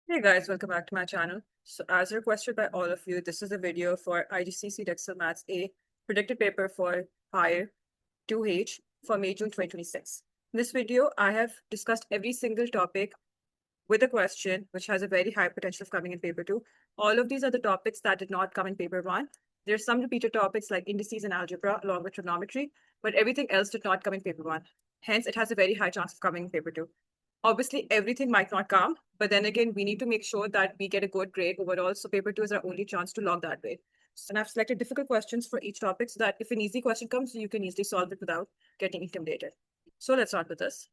Hey guys, welcome back to my channel. So as requested by all of you, this is a video for IGCSE Edexcel Maths A predicted paper for higher 2H for May June 2026. In this video, I have discussed every single topic with a question which has a very high potential of coming in paper 2. All of these are the topics that did not come in paper 1. There are some repeated topics like indices and algebra along with trigonometry, but everything else did not come in paper 1. Hence, it has a very high chance of coming in paper 2. Obviously, everything might not come, but then again, we need to make sure that we get a good grade overall. So paper 2 is our only chance to log that grade. And I've selected difficult questions for each topic so that if an easy question comes, you can easily solve it without getting intimidated. So let's start with this.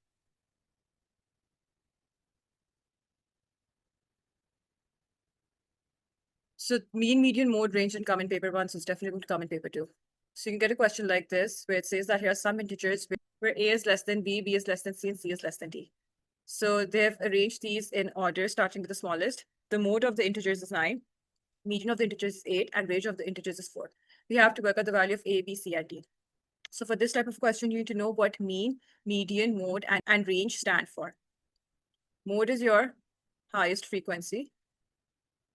So mean, median, mode, range didn't come in paper 1, so it's definitely going to come in paper 2. So you can get a question like this, where it says that here are some integers where A is less than B is less than C, and C is less than D. So they've arranged these in order, starting with the smallest. The mode of the integers is 9, median of the integers is 8, and range of the integers is 4. We have to work out the value of A, B, C, and D. So for this type of question, you need to know what mean, median, mode, and range stand for. Mode is your highest frequency.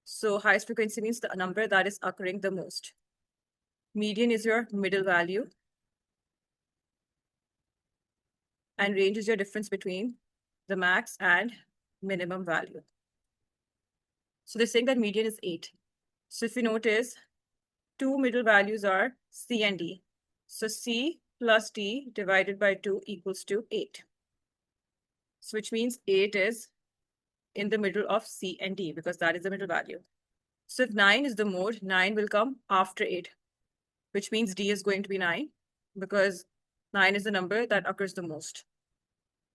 So highest frequency means the number that is occurring the most. Median is your middle value. And range is your difference between the max and minimum value. So they're saying that median is 8. So if you notice, two middle values are C and D. So C plus D divided by 2 equals to 8. So which means 8 is in the middle of C and D because that is the middle value. So if 9 is the mode, 9 will come after 8, which means D is going to be 9 because 9 is the number that occurs the most.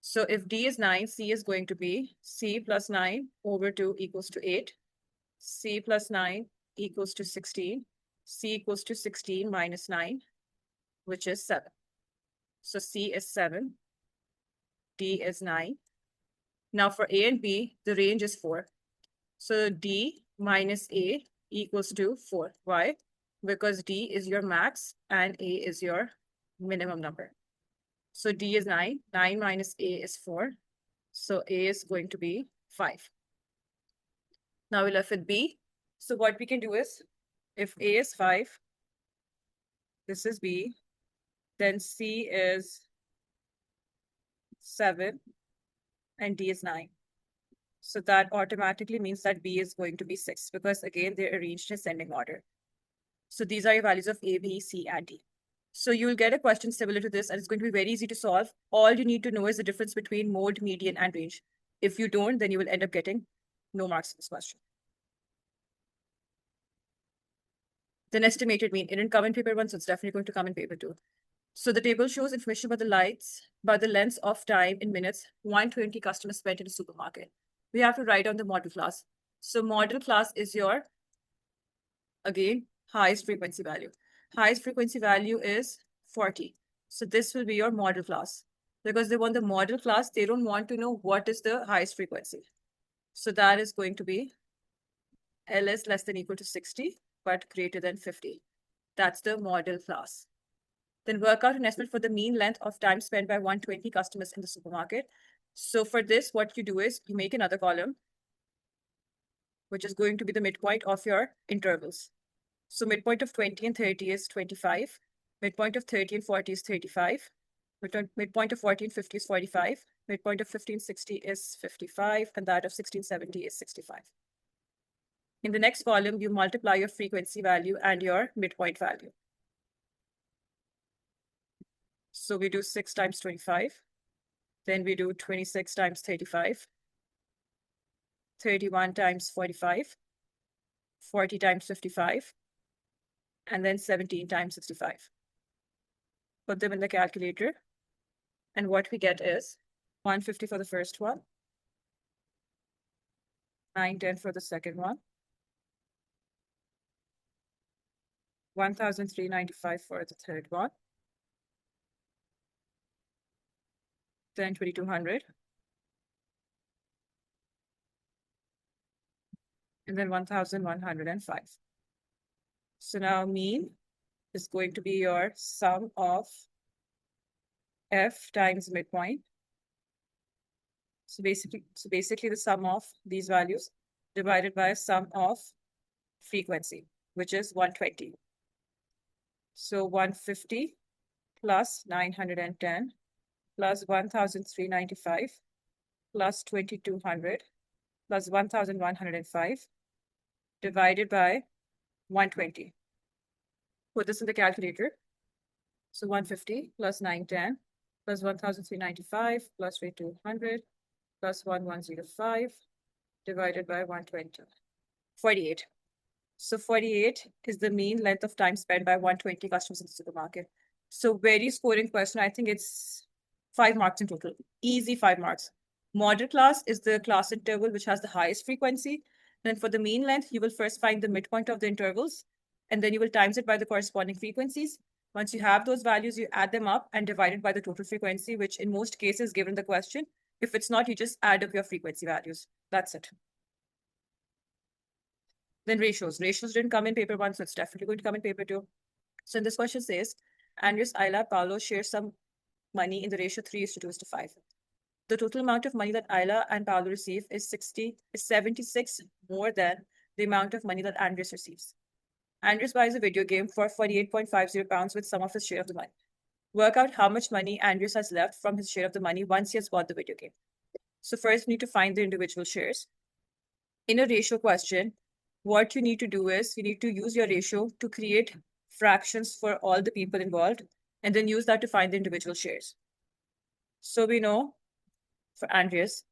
So if D is 9, C is going to be C plus 9 over 2 equals to 8. C plus 9 equals to 16. C equals to 16 minus 9, which is 7. So C is 7. D is 9. Now for A and B, the range is 4. So D minus A equals to 4. Why? Because D is your max and A is your minimum number. So D is 9. 9 minus A is 4. So A is going to be 5. Now we're left with B. So what we can do is, if A is 5, this is B, then C is 7, and D is 9. So that automatically means that B is going to be 6 because again, they're arranged in ascending order. So these are your values of A, B, C, and D. So you'll get a question similar to this, and it's going to be very easy to solve. All you need to know is the difference between mode, median, and range. If you don't, then you will end up getting no marks in this question. Then estimated mean. It didn't come in paper 1, so it's definitely going to come in paper 2. So the table shows information about the length of time in minutes 120 customers spent in a supermarket. We have to write down the model class. So model class is your, again, highest frequency value. Highest frequency value is 40. So this will be your model class. Because they want the model class, they don't want to know what is the highest frequency. So that is going to be L is less than equal to 60, but greater than 50. That's the model class. Then work out an estimate for the mean length of time spent by 120 customers in the supermarket. So for this, what you do is you make another column, which is going to be the midpoint of your intervals. So midpoint of 20 and 30 is 25. Midpoint of 30 and 40 is 35. Midpoint of 40 and 50 is 45. Midpoint of 15 and 60 is 55. And that of 1670 is 65. In the next column, you multiply your frequency value and your midpoint value. So we do 6 times 25. Then we do 26 times 35. 31 times 45. 40 times 55. And then 17 times 65. Put them in the calculator. And what we get is 150 for the first one. 910 for the second one. 1,395 for the third one. Then 2,200. And then 1,105. So now mean is going to be your sum of F times midpoint. So basically the sum of these values. divided by sum of frequency, which is 120. So 150 plus 910 plus 1,395 plus 2,200 plus 1,105 divided by 120. Put this in the calculator. So 150 plus 910 plus 1,395 plus 2,200 plus 1,105 divided by 120. 48. So 48 is the mean length of time spent by 120 customers in the supermarket. So very scoring question. I think it's 5 marks in total. Easy 5 marks. Moderate class is the class interval which has the highest frequency. Then for the mean length, you will first find the midpoint of the intervals, and then you will times it by the corresponding frequencies. Once you have those values, you add them up and divide it by the total frequency, which in most cases given the question. If it's not, you just add up your frequency values. That's it. Then ratios. Ratios didn't come in paper 1, so it's definitely going to come in paper 2. So in this question says, Andres, Ayla, Paolo share some money in the ratio 3:2:5. The total amount of money that Ayla and Paolo receive is 76 more than the amount of money that Andres receives. Andres buys a video game for 48.50 pounds with some of his share of the money. Work out how much money Andres has left from his share of the money once he has bought the video game. So first we need to find the individual shares. In a ratio question, what you need to do is you need to use your ratio to create fractions for all the people involved and then use that to find the individual shares. So we know for Andreas,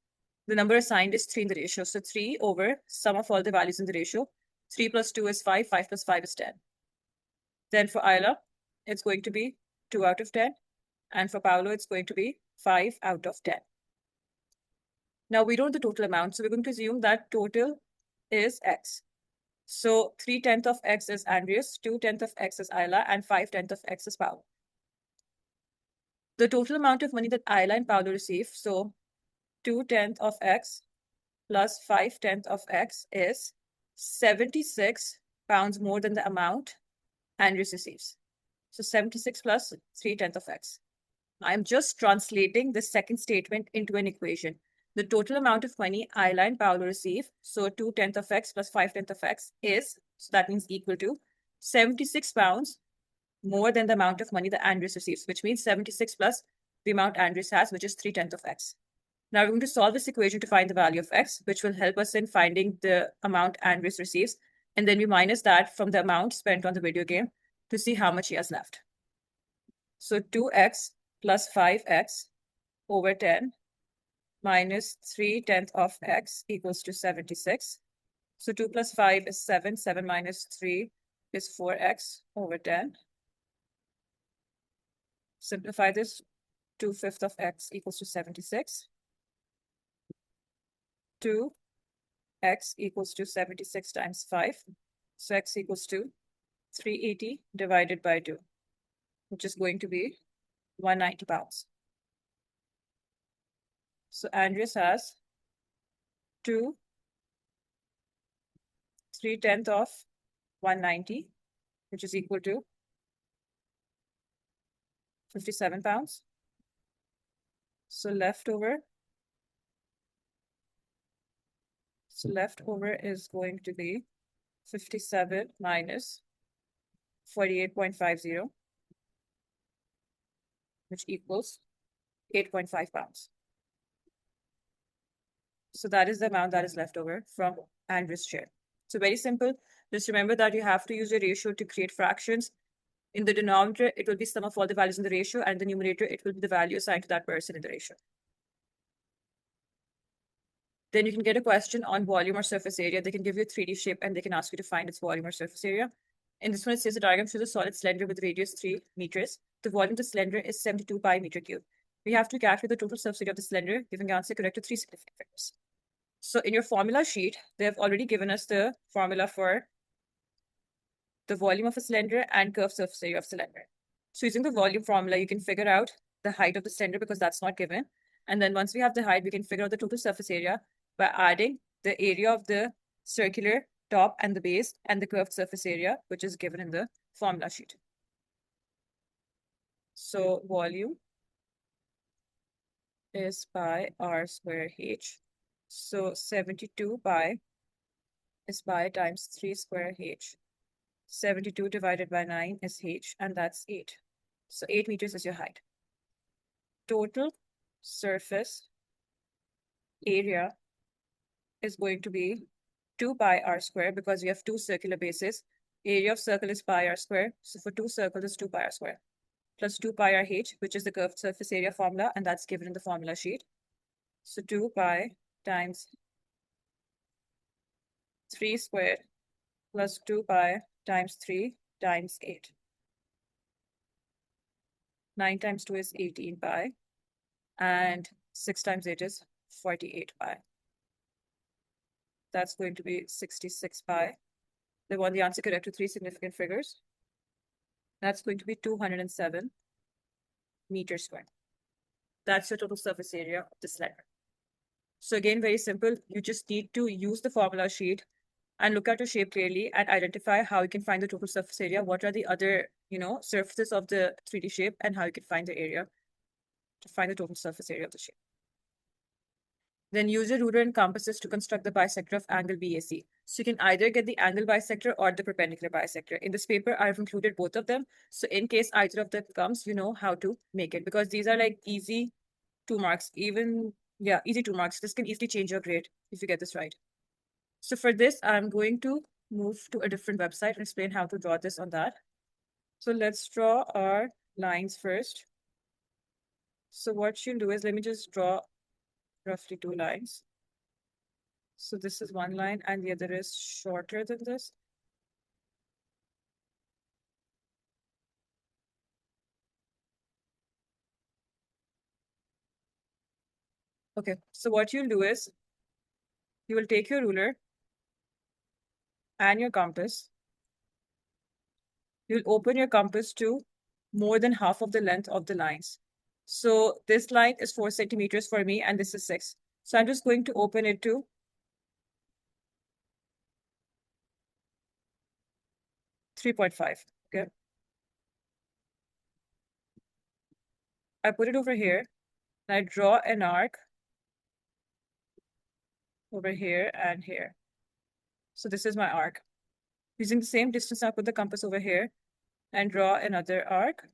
the number assigned is 3 in the ratio. So 3 over sum of all the values in the ratio. 3 plus 2 is 5, 5 plus 5 is 10. Then for Ayla, it's going to be 2 out of 10. And for Paolo, it's going to be 5 out of 10. Now we don't know the total amount, so we're going to assume that total is X. So 3/10 of X is Andreas, 2/10 of X is Ayla, and 5/10 of X is Paolo. The total amount of money that Ayla and Paolo receive, so 2/10 of X plus 5/10 of X is 76 pounds more than the amount Andreas receives. So 76 plus 3/10 of X. I'm just translating the second statement into an equation. The total amount of money Ayla and Paolo receive, so 2/10 of X plus 5/10 of X is, so that means equal to 76 pounds more than the amount of money that Andres receives, which means 76 plus the amount Andres has, which is 3/10 of X. Now we're going to solve this equation to find the value of X, which will help us in finding the amount Andres receives. And then we minus that from the amount spent on the video game to see how much he has left. So 2X plus 5X over 10 minus 3/10 of X equals to 76. So 2 plus 5 is 7. 7 minus 3 is 4X over 10. Simplify this. 2/5 of X equals to 76. 2X equals to 76 times 5. So X equals to 380 divided by 2, which is going to be 190 pounds. So Andreas has 3/10 of 190, which is equal to 57 pounds. So leftover is going to be 57 minus 48.50, which equals 8.5 pounds. So that is the amount that is left over from Andrews' share. So very simple. Just remember that you have to use your ratio to create fractions. In the denominator, it will be sum of all the values in the ratio, and the numerator, it will be the value assigned to that person in the ratio. Then you can get a question on volume or surface area. They can give you a 3D shape and they can ask you to find its volume or surface area. In this one, it says a diagram shows a solid cylinder with radius 3 meters. The volume of the cylinder is 72 pi meter cube. We have to calculate the total surface area of the cylinder, giving the answer correct to 3 significant figures. So in your formula sheet, they have already given us the formula for the volume of a cylinder and curved surface area of cylinder. So using the volume formula, you can figure out the height of the cylinder because that's not given. And then once we have the height, we can figure out the total surface area by adding the area of the circular top and the base and the curved surface area, which is given in the formula sheet. So volume is pi r square h. So 72 pi is pi times 3 square h. 72 divided by 9 is h, and that's 8. So 8 meters is your height. Total surface area is going to be 2 pi r square because we have two circular bases. Area of circle is pi r square. So for two circles, it's 2 pi r square plus 2 pi r h, which is the curved surface area formula, and that's given in the formula sheet. So 2 pi times 3 squared plus 2 pi times 3 times 8. 9 times 2 is 18 pi, and 6 times 8 is 48 pi. That's going to be 66 pi. They want the answer correct to three significant figures. That's going to be 207 meters squared. That's your total surface area of the cylinder. So again, very simple. You just need to use the formula sheet and look at your shape clearly and identify how you can find the total surface area. What are the other, surfaces of the 3D shape, and how you can find the area to find the total surface area of the shape. Then use your ruler and compasses to construct the bisector of angle BAC. So you can either get the angle bisector or the perpendicular bisector. In this paper, I've included both of them. So in case either of them comes, you know how to make it, because these are like easy 2 marks. Easy 2 marks. This can easily change your grade if you get this right. So for this, I'm going to move to a different website and explain how to draw this on that. So let's draw our lines first. So what you'll do is, let me just draw roughly 2 lines. So this is one line and the other is shorter than this. Okay, so what you'll do is, you will take your ruler and your compass. You'll open your compass to more than half of the length of the lines. So this line is 4 centimeters for me, and this is 6. So I'm just going to open it to 3.5. Okay. I put it over here, and I draw an arc over here and here. So this is my arc. Using the same distance, I put the compass over here and draw another arc.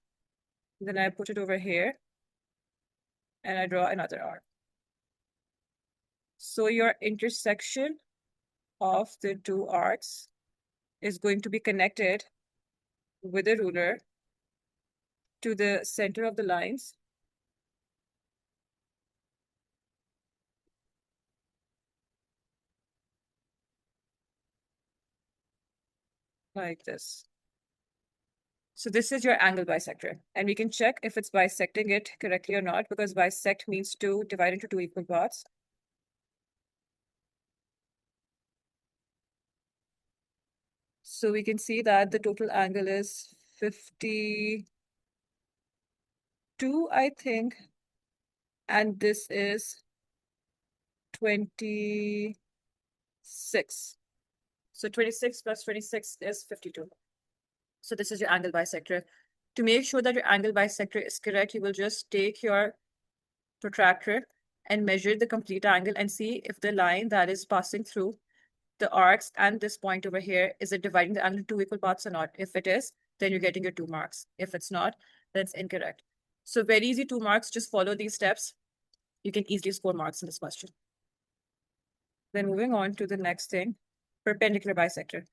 Then I put it over here and I draw another arc. So your intersection of the two arcs is going to be connected with a ruler to the center of the lines. Like this. So this is your angle bisector, and we can check if it's bisecting it correctly or not, because bisect means to divide into two equal parts. So we can see that the total angle is 52, I think, and this is 26. So 26 plus 26 is 52. So this is your angle bisector. To make sure that your angle bisector is correct, you will just take your protractor and measure the complete angle and see if the line that is passing through the arcs and this point over here, is it dividing the angle into two equal parts or not? If it is, then you're getting your 2 marks. If it's not, then it's incorrect. So very easy 2 marks, just follow these steps. You can easily score marks in this question. Then moving on to the next thing, perpendicular bisector.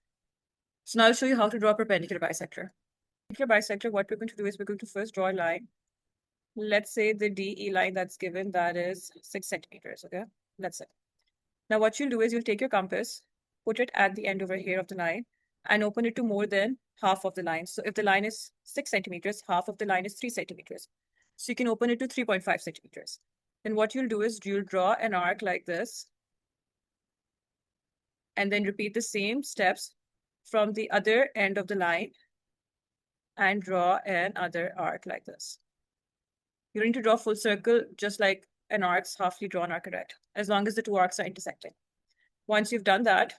So now I'll show you how to draw a perpendicular bisector. Perpendicular bisector, what we're going to do is we're going to first draw a line. Let's say the DE line that's given, that is 6 centimeters, okay? Let's say. Now what you'll do is you'll take your compass, put it at the end over here of the line, and open it to more than half of the line. So if the line is 6 centimeters, half of the line is 3 centimeters. So you can open it to 3.5 centimeters. Then what you'll do is you'll draw an arc like this, and then repeat the same steps from the other end of the line and draw another arc like this. You don't need to draw full circle, just like an arc's halfly drawn are correct, as long as the two arcs are intersecting. Once you've done that,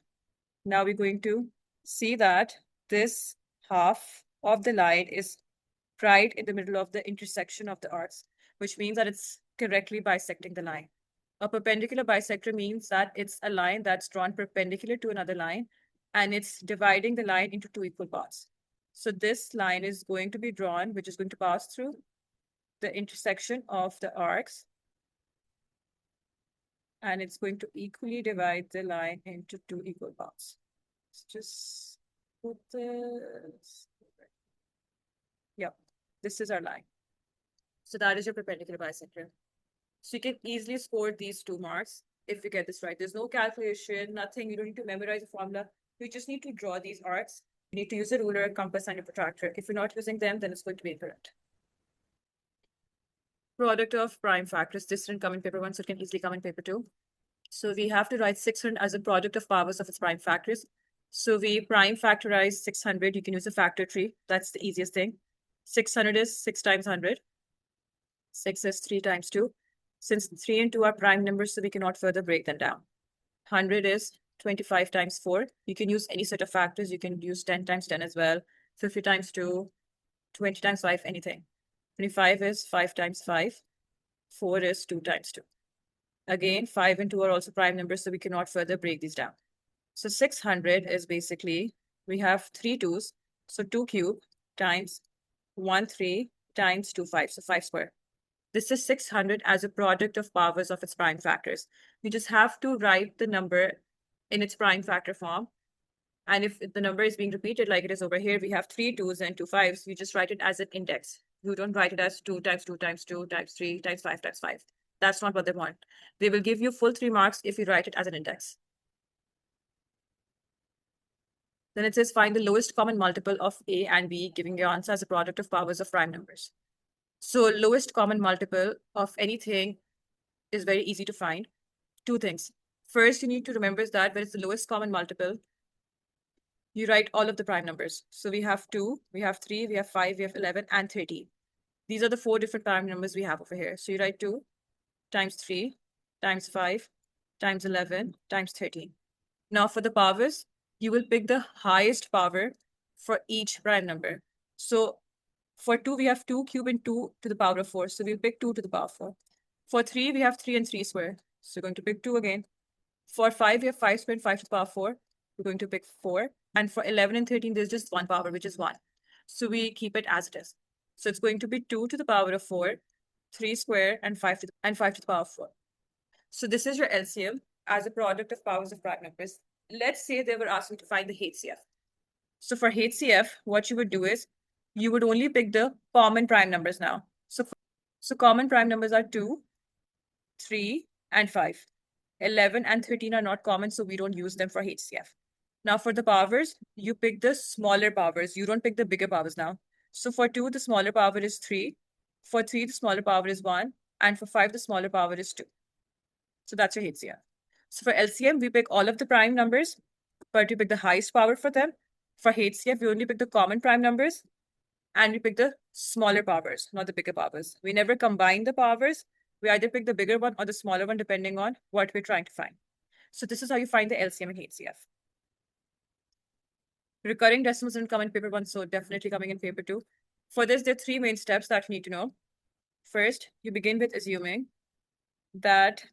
now we're going to see that this half of the line is right in the middle of the intersection of the arcs, which means that it's correctly bisecting the line. A perpendicular bisector means that it's a line that's drawn perpendicular to another line, and it's dividing the line into two equal parts. So this line is going to be drawn, which is going to pass through the intersection of the arcs, and it's going to equally divide the line into two equal parts. Let's just put this. Yep, this is our line. So that is your perpendicular bisector. So you can easily score these 2 marks if you get this right. There's no calculation, nothing. You don't need to memorize a formula. You just need to draw these arcs. You need to use a ruler, compass, and a protractor. If you're not using them, then it's going to be incorrect. Product of prime factors. This didn't come in paper 1, so it can easily come in paper 2. So we have to write 600 as a product of powers of its prime factors. So we prime factorize 600. You can use a factor tree. That's the easiest thing. 600 is 6 times 100. 6 is 3 times 2. Since 3 and 2 are prime numbers, so we cannot further break them down. 100 is 25 times 4. You can use any set of factors. You can use 10 times 10 as well. 50 times 2, 20 times 5, anything. 25 is 5 times 5. 4 is 2 times 2. Again, 5 and 2 are also prime numbers, so we cannot further break these down. So 600 is basically, we have 3 2's. So 2 cube times 1 3 times 2 5. So 5 square. This is 600 as a product of powers of its prime factors. You just have to write the number in its prime factor form. And if the number is being repeated like it is over here, we have 3 2's and 2 5's. We just write it as an index. You don't write it as 2 times 2 times 2 times 3 times 5 times 5. That's not what they want. They will give you full 3 marks if you write it as an index. Then it says find the lowest common multiple of A and B, giving your answer as a product of powers of prime numbers. So lowest common multiple of anything is very easy to find. 2 things. First, you need to remember that when it's the lowest common multiple, you write all of the prime numbers. So we have 2, we have 3, we have 5, we have 11, and 13. These are the 4 different prime numbers we have over here. So you write 2 times 3 times 5 times 11 times 13. Now for the powers, you will pick the highest power for each prime number. So for 2, we have 2 cube and 2 to the power of 4. So we'll pick 2 to the power of 4. For 3, we have 3 and 3 square. So we're going to pick 2 again. For 5, we have 5 square and 5 to the power of 4. We're going to pick 4. And for 11 and 13, there's just one power, which is 1. So we keep it as it is. So it's going to be 2 to the power of 4, 3 square, and 5 to the power of 4. So this is your LCM as a product of powers of prime numbers. Let's say they were asking to find the HCF. So for HCF, what you would do is you would only pick the common prime numbers now. So common prime numbers are 2, 3, and 5. 11 and 13 are not common, so we don't use them for HCF. Now for the powers, you pick the smaller powers. You don't pick the bigger powers now. So for 2, the smaller power is 3. For 3, the smaller power is 1. And for 5, the smaller power is 2. So that's your HCF. So for LCM, we pick all of the prime numbers, but we pick the highest power for them. For HCF, we only pick the common prime numbers, and we pick the smaller powers, not the bigger powers. We never combine the powers. We either pick the bigger one or the smaller one, depending on what we're trying to find. So this is how you find the LCM and HCF. Recurring decimals didn't come in paper 1, so definitely coming in paper 2. For this, there are 3 main steps that you need to know. First, you begin with assuming that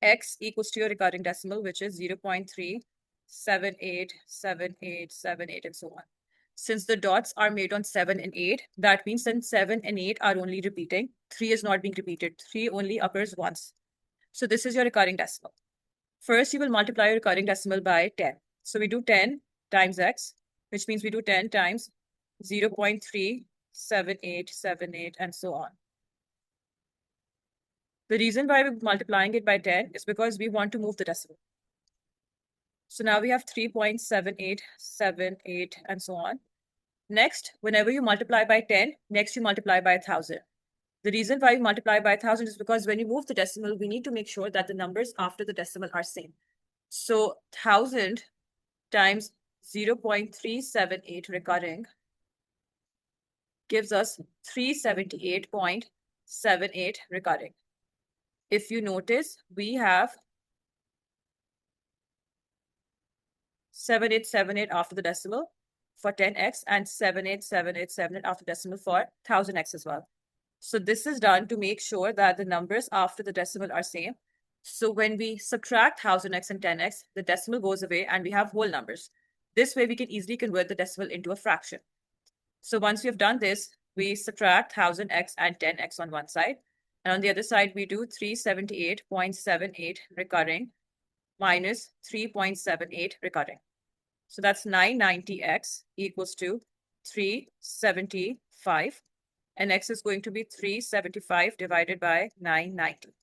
x equals to your recurring decimal, which is 0.3787878, and so on. Since the dots are made on 7 and 8, that means then 7 and 8 are only repeating. 3 is not being repeated. 3 only occurs once. So this is your recurring decimal. First, you will multiply your recurring decimal by 10. So we do 10 times x, which means we do 10 times 0.37878, and so on. The reason why we're multiplying it by 10 is because we want to move the decimal. So now we have 3.7878, and so on. Next, whenever you multiply by 10, next you multiply by 1,000. The reason why we multiply by 1,000 is because when you move the decimal, we need to make sure that the numbers after the decimal are same. So 1,000 times 0.378 recurring gives us 378.78 recurring. If you notice, we have 7878 after the decimal for 10x and 78787 after decimal for 1000x as well. So this is done to make sure that the numbers after the decimal are same. So when we subtract 1000x and 10x, the decimal goes away and we have whole numbers. This way we can easily convert the decimal into a fraction. So once we have done this, we subtract 1000x and 10x on one side. And on the other side, we do 378.78 recurring minus 3.78 recurring. So that's 990x equals to 375. And x is going to be 375 divided by 990.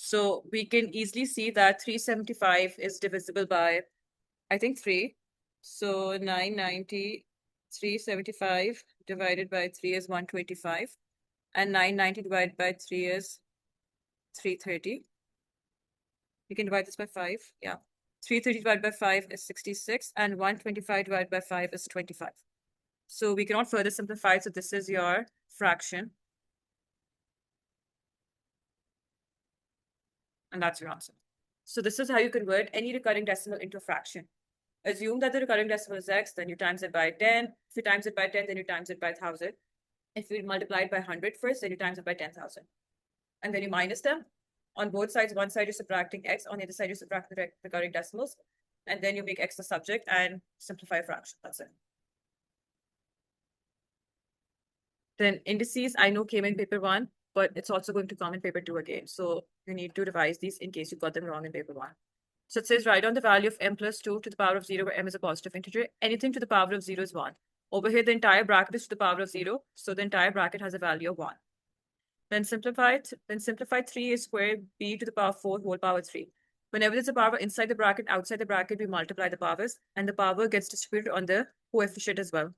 So we can easily see that 375 is divisible by, I think, 3. So 990, 375 divided by 3 is 125. And 990 divided by 3 is 330. We can divide this by 5. Yeah. 330 divided by 5 is 66. And 125 divided by 5 is 25. So we cannot further simplify. So this is your fraction. And that's your answer. So this is how you convert any recurring decimal into a fraction. Assume that the recurring decimal is x, then you times it by 10. If you times it by 10, then you times it by 1000. If you multiply it by 100 first, then you times it by 10,000. And then you minus them. On both sides, one side you're subtracting x, on the other side you're subtracting the recurring decimals. And then you make x the subject and simplify a fraction. That's it. Then indices, I know came in paper 1, but it's also going to come in paper 2 again. So you need to revise these in case you got them wrong in paper 1. So it says write down the value of m plus 2 to the power of 0, where m is a positive integer. Anything to the power of 0 is 1. Over here, the entire bracket is to the power of 0. So the entire bracket has a value of 1. Then simplify 3a squared b to the power 4 whole power 3. Whenever there's a power inside the bracket, outside the bracket, we multiply the powers, and the power gets distributed on the coefficient as well.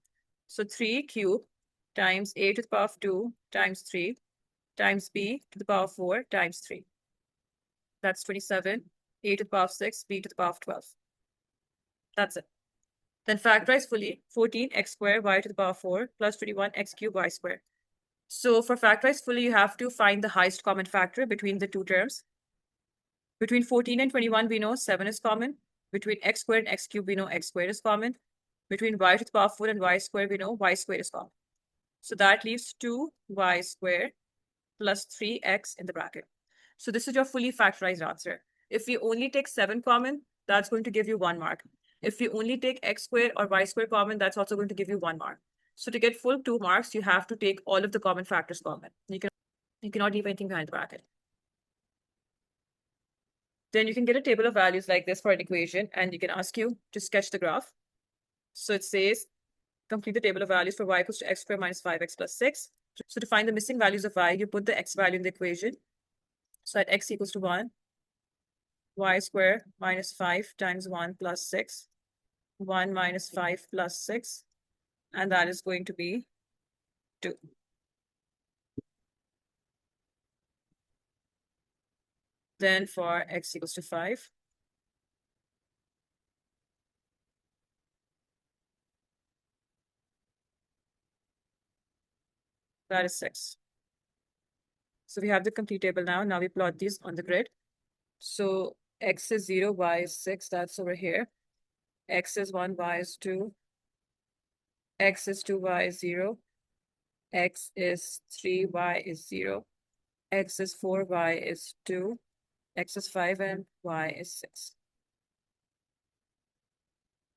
So 3 cubed times a to the power of 2 times 3 times b to the power of 4 times 3. That's 27. A to the power of 6, b to the power of 12. That's it. Then factorize fully 14x squared y to the power of 4 plus 21x cubed y squared. So for factorize fully, you have to find the highest common factor between the two terms. Between 14 and 21, we know 7 is common. Between x squared and x cubed, we know x squared is common. Between y to the power of 4 and y squared, we know y squared is common. So that leaves 2y squared plus 3x in the bracket. So this is your fully factorized answer. If you only take 7 common, that's going to give you 1 mark. If you only take x squared or y squared common, that's also going to give you 1 mark. So to get full 2 marks, you have to take all of the common factors common. You cannot leave anything behind the bracket. Then you can get a table of values like this for an equation, and you can ask you to sketch the graph. So it says, complete the table of values for y equals to x squared minus 5x plus 6. So to find the missing values of y, you put the x value in the equation. So at x equals to 1, y squared minus 5 times 1 plus 6, 1 minus 5 plus 6, and that is going to be 2. Then for x equals to 5, that is 6. So we have the complete table now. Now we plot these on the grid. So x is 0, y is 6, that's over here. X is 1, y is 2. X is 2, y is 0. X is 3, y is 0. X is 4, y is 2. X is 5, and y is 6.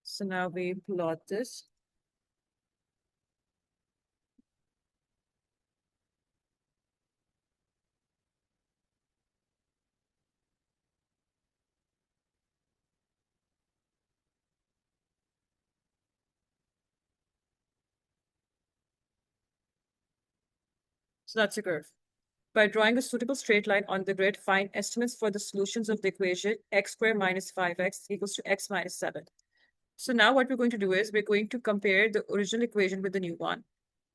So now we plot this. So that's a curve. By drawing a suitable straight line on the grid, find estimates for the solutions of the equation x squared minus 5x equals to x minus 7. So now what we're going to do is we're going to compare the original equation with the new one.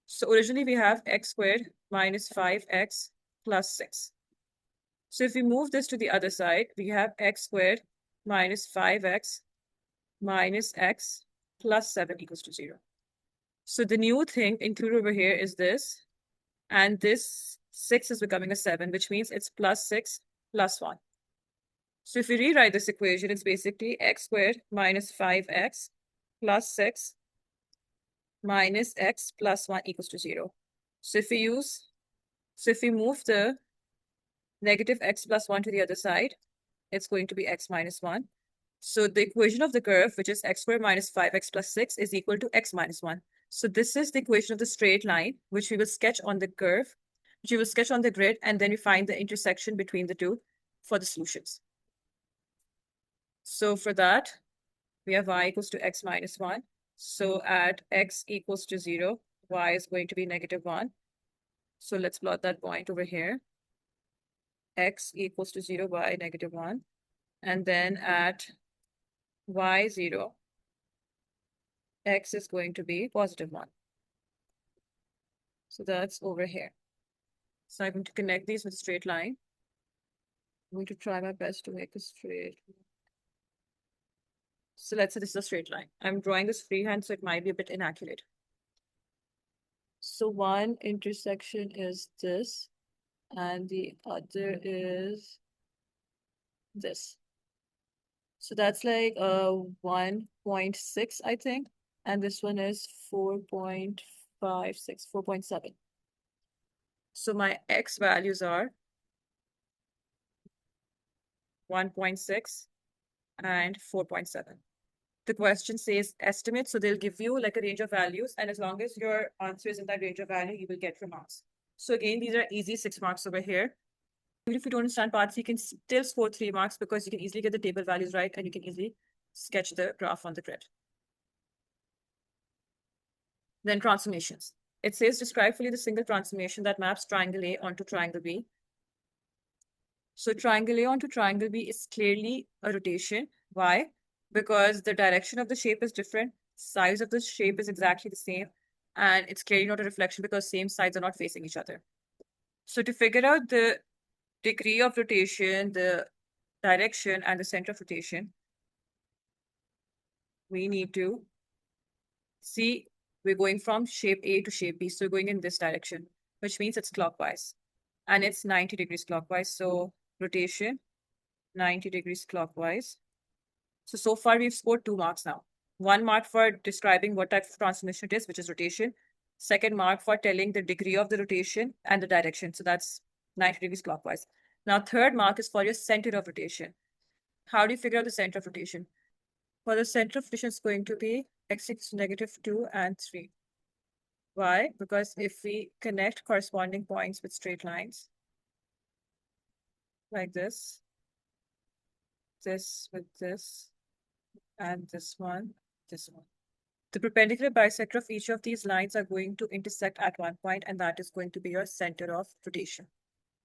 So originally we have x squared minus 5x plus 6. So if we move this to the other side, we have x squared minus 5x minus x plus 7 equals to 0. So the new thing included over here is this, and this 6 is becoming a 7, which means it's plus 6 plus 1. So if we rewrite this equation, it's basically x squared minus 5x plus 6 minus x plus 1 equals to 0. So if we move the negative x plus 1 to the other side, it's going to be x minus 1. So the equation of the curve, which is x squared minus 5x plus 6, is equal to x minus 1. So this is the equation of the straight line, which we will sketch on the curve, which we will sketch on the grid, and then we find the intersection between the two for the solutions. So for that, we have y equals to x minus 1. So at x equals to 0, y is going to be negative 1. So let's plot that point over here. X equals to 0, y negative 1. And then at y 0, x is going to be positive 1. So that's over here. So I'm going to connect these with a straight line. I'm going to try my best to make a straight. So let's say this is a straight line. I'm drawing this freehand, so it might be a bit inaccurate. So one intersection is this, and the other is this. So that's like 1.6, I think. And this one is 4.56, 4.7. So my x values are 1.6 and 4.7. The question says estimate, so they'll give you like a range of values, and as long as your answer is in that range of value, you will get your marks. So again, these are easy 6 marks over here. Even if you don't understand part C, you can still score 3 marks because you can easily get the table values right, and you can easily sketch the graph on the grid. Then transformations. It says describe fully the single transformation that maps triangle A onto triangle B. So triangle A onto triangle B is clearly a rotation. Why? Because the direction of the shape is different, size of the shape is exactly the same, and it's clearly not a reflection because same sides are not facing each other. So to figure out the degree of rotation, the direction, and the center of rotation, we need to see we're going from shape A to shape B. So we're going in this direction, which means it's clockwise. And it's 90 degrees clockwise. So rotation, 90 degrees clockwise. So far we've scored 2 marks now. 1 mark for describing what type of transformation it is, which is rotation. 2nd mark for telling the degree of the rotation and the direction. So that's 90 degrees clockwise. Now 3rd mark is for your center of rotation. How do you figure out the center of rotation? For the center of rotation, it's going to be x equals to negative 2 and 3. Why? Because if we connect corresponding points with straight lines, like this with this, and this one. The perpendicular bisector of each of these lines are going to intersect at one point, and that is going to be your center of rotation.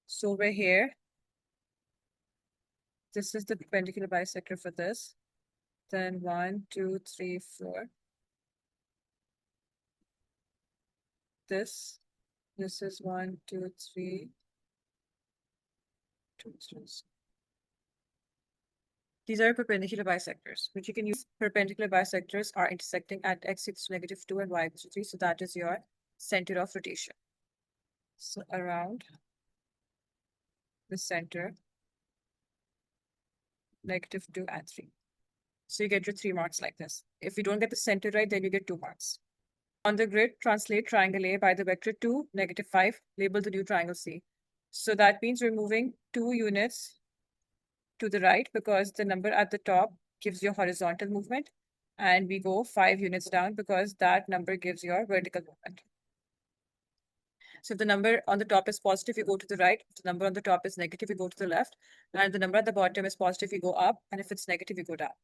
So over here, this is the perpendicular bisector for this. Then 1, 2, 3, 4. This is 1, 2, 3, 2, 3. These are perpendicular bisectors, which you can use. Perpendicular bisectors are intersecting at x equals to negative 2 and y equals to 3. So that is your center of rotation. So around the center, negative 2 and 3. So you get your 3 marks like this. If you don't get the center right, then you get 2 marks. On the grid, translate triangle A by the vector 2, negative 5, label the new triangle C. So that means we're moving 2 units to the right because the number at the top gives you horizontal movement, and we go 5 units down because that number gives your vertical movement. So if the number on the top is positive, you go to the right. If the number on the top is negative, you go to the left. And the number at the bottom is positive, you go up. And if it's negative, you go down.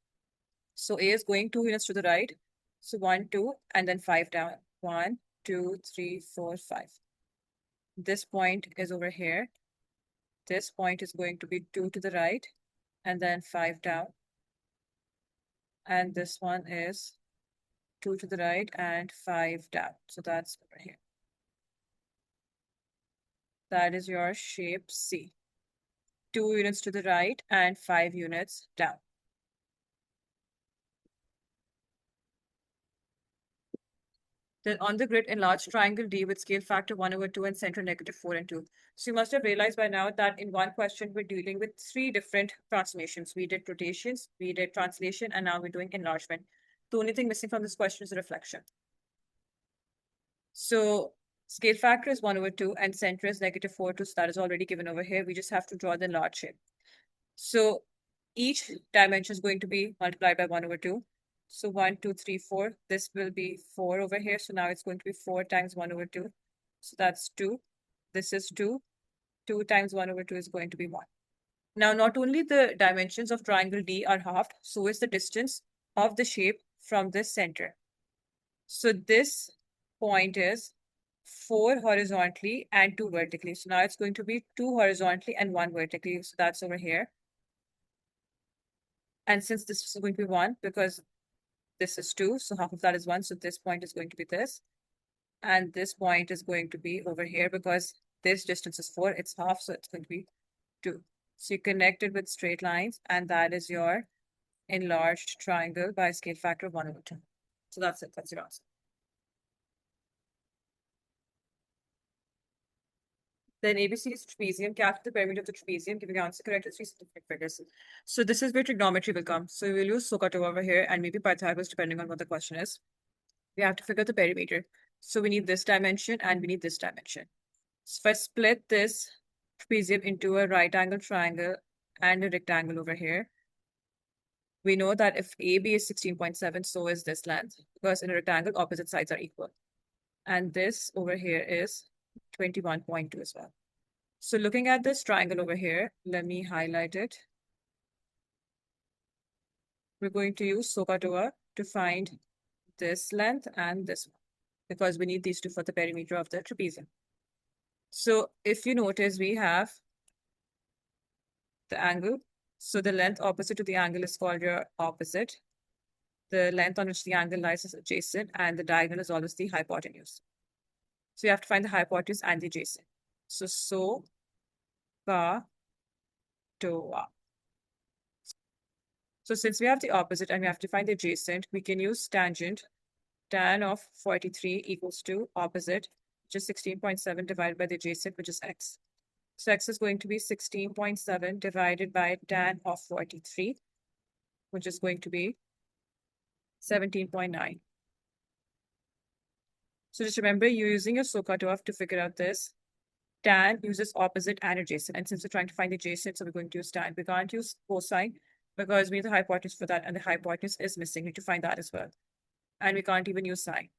So A is going 2 units to the right. So 1, 2, and then 5 down. 1, 2, 3, 4, 5. This point is over here. This point is going to be 2 to the right, and then 5 down. And this one is 2 to the right and 5 down. So that's over here. That is your shape C. 2 units to the right and 5 units down. Then on the grid, enlarge triangle D with scale factor 1/2 and center negative 4 and 2. So you must have realized by now that in one question, we're dealing with 3 different transformations. We did rotations, we did translation, and now we're doing enlargement. The only thing missing from this question is reflection. So Scale factor is 1 over 2 and center is -4, so that is already given over here. We just have to draw the enlarged shape. So each dimension is going to be multiplied by 1 over 2. So 1, 2, 3, 4. This will be 4 over here. So now it's going to be 4 times 1 over 2. So that's 2. This is 2. 2 times 1 over 2 is going to be 1. Now, not only the dimensions of triangle D are halved, so is the distance of the shape from this center. So this point is 4 horizontally and 2 vertically. So now it's going to be 2 horizontally and 1 vertically. So that's over here. And since this is going to be 1, because this is 2, so half of that is 1. So this point is going to be this. And this point is going to be over here because this distance is 4. It's half, so it's going to be 2. So you connect it with straight lines, and that is your enlarged triangle by a scale factor of 1 over 2. So that's it. That's your answer. Then ABC is trapezium. Calculate the perimeter of the trapezium, giving answer correct to 3 significant figures. So this is where trigonometry will come. So we'll use SOHCAHTOA over here and maybe Pythagoras depending on what the question is. We have to figure the perimeter. So we need this dimension and we need this dimension. So if I split this trapezium into a right angle triangle and a rectangle over here, we know that if AB is 16.7, so is this length, because in a rectangle, opposite sides are equal. And this over here is 21.2 as well. So looking at this triangle over here, let me highlight it. We're going to use SOHCAHTOA to find this length and this one, because we need these two for the perimeter of the trapezium. So if you notice, we have the angle. So the length opposite to the angle is called your opposite. The length on which the angle lies is adjacent, and the diagonal is always the hypotenuse. So you have to find the hypotenuse and the adjacent. So SOHCAHTOA. So since we have the opposite and we have to find the adjacent, we can use tangent. Tan of 43 equals to opposite, which is 16.7 divided by the adjacent, which is x. So x is going to be 16.7 divided by tan of 43, which is going to be 17.9. So just remember, you're using your SOHCAHTOA to figure out this. Tan uses opposite and adjacent. And since we're trying to find the adjacent, so we're going to use tan. We can't use cosine because we need the hypotenuse for that, and the hypotenuse is missing. We need to find that as well. And we can't even use sine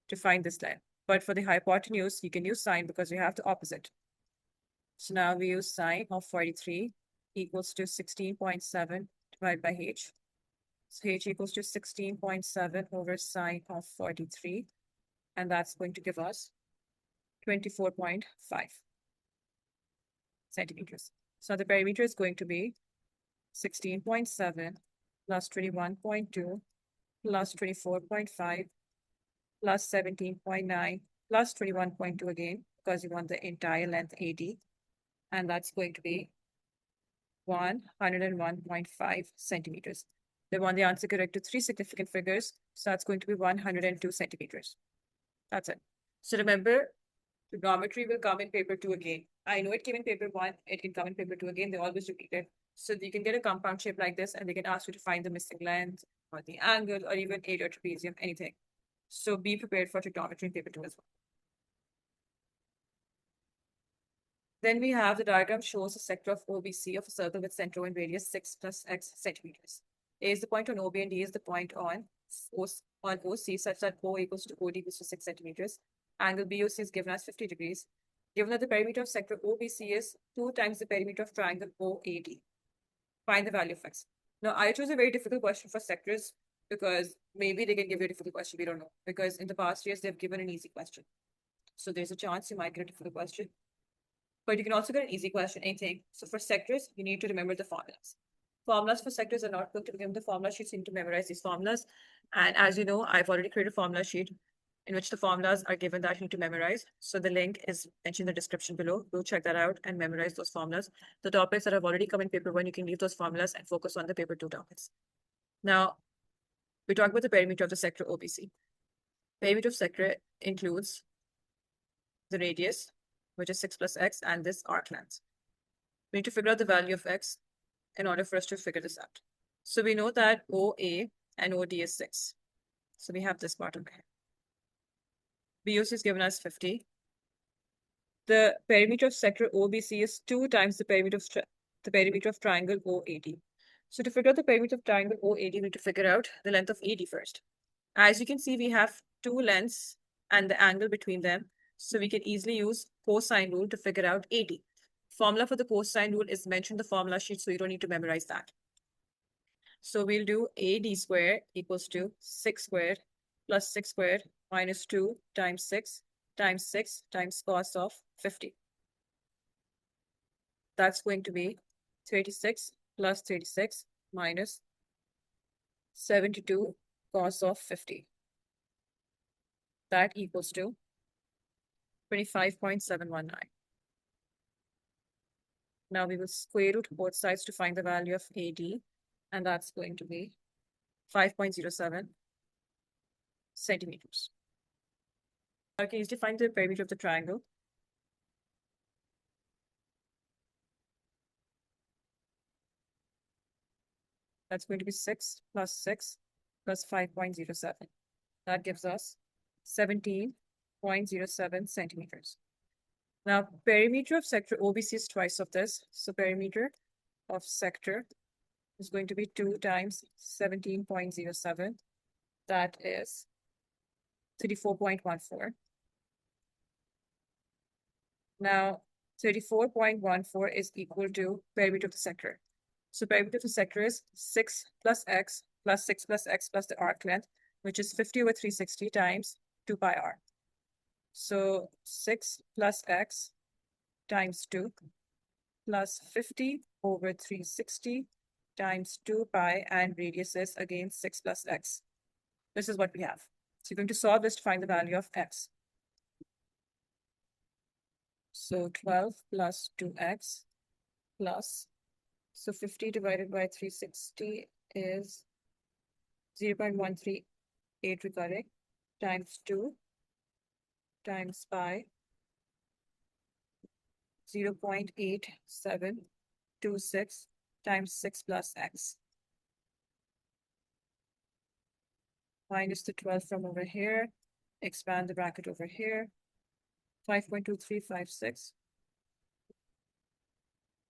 to find this length. But for the hypotenuse, you can use sine because we have the opposite. So now we use sine of 43 equals to 16.7 divided by h. So h equals to 16.7 over sine of 43. And that's going to give us 24.5 centimeters. So the perimeter is going to be 16.7 plus 21.2 plus 24.5 plus 17.9 plus 21.2 again, because you want the entire length AD. And that's going to be 101.5 centimeters. They want the answer correct to 3 significant figures. So that's going to be 102 centimeters. That's it. So remember, trigonometry will come in paper 2 again. I know it came in paper 1. It can come in paper 2 again. They always repeat it. So you can get a compound shape like this, and they can ask you to find the missing length or the angle or even area, trapezium, anything. So be prepared for trigonometry in paper 2 as well. Then we have the diagram shows a sector of OBC of a circle with center and radius 6 plus x centimeters. A is the point on OB and D is the point on OC, such that O equals to OD equals to 6 centimeters. Angle BOC is given as 50 degrees. Given that the perimeter of sector OBC is 2 times the perimeter of triangle OAD. Find the value of x. Now, I chose a very difficult question for sectors because maybe they can give you a difficult question. We don't know. Because in the past years, they've given an easy question. So there's a chance you might get a difficult question. But you can also get an easy question, anything. So for sectors, you need to remember the formulas. Formulas for sectors are not going to be given the formula sheets. You need to memorize these formulas. And as you know, I've already created a formula sheet in which the formulas are given that you need to memorize. So the link is mentioned in the description below. Go check that out and memorize those formulas. The topics that have already come in paper 1, you can leave those formulas and focus on the paper 2 topics. Now, we talk about the perimeter of the sector OBC. Perimeter of sector includes the radius, which is 6 plus x, and this arc length. We need to figure out the value of x in order for us to figure this out. So we know that OA and OD is 6. So we have this part over here. BOC is given as 50. The perimeter of sector OBC is 2 times the perimeter of triangle OAD. So to figure out the perimeter of triangle OAD, we need to figure out the length of AD first. As you can see, we have two lengths and the angle between them. So we can easily use cosine rule to figure out AD. Formula for the cosine rule is mentioned in the formula sheet, so you don't need to memorize that. So we'll do AD squared equals to 6 squared plus 6 squared minus 2 times 6 times cos of 50. That's going to be 36 plus 36 minus 72 cos of 50. That equals to 25.719. Now we will square root both sides to find the value of AD, and that's going to be 5.07 centimeters. Now we can easily find the perimeter of the triangle. That's going to be 6 plus 6 plus 5.07. That gives us 17.07 centimeters. Now, perimeter of sector OBC is twice of this. So perimeter of sector is going to be 2 times 17.07. That is 34.14. Now, 34.14 is equal to perimeter of the sector. So perimeter of the sector is 6 plus x plus 6 plus x plus the arc length, which is 50 over 360 times 2 pi r. So 6 plus x times 2 plus 50 over 360 times 2 pi, and radius is again 6 plus x. This is what we have. So you're going to solve this to find the value of x. So 12 plus 2x plus, so 50 divided by 360 is 0.138 recurring times 2 times pi 0.8726 times 6 plus x. Minus the 12 from over here, expand the bracket over here, 5.2356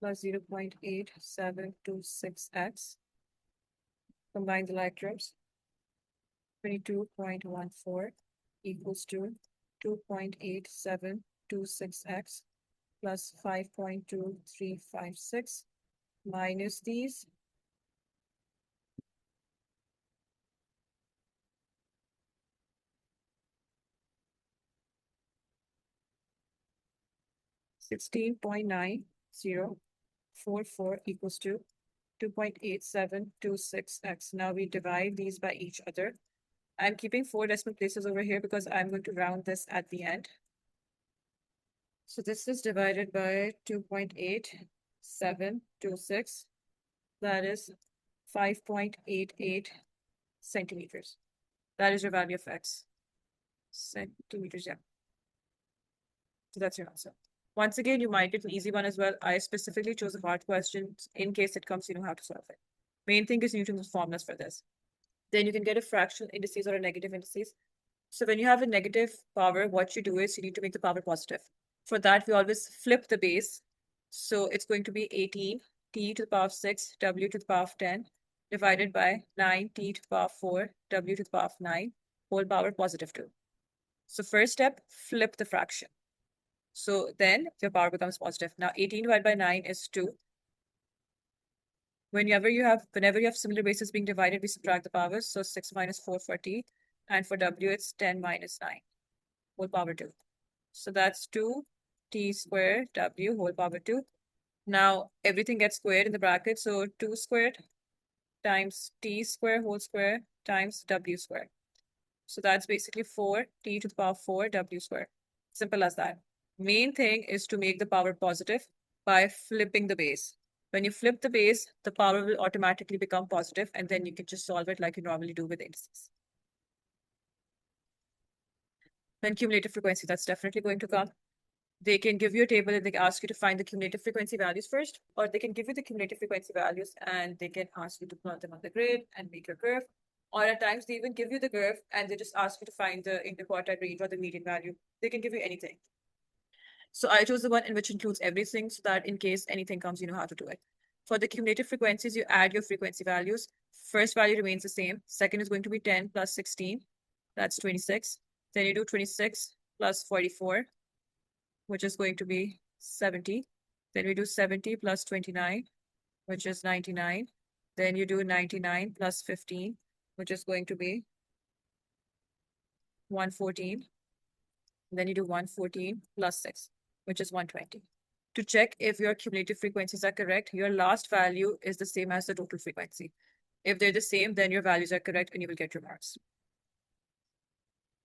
plus 0.8726x. Combine the like terms, 22.14 equals to 2.8726x plus 5.2356 minus these, $16.9044 equals to 2.8726x. Now we divide these by each other. I'm keeping 4 decimal places over here because I'm going to round this at the end. So this is divided by 2.8726. That is 5.88 centimeters. That is your value of x. Centimeters, yeah. So that's your answer. Once again, you might get an easy one as well. I specifically chose a hard question in case it comes, you know how to solve it. Main thing is Newton's formulas for this. Then you can get a fractional indices or a negative indices. So when you have a negative power, what you do is you need to make the power positive. For that, we always flip the base. So it's going to be 18 t to the power of 6, w to the power of 10, divided by 9 t to the power of 4, w to the power of 9, whole power positive 2. So first step, flip the fraction. So then your power becomes positive. Now 18 divided by 9 is 2. Whenever you have similar bases being divided, we subtract the powers. So 6 minus 4 for t, and for w it's 10 minus 9, whole power 2. So that's 2t squared w whole power 2. Now everything gets squared in the bracket. So 2 squared times t squared whole square times w squared. So that's basically 4t to the power 4 w squared. Simple as that. Main thing is to make the power positive by flipping the base. When you flip the base, the power will automatically become positive, and then you can just solve it like you normally do with indices. Then cumulative frequency, that's definitely going to come. They can give you a table and they ask you to find the cumulative frequency values first, or they can give you the cumulative frequency values and they can ask you to plot them on the grid and make your curve. Or at times they even give you the curve and they just ask you to find the interquartile range or the median value. They can give you anything. So I chose the one in which includes everything so that in case anything comes, you know how to do it. For the cumulative frequencies, you add your frequency values. First value remains the same. Second is going to be 10 plus 16. That's 26. Then you do 26 plus 44, which is going to be 70. Then we do 70 plus 29, which is 99. Then you do 99 plus 15, which is going to be 114. Then you do 114 plus 6, which is 120. To check if your cumulative frequencies are correct, your last value is the same as the total frequency. If they're the same, then your values are correct and you will get your marks.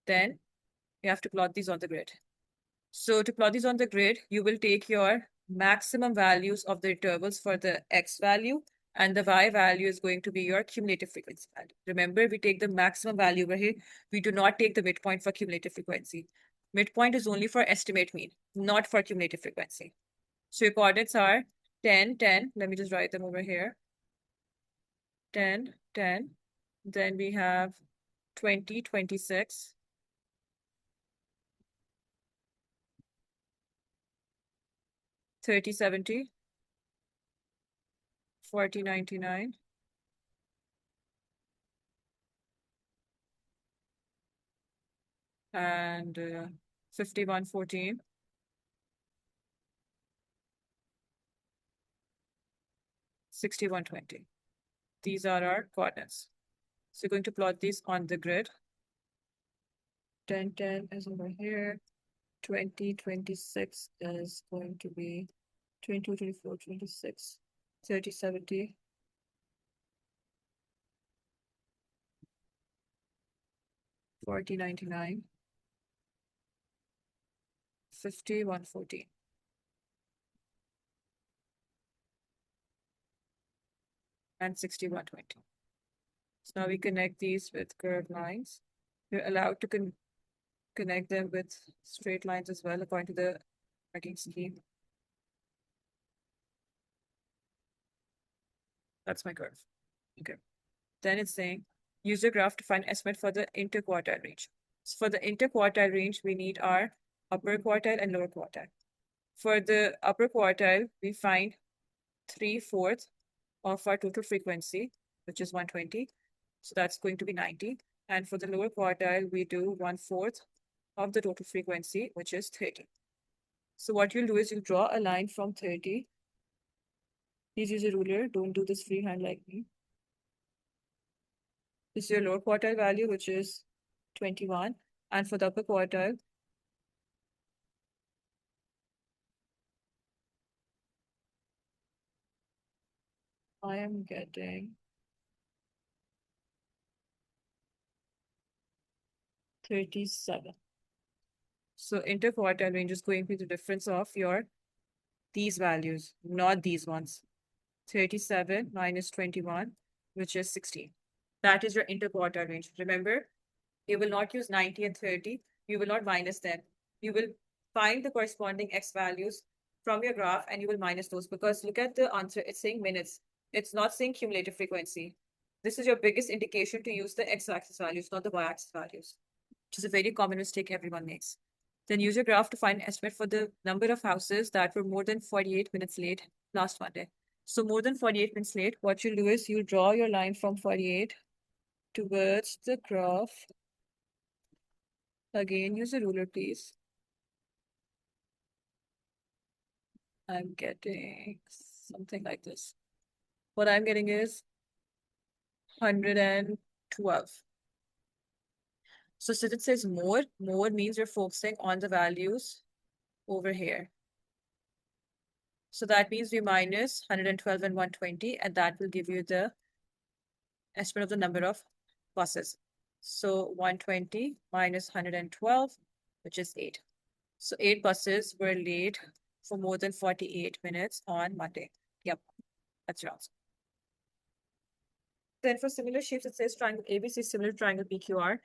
Then you have to plot these on the grid. So to plot these on the grid, you will take your maximum values of the intervals for the x value, and the y value is going to be your cumulative frequency value. Remember, we take the maximum value over here. We do not take the midpoint for cumulative frequency. Midpoint is only for estimate mean, not for cumulative frequency. So your coordinates are 10, 10. Let me just write them over here. 10, 10. Then we have 20, 26. 30, 70. 40, 99. And 51, 14. 61, 20. These are our coordinates. So you're going to plot these on the grid. 10, 10 is over here. 20, 26 is going to be 22, 24, 26, 30, 70. 40, 99. 50, 114. And 60, 120. So now we connect these with curved lines. You're allowed to connect them with straight lines as well, according to the marking scheme. That's my curve. Okay. Then it's saying, use your graph to find estimate for the interquartile range. So for the interquartile range, we need our upper quartile and lower quartile. For the upper quartile, we find 3/4 of our total frequency, which is 120. So that's going to be 90. And for the lower quartile, we do 1/4 of the total frequency, which is 30. So what you'll do is you'll draw a line from 30. Please use a ruler. Don't do this freehand like me. This is your lower quartile value, which is 21. And for the upper quartile, I am getting 37. So interquartile range is going to be the difference of your these values, not these ones. 37 minus 21, which is 16. That is your interquartile range. Remember, you will not use 90 and 30. You will not minus them. You will find the corresponding x values from your graph and you will minus those, because look at the answer. It's saying minutes. It's not saying cumulative frequency. This is your biggest indication to use the x-axis values, not the y-axis values, which is a very common mistake everyone makes. Then use your graph to find an estimate for the number of houses that were more than 48 minutes late last Monday. So more than 48 minutes late, what you'll do is you'll draw your line from 48 towards the graph. Again, use a ruler, please. I'm getting something like this. What I'm getting is 112. So since it says more means you're focusing on the values over here. So that means we minus 112 and 120, and that will give you the estimate of the number of buses. So 120 minus 112, which is 8. So 8 buses were late for more than 48 minutes on Monday. Yep, that's your answer. Then for similar shapes, it says triangle ABC is similar to triangle PQR.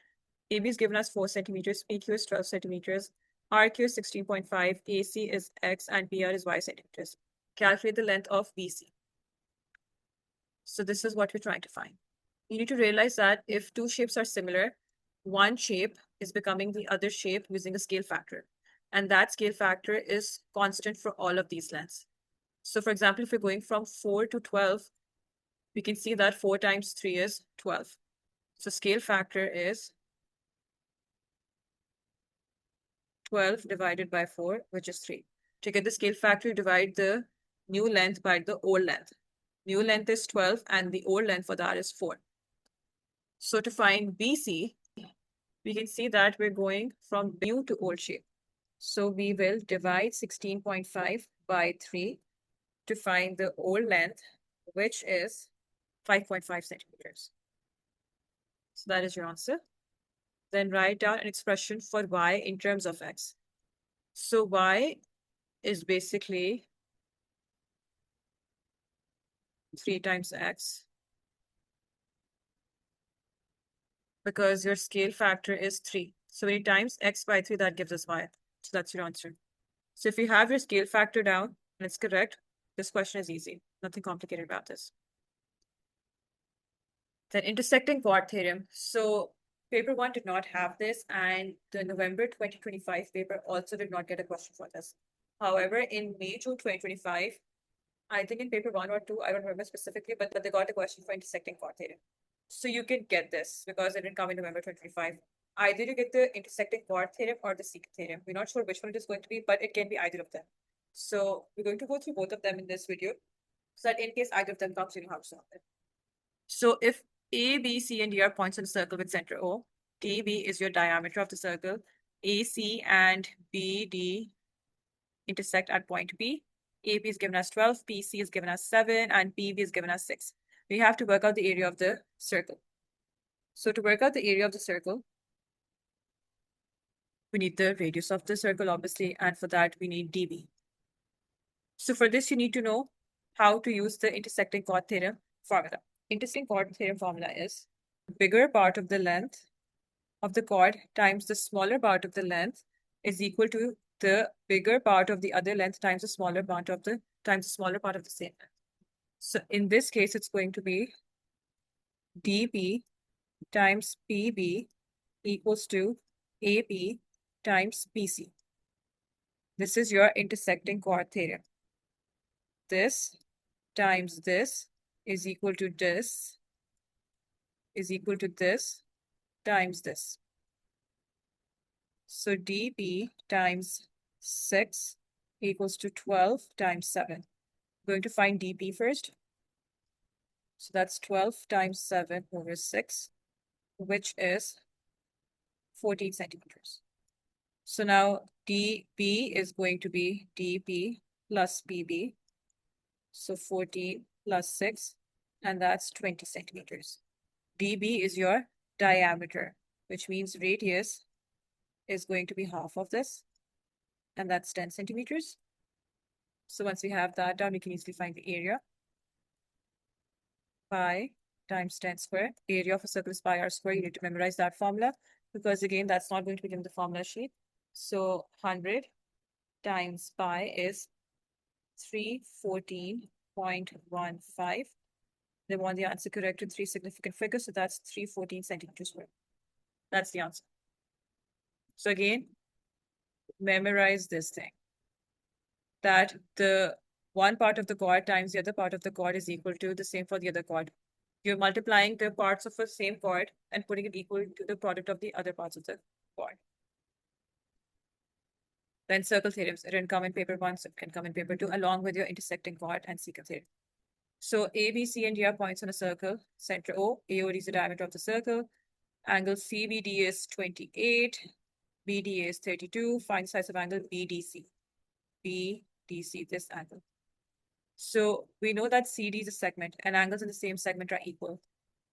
AB is given as 4 centimeters, PQ is 12 centimeters, RQ is 16.5, AC is X, and PR is Y centimeters. Calculate the length of BC. So this is what we're trying to find. you need to realize that if two shapes are similar, one shape is becoming the other shape using a scale factor. And that scale factor is constant for all of these lengths. So for example, if we're going from 4 to 12, we can see that 4 times 3 is 12. So scale factor is 12 divided by 4, which is 3. To get the scale factor, you divide the new length by the old length. New length is 12 and the old length for that is 4. So to find BC, we can see that we're going from new to old shape. So we will divide 16.5 by 3 to find the old length, which is 5.5 centimeters. So that is your answer. Then write down an expression for y in terms of x. So y is basically 3 times x because your scale factor is 3. So when you times x by 3, that gives us y. So that's your answer. So if you have your scale factor down and it's correct, this question is easy. Nothing complicated about this. Then intersecting chord theorem. So paper 1 did not have this, and the November 2025 paper also did not get a question for this. However, in May, June 2025, I think in paper 1 or 2, I don't remember specifically, but they got a question for intersecting chord theorem. So you can get this because it didn't come in November 2025. Either you get the intersecting chord theorem or the secant theorem. We're not sure which one it is going to be, but it can be either of them. So we're going to go through both of them in this video, so that in case either of them comes, you know how to solve it. So if A, B, C, and D are points in a circle with center O, DB is your diameter of the circle, AC and BD intersect at point B. AB is given as 12, PC is given as 7, and PB is given as 6. We have to work out the area of the circle. So to work out the area of the circle, we need the radius of the circle, obviously, and for that, we need dB. So for this, you need to know how to use the intersecting chord theorem formula. Intersecting chord theorem formula is the bigger part of the length of the chord times the smaller part of the length is equal to the bigger part of the other length times the smaller part of the same length. So in this case, it's going to be dB times PB equals to AP times PC. This is your intersecting chord theorem. This times this is equal to this times this. So dB times 6 equals to 12 times 7. I'm going to find dB first. So that's 12 times 7 over 6, which is 14 centimeters. So now dB is going to be dP plus PB. So 14 plus 6, and that's 20 centimeters. dB is your diameter, which means radius is going to be half of this, and that's 10 centimeters. So once we have that down, we can easily find the area. Pi times 10 squared. Area of a circle is pi r squared. You need to memorize that formula because, again, that's not going to be given the formula sheet. So 100 times pi is 314.15. They want the answer correct in 3 significant figures, so that's 314 centimeters squared. That's the answer. So again, memorize this thing, that the one part of the chord times the other part of the chord is equal to the same for the other chord. You're multiplying the parts of a same chord and putting it equal to the product of the other parts of the chord. Then circle theorems, it can come in paper 1, so it can come in paper 2, along with your intersecting chord and secant theorem. So A, B, C, and D are points on a circle. Center O, AOD is the diameter of the circle. Angle CBD is 28. BDA is 32. Find the size of angle BDC. BDC, this angle. So we know that CD is a segment and angles in the same segment are equal,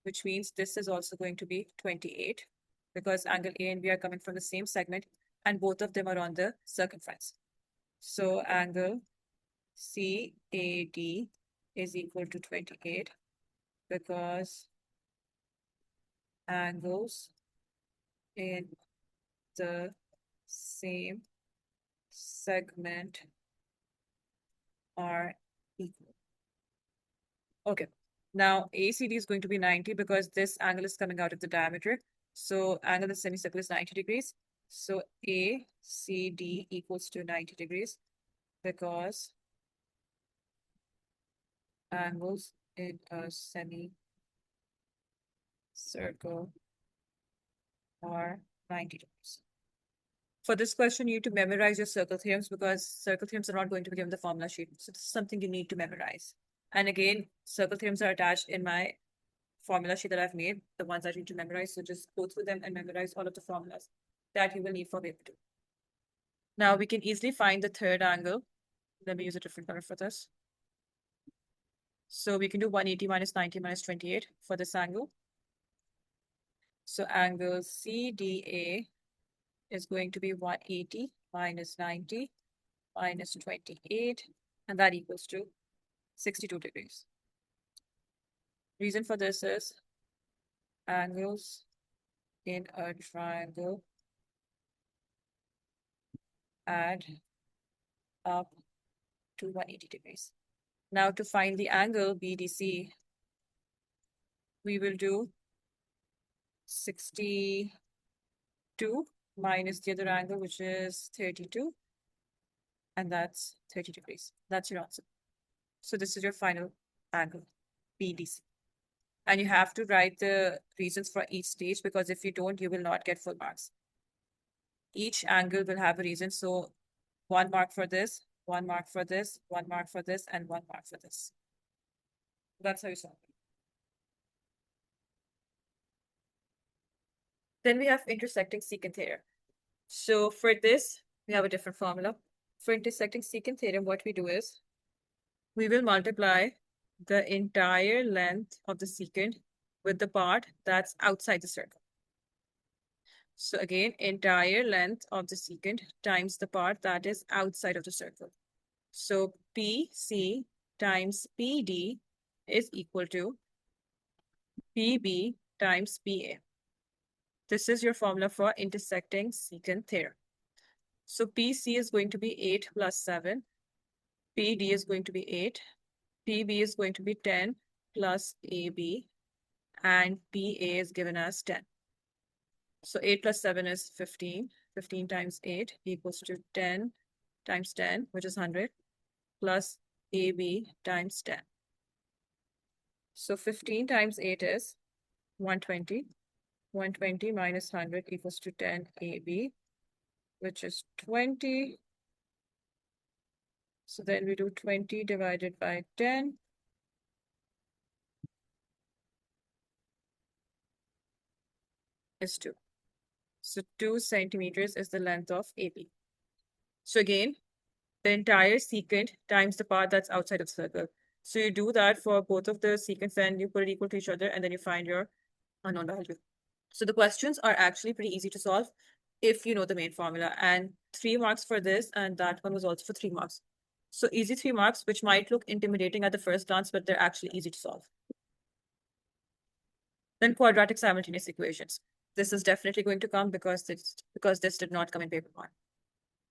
which means this is also going to be 28 because angle A and B are coming from the same segment and both of them are on the circumference. So angle CAD is equal to 28 because angles in the same segment are equal. Okay, Now, ACD is going to be 90 because this angle is coming out of the diameter. So angle of the semicircle is 90 degrees. So ACD equals to 90 degrees because angles in a semicircle are 90 degrees. For this question, you need to memorize your circle theorems because circle theorems are not going to be given the formula sheet. So this is something you need to memorize. And again, circle theorems are attached in my formula sheet that I've made, the ones that you need to memorize. So just go through them and memorize all of the formulas that you will need for paper 2. Now we can easily find the third angle. Let me use a different color for this. So we can do 180 minus 90 minus 28 for this angle. So angle CDA is going to be 180 minus 90 minus 28, and that equals to 62 degrees. Reason for this is angles in a triangle add up to 180 degrees. Now to find the angle BDC, we will do 62 minus the other angle, which is 32, and that's 30 degrees. That's your answer. So this is your final angle, BDC. And you have to write the reasons for each stage because if you don't, you will not get full marks. Each angle will have a reason. So 1 mark for this, 1 mark for this, 1 mark for this, and 1 mark for this. That's how you solve it. Then we have intersecting secant theorem. So for this, we have a different formula. For intersecting secant theorem, what we do is we will multiply the entire length of the secant with the part that's outside the circle. So again, entire length of the secant times the part that is outside of the circle. So PC times PD is equal to PB times PA. This is your formula for intersecting secant theorem. So PC is going to be 8 plus 7. PD is going to be 8. PB is going to be 10 plus AB. And PA is given as 10. So 8 plus 7 is 15. 15 times 8 equals to 10 times 10, which is 100, plus AB times 10. So 15 times 8 is 120. 120 minus 100 equals to 10 AB, which is 20. So then we do 20 divided by 10. Is 2. So 2 centimeters is the length of AB. So again, the entire secant times the part that's outside of the circle. So you do that for both of the secants and you put it equal to each other and then you find your unknown value. So the questions are actually pretty easy to solve if you know the main formula, and 3 marks for this, and that one was also for 3 marks. So easy 3 marks, which might look intimidating at the first glance, but they're actually easy to solve. Then quadratic simultaneous equations. This is definitely going to come because this did not come in paper 1.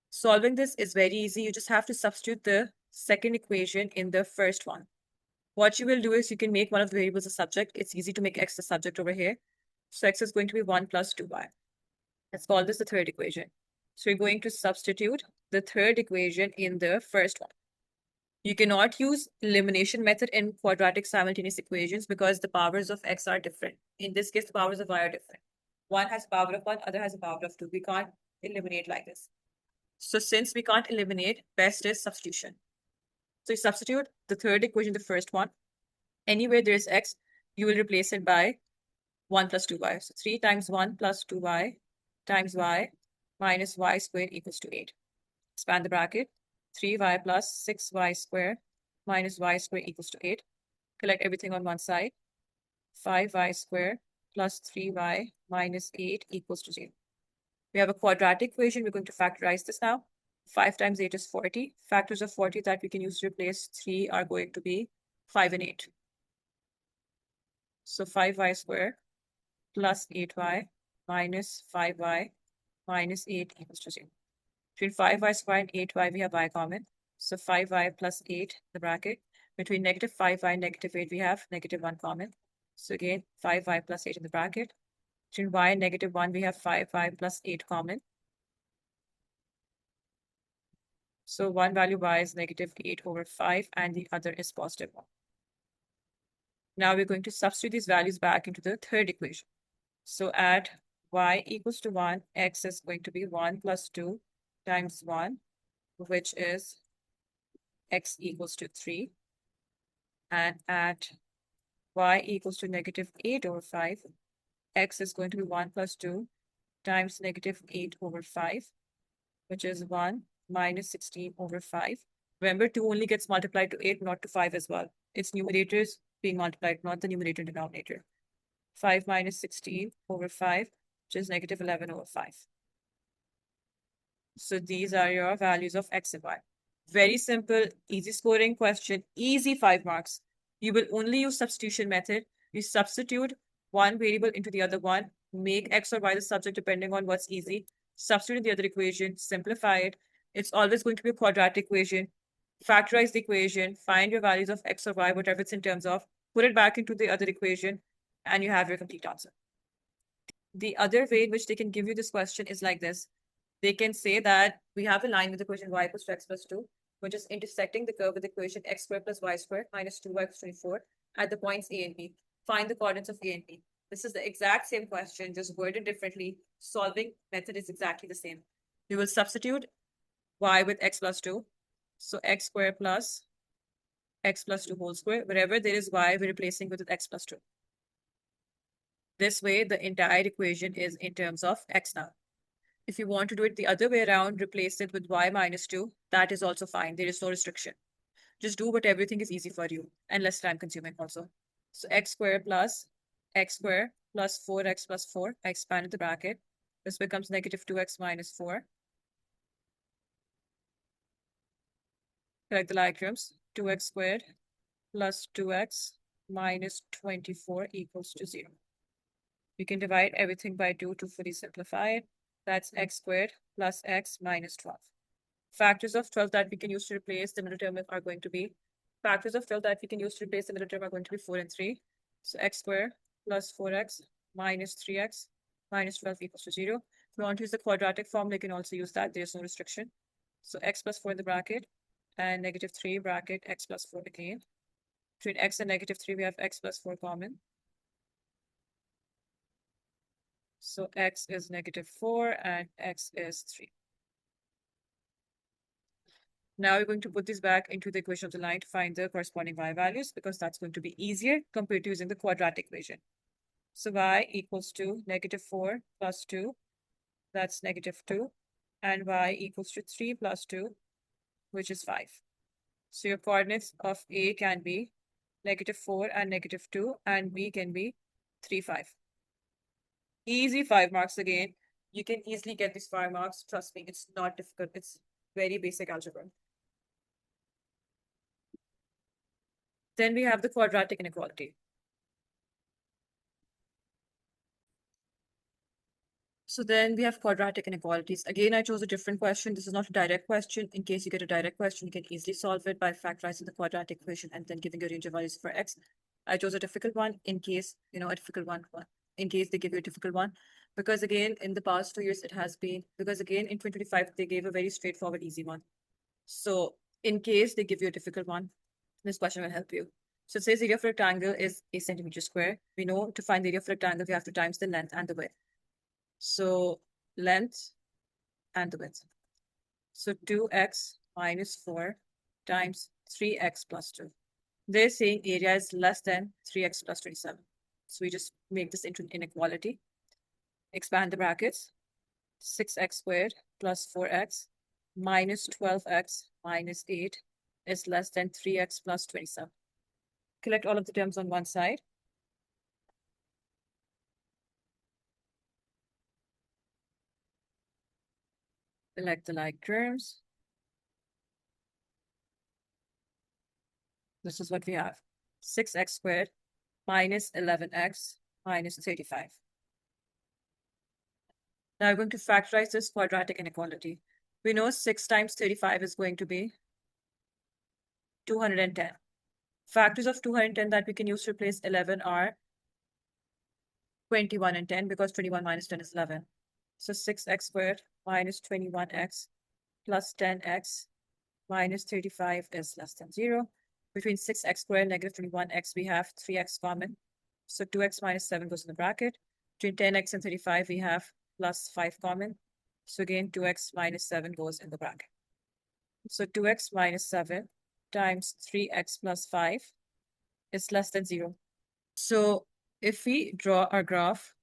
Solving this is very easy. You just have to substitute the second equation in the first one. What you will do is you can make one of the variables a subject. It's easy to make x the subject over here. So x is going to be 1 plus 2y. Let's call this the third equation. So you're going to substitute the third equation in the first one. You cannot use elimination method in quadratic simultaneous equations because the powers of x are different. In this case, the powers of y are different. One has a power of 1, other has a power of 2. We can't eliminate like this. So since we can't eliminate, best is substitution. So you substitute the third equation, the first one. Anywhere there's x, you will replace it by 1 plus 2y. So 3 times 1 plus 2y times y minus y squared equals to 8. Expand the bracket. 3y plus 6y squared minus y squared equals to 8. Collect everything on one side. 5y squared plus 3y minus 8 equals to 0. We have a quadratic equation. We're going to factorize this now. 5 times 8 is 40. Factors of 40 that we can use to replace 3 are going to be 5 and 8. So 5y squared plus 8y minus 5y minus 8 equals to 0. Between 5y squared and 8y, we have y common. So 5y plus 8, the bracket, Between -5y and -8, we have -1 common. So again, 5y plus 8 in the bracket. Between y and -1, we have 5y plus 8 common. So one value y is -8/5 and the other is +1. Now we're going to substitute these values back into the third equation. So at y equals to 1, x is going to be 1 plus 2 times 1, which is x equals to 3. And at y equals to -8/5, x is going to be 1 plus 2 times -8/5, which is 1 minus 16/5. Remember, 2 only gets multiplied to 8, not to 5 as well. Its numerator is being multiplied, not the numerator and denominator. 5 minus 16/5, which is -11/5. So these are your values of x and y. Very simple, easy scoring question, easy 5 marks. You will only use substitution method. You substitute one variable into the other one, make x or y the subject depending on what's easy, substitute in the other equation, simplify it. It's always going to be a quadratic equation. Factorize the equation, find your values of x or y, whatever it's in terms of, put it back into the other equation, and you have your complete answer. The other way in which they can give you this question is like this. They can say that we have a line with the equation y equals to x plus 2, which is intersecting the curve with the equation x squared plus y squared minus 2y equals 24 at the points A and B. Find the coordinates of A and B. This is the exact same question, just worded differently. Solving method is exactly the same. We will substitute y with x plus 2. So x squared plus x plus 2 whole square. Wherever there is y, we're replacing with x plus 2. This way, the entire equation is in terms of x now. If you want to do it the other way around, replace it with y minus 2. That is also fine. There is no restriction. Just do what everything is easy for you and less time consuming also. So x squared plus x squared plus 4x plus 4. I expanded the bracket. This becomes -2x minus 4. Correct the like terms. 2x squared plus 2x minus 24 equals to 0. We can divide everything by 2 to fully simplify it. That's x squared plus x minus 12. Factors of 12 that we can use to replace the middle term are going to be, factors of 12 that we can use to replace the middle term are going to be 4 and 3. So x squared plus 4x minus 3x minus 12 equals to 0. If you want to use the quadratic form, they can also use that. There's no restriction. So x plus 4 in the bracket and -3 bracket x plus 4 again. Between x and -3, we have x plus 4 common. So x is -4 and x is 3. Now we're going to put this back into the equation of the line to find the corresponding y values, because that's going to be easier compared to using the quadratic equation. So y equals to -4 plus 2, that's -2, and y equals to 3 plus 2, which is 5. So your coordinates of A can be -4 and -2, and B can be 3, 5. Easy 5 marks again. You can easily get these 5 marks. Trust me, it's not difficult. It's very basic algebra. Then we have the quadratic inequality. So then we have quadratic inequalities. Again, I chose a different question. This is not a direct question. In case you get a direct question, you can easily solve it by factorizing the quadratic equation and then giving a range of values for x. I chose a difficult one in case, a difficult one, in case they give you a difficult one. Because again, in the past 2 years, it has been, because again, in 2025, they gave a very straightforward, easy one. So in case they give you a difficult one, this question will help you. So it says area of a rectangle is a centimeter square. We know to find the area of a rectangle, we have to times the length and the width. So length and the width. So 2x minus 4 times 3x plus 2. They're saying area is less than 3x plus 27. So we just make this into an inequality. Expand the brackets. 6x squared plus 4x minus 12x minus 8 is less than 3x plus 27. Collect all of the terms on one side. Select the like terms. This is what we have. 6x squared minus 11x minus 35. Now we're going to factorize this quadratic inequality. We know 6 times 35 is going to be 210. Factors of 210 that we can use to replace 11 are 21 and 10, because 21 minus 10 is 11. So 6x squared minus 21x plus 10x minus 35 is less than 0. Between 6x squared and negative 21x, we have 3x common. So 2x minus 7 goes in the bracket. Between 10x and 35, we have plus 5 common. So again, 2x minus 7 goes in the bracket. So 2x minus 7 times 3x plus 5 is less than 0. So if we draw our graph,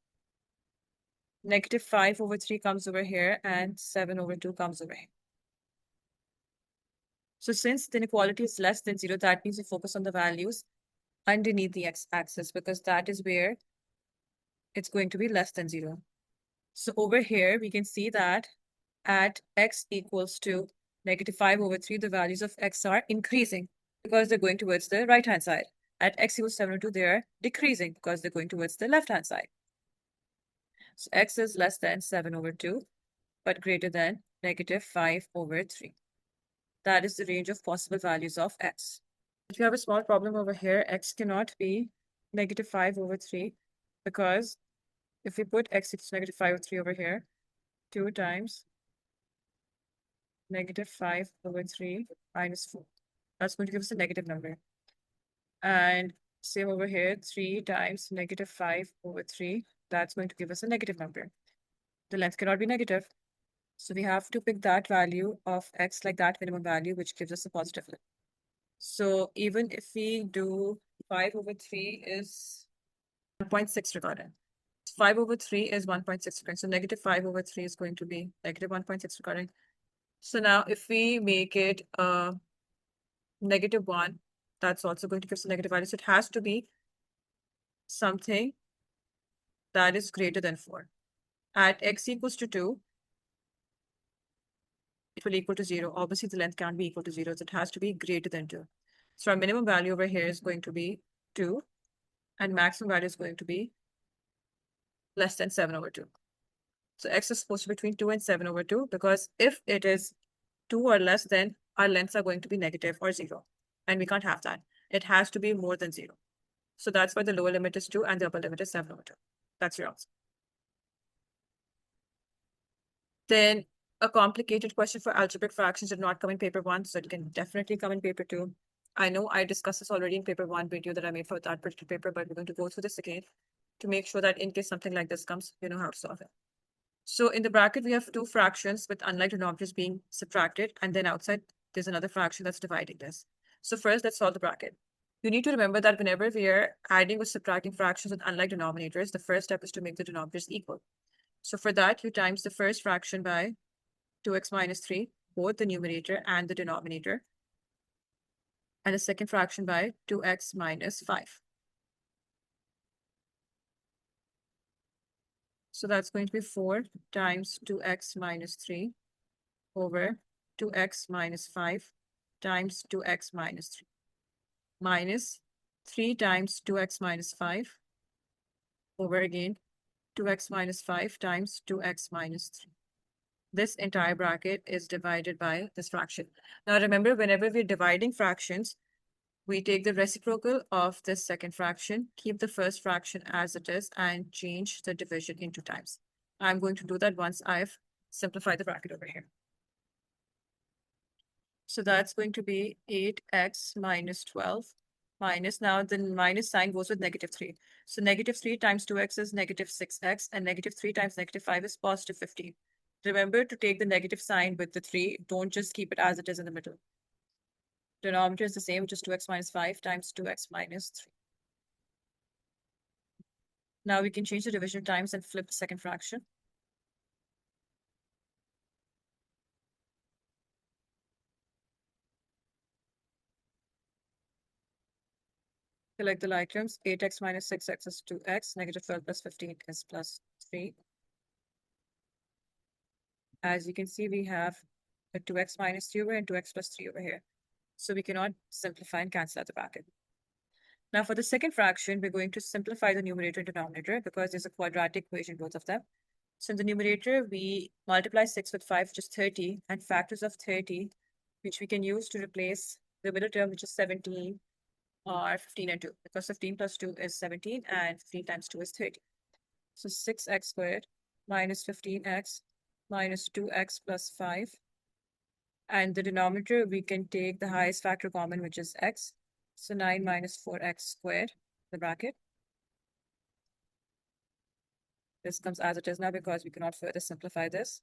negative 5 over 3 comes over here and 7 over 2 comes over here. So since the inequality is less than 0, that means we focus on the values underneath the x-axis, because that is where it's going to be less than 0. So over here, we can see that at x equals to negative 5 over 3, the values of x are increasing because they're going towards the right-hand side. At x equals 7 over 2, they're decreasing because they're going towards the left-hand side. So x is less than 7 over 2, but greater than negative 5 over 3. That is the range of possible values of x. If you have a small problem over here, x cannot be negative 5 over 3, because if we put x equals negative 5 over 3 over here, 2 times negative 5 over 3 minus 4. That's going to give us a negative number. And same over here, 3 times negative 5 over 3. That's going to give us a negative number. The length cannot be negative. So we have to pick that value of x, like that minimum value, which gives us a positive limit. So even if we do 5 over 3 is 1.6 recorded. 5 over 3 is 1.6 recording. So negative 5 over 3 is going to be negative 1.6 recording. So now if we make it negative 1, that's also going to give us a negative value. So it has to be something that is greater than 4. At x equals to 2, it will equal to 0. Obviously, the length can't be equal to 0, so it has to be greater than 2. So our minimum value over here is going to be 2, and maximum value is going to be less than 7 over 2. So x is supposed to be between 2 and 7 over 2, because if it is 2 or less, then our lengths are going to be negative or 0. And we can't have that. It has to be more than 0. So that's why the lower limit is 2 and the upper limit is 7 over 2. That's your answer. Then a complicated question for algebraic fractions did not come in paper 1, so it can definitely come in paper 2. I know I discussed this already in paper 1 video that I made for that particular paper, but we're going to go through this again to make sure that in case something like this comes, you know how to solve it. So in the bracket, we have two fractions with unlike denominators being subtracted, and then outside there's another fraction that's dividing this. So first, let's solve the bracket. You need to remember that whenever we are adding or subtracting fractions with unlike denominators, the first step is to make the denominators equal. So for that, you times the first fraction by 2x minus 3, both the numerator and the denominator, and the second fraction by 2x minus 5. So that's going to be 4 times 2x minus 3 over 2x minus 5 times 2x minus 3 minus 3 times 2x minus 5 over again 2x minus 5 times 2x minus 3. This entire bracket is divided by this fraction. Now remember, whenever we're dividing fractions, we take the reciprocal of this second fraction, keep the first fraction as it is, and change the division into times. I'm going to do that once I've simplified the bracket over here. So that's going to be 8x minus 12 minus, now the minus sign goes with negative 3. So negative 3 times 2x is negative 6x, and negative 3 times negative 5 is positive 15. Remember to take the negative sign with the 3. Don't just keep it as it is in the middle. Denominator is the same, which is 2x minus 5 times 2x minus 3. Now we can change the division times and flip the second fraction. Select the like terms. 8x minus 6x is 2x. Negative 12 plus 15 is plus 3. As you can see, we have a 2x minus 3 over and 2x plus 3 over here. So we cannot simplify and cancel out the bracket. Now for the second fraction, we're going to simplify the numerator and denominator because there's a quadratic equation, both of them. So in the numerator, we multiply 6 with 5, which is 30, and factors of 30, which we can use to replace the middle term, which is 17, are 15 and 2, because 15 plus 2 is 17 and 15 times 2 is 30. So 6x squared minus 15x minus 2x plus 5. And the denominator, we can take the highest factor common, which is x. So 9 minus 4x squared, the bracket. This comes as it is now because we cannot further simplify this.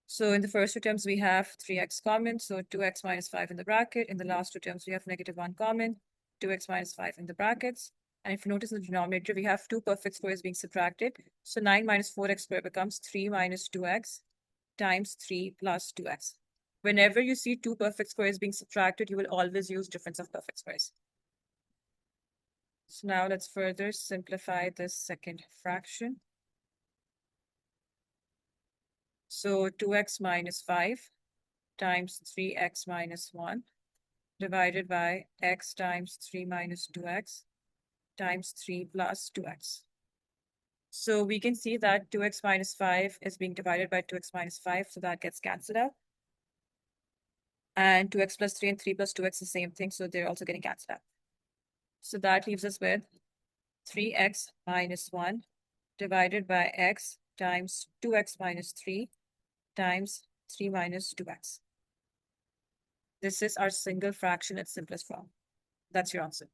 So in the first two terms, we have 3x common, so 2x minus 5 in the bracket. In the last two terms, we have -1 common, 2x minus 5 in the brackets. And if you notice in the denominator, we have two perfect squares being subtracted. So 9 minus 4x squared becomes 3 minus 2x times 3 plus 2x. Whenever you see two perfect squares being subtracted, you will always use difference of perfect squares. So now let's further simplify this second fraction. So 2x minus 5 times 3x minus 1 divided by x times 3 minus 2x times 3 plus 2x. So we can see that 2x minus 5 is being divided by 2x minus 5, so that gets cancelled out. And 2x plus 3 and 3 plus 2x is the same thing, so they're also getting cancelled out. So that leaves us with 3x minus 1 divided by x times 2x minus 3 times 3 minus 2x. This is our single fraction in its simplest form. That's your answer.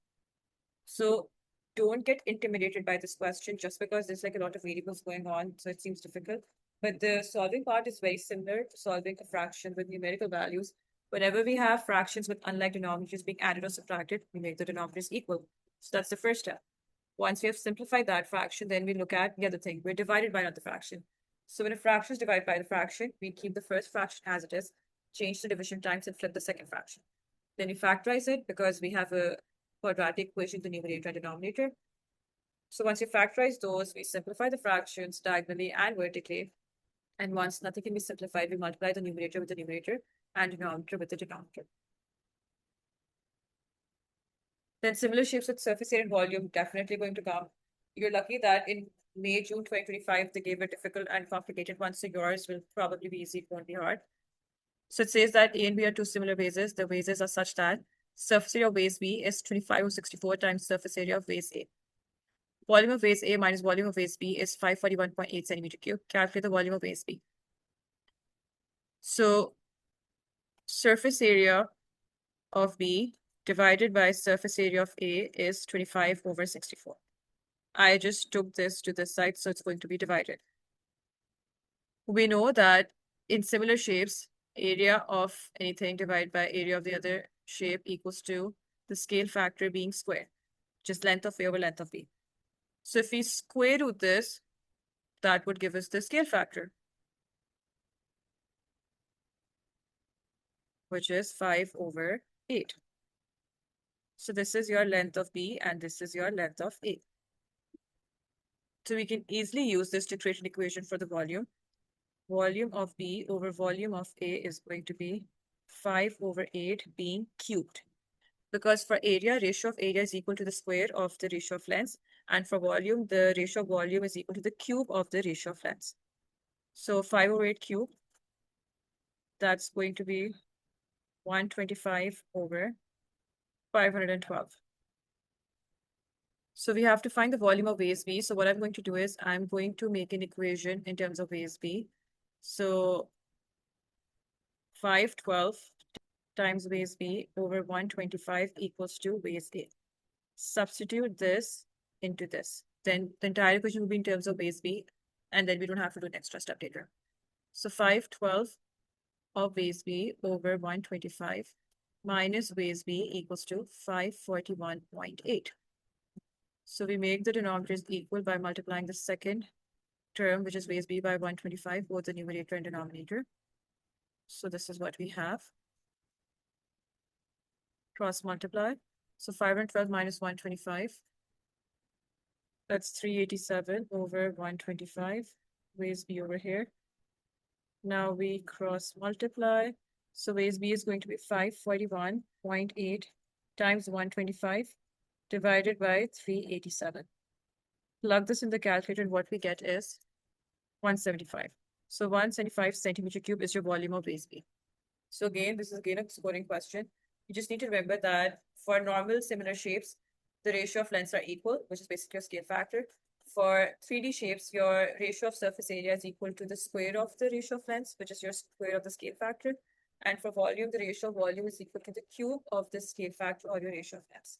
So don't get intimidated by this question just because there's like a lot of variables going on, so it seems difficult. But the solving part is very similar to solving a fraction with numerical values. Whenever we have fractions with unlike denominators being added or subtracted, we make the denominators equal. So that's the first step. Once we have simplified that fraction, then we look at the other thing. We're divided by another fraction. So when a fraction is divided by the fraction, we keep the first fraction as it is, change the division times, and flip the second fraction. Then we factorize it because we have a quadratic equation, the numerator and denominator. So once you factorize those, we simplify the fractions diagonally and vertically. And once nothing can be simplified, we multiply the numerator with the numerator and denominator with the denominator. Then similar shapes with surface area and volume definitely going to come. You're lucky that in May, June 2025, they gave a difficult and complicated one, so yours will probably be easy, it won't be hard. So it says that A and B are two similar bases. The bases are such that surface area of base B is 25/64 times surface area of base A. Volume of base A minus volume of base B is 541.8 centimeter cube. Calculate the volume of base B. So surface area of B divided by surface area of A is 25/64. I just took this to this side, so it's going to be divided. We know that in similar shapes, area of anything divided by area of the other shape equals to the scale factor being square, just length of A over length of B. So if we square root this, that would give us the scale factor, which is 5/8. So this is your length of B and this is your length of A. So we can easily use this to create an equation for the volume. Volume of B over volume of A is going to be 5/8 being cubed. Because for area, ratio of area is equal to the square of the ratio of lengths. And for volume, the ratio of volume is equal to the cube of the ratio of lengths. So 5/8 cube, that's going to be 125/512. So we have to find the volume of base B. So what I'm going to do is I'm going to make an equation in terms of base B. So 512 times base B over 125 equals to base A. Substitute this into this. Then the entire equation will be in terms of base B, and then we don't have to do an extra step later. So 512 of base B over 125 minus base B equals to 541.8. So we make the denominators equal by multiplying the second term, which is base B, by 125, both the numerator and denominator. So this is what we have. Cross multiply. So 512 minus 125. That's 387 over 125. Base B over here. Now we cross multiply. So base B is going to be 541.8 times 125 divided by 387. Plug this in the calculator and what we get is 175. So 175 centimeter cube is your volume of base B. So again, this is again a scoring question. You just need to remember that for normal similar shapes, the ratio of lengths are equal, which is basically a scale factor. For 3D shapes, your ratio of surface area is equal to the square of the ratio of lengths, which is your square of the scale factor. And for volume, the ratio of volume is equal to the cube of the scale factor or your ratio of lengths.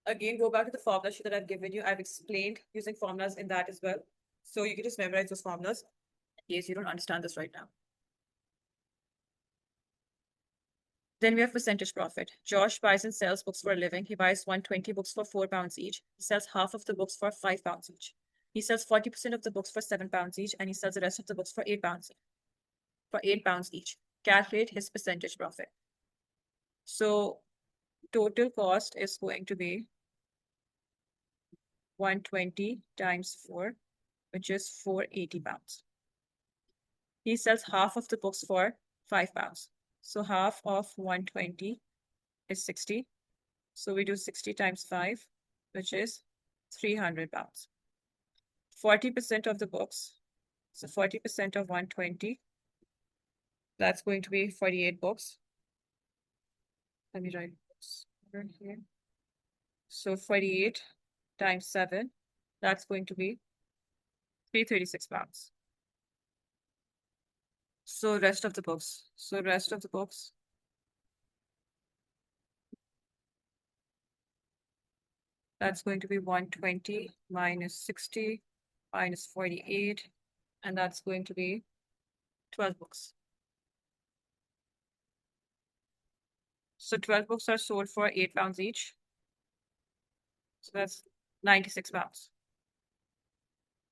Again, go back to the formula sheet that I've given you. I've explained using formulas in that as well. So you can just memorize those formulas in case you don't understand this right now. Then we have percentage profit. Josh buys and sells books for a living. He buys 120 books for £4 each. He sells half of the books for £5 each. He sells 40% of the books for £7 each, and he sells the rest of the books for £8 each. Calculate his percentage profit. So total cost is going to be 120 times 4, which is £480. He sells half of the books for £5. So half of 120 is 60. So we do 60 times 5, which is £300. 40% of the books. So 40% of 120, that's going to be 48 books. Let me write books over here. So 48 times 7, that's going to be £336. So rest of the books. That's going to be 120 minus 60 minus 48, and that's going to be 12 books. So 12 books are sold for £8 each. So that's £96.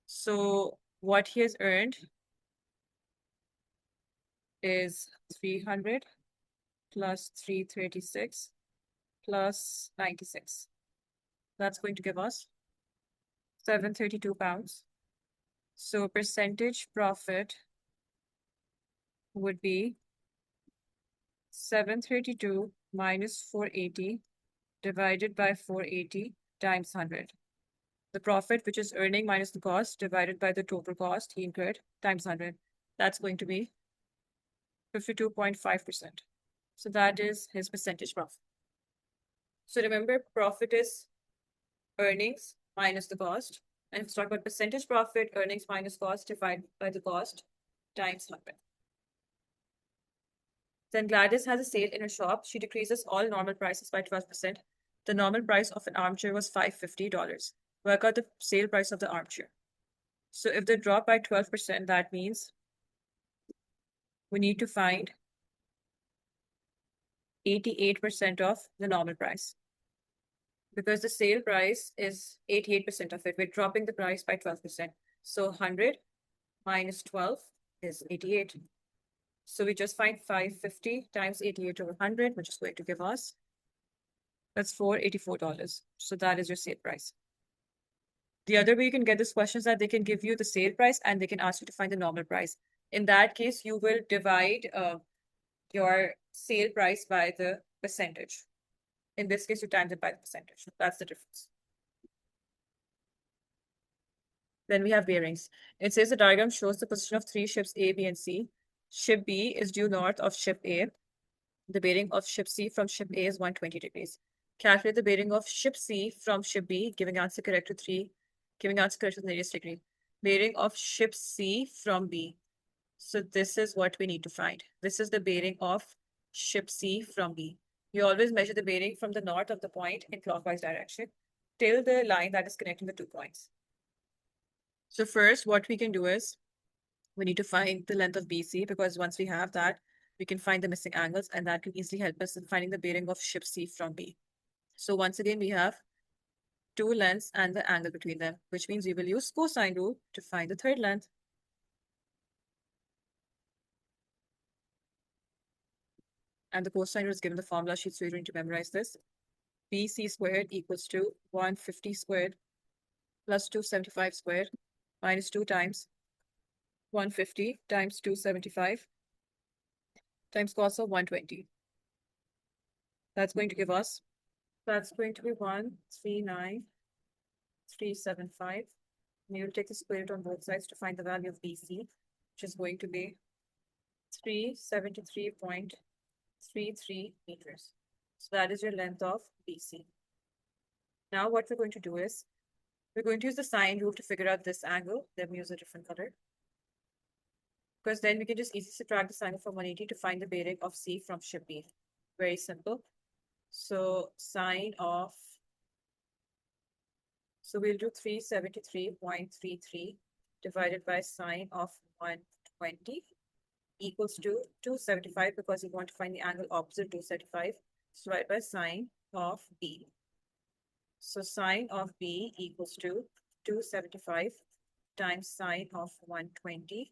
So what he has earned is 300 plus 336 plus 96. That's going to give us £732. So percentage profit would be 732 minus 480 divided by 480 times 100. The profit, which is earning minus the cost, divided by the total cost he incurred times 100. That's going to be 52.5%. So that is his percentage profit. So remember, profit is earnings minus the cost. And if we talk about percentage profit, earnings minus cost divided by the cost times 100. Then Gladys has a sale in her shop. She decreases all normal prices by 12%. The normal price of an armchair was $550. Work out the sale price of the armchair. So if they drop by 12%, that means we need to find 88% of the normal price. Because the sale price is 88% of it. We're dropping the price by 12%. So 100 minus 12 is 88. So we just find 550 times 88 over 100, which is going to give us, that's $484. So that is your sale price. The other way you can get this question is that they can give you the sale price and they can ask you to find the normal price. In that case, you will divide your sale price by the percentage. In this case, you times it by the percentage. That's the difference. Then we have bearings. It says the diagram shows the position of 3 ships A, B, and C. Ship B is due north of ship A. The bearing of ship C from ship A is 120 degrees. Calculate the bearing of ship C from ship B, giving answer correct to 3, giving answer correct to the nearest degree. Bearing of ship C from B. So this is what we need to find. This is the bearing of ship C from B. You always measure the bearing from the north of the point in clockwise direction till the line that is connecting the 2 points. So first, what we can do is we need to find the length of BC, because once we have that, we can find the missing angles, and that can easily help us in finding the bearing of ship C from B. So once again, we have 2 lengths and the angle between them, which means we will use cosine rule to find the third length. And the cosine rule is given the formula sheet, so you're going to memorize this. BC squared equals to 150 squared plus 275 squared minus 2 times 150 times 275 times cos of 120. That's going to give us, that's going to be 139,375. And you'll take the square root on both sides to find the value of BC, which is going to be 373.3 0.33 meters. So that is your length of BC. Now what we're going to do is, we're going to use the sine rule to figure out this angle. Let me use a different color. Because then we can just easily subtract the sine from 180 to find the bearing of C from ship B. Very simple. So we'll do 373.33 divided by sine of 120 equals to 275, because we want to find the angle opposite 275, divided by sine of B. So sine of B equals to 275 times sine of 120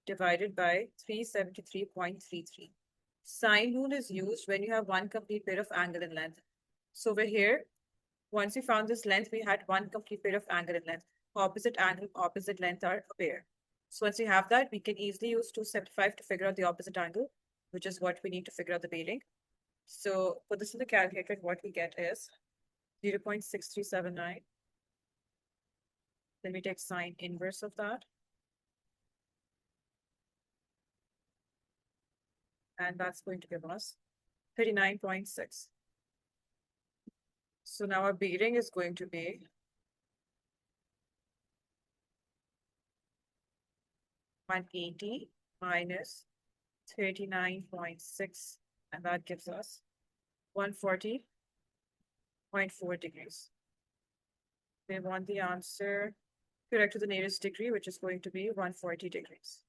divided by 373.33. Sine rule is used when you have one complete pair of angle and length. So over here, once we found this length, we had one complete pair of angle and length. Opposite angle, opposite length are a pair. So once we have that, we can easily use 275 to figure out the opposite angle, which is what we need to figure out the bearing. So put this in the calculator, what we get is 0.6379. Then we take sine inverse of that. And that's going to give us 39.6. So now our bearing is going to be 180 minus 39.6, and that gives us 140.4 degrees. We want the answer correct to the nearest degree, which is going to be 140 degrees.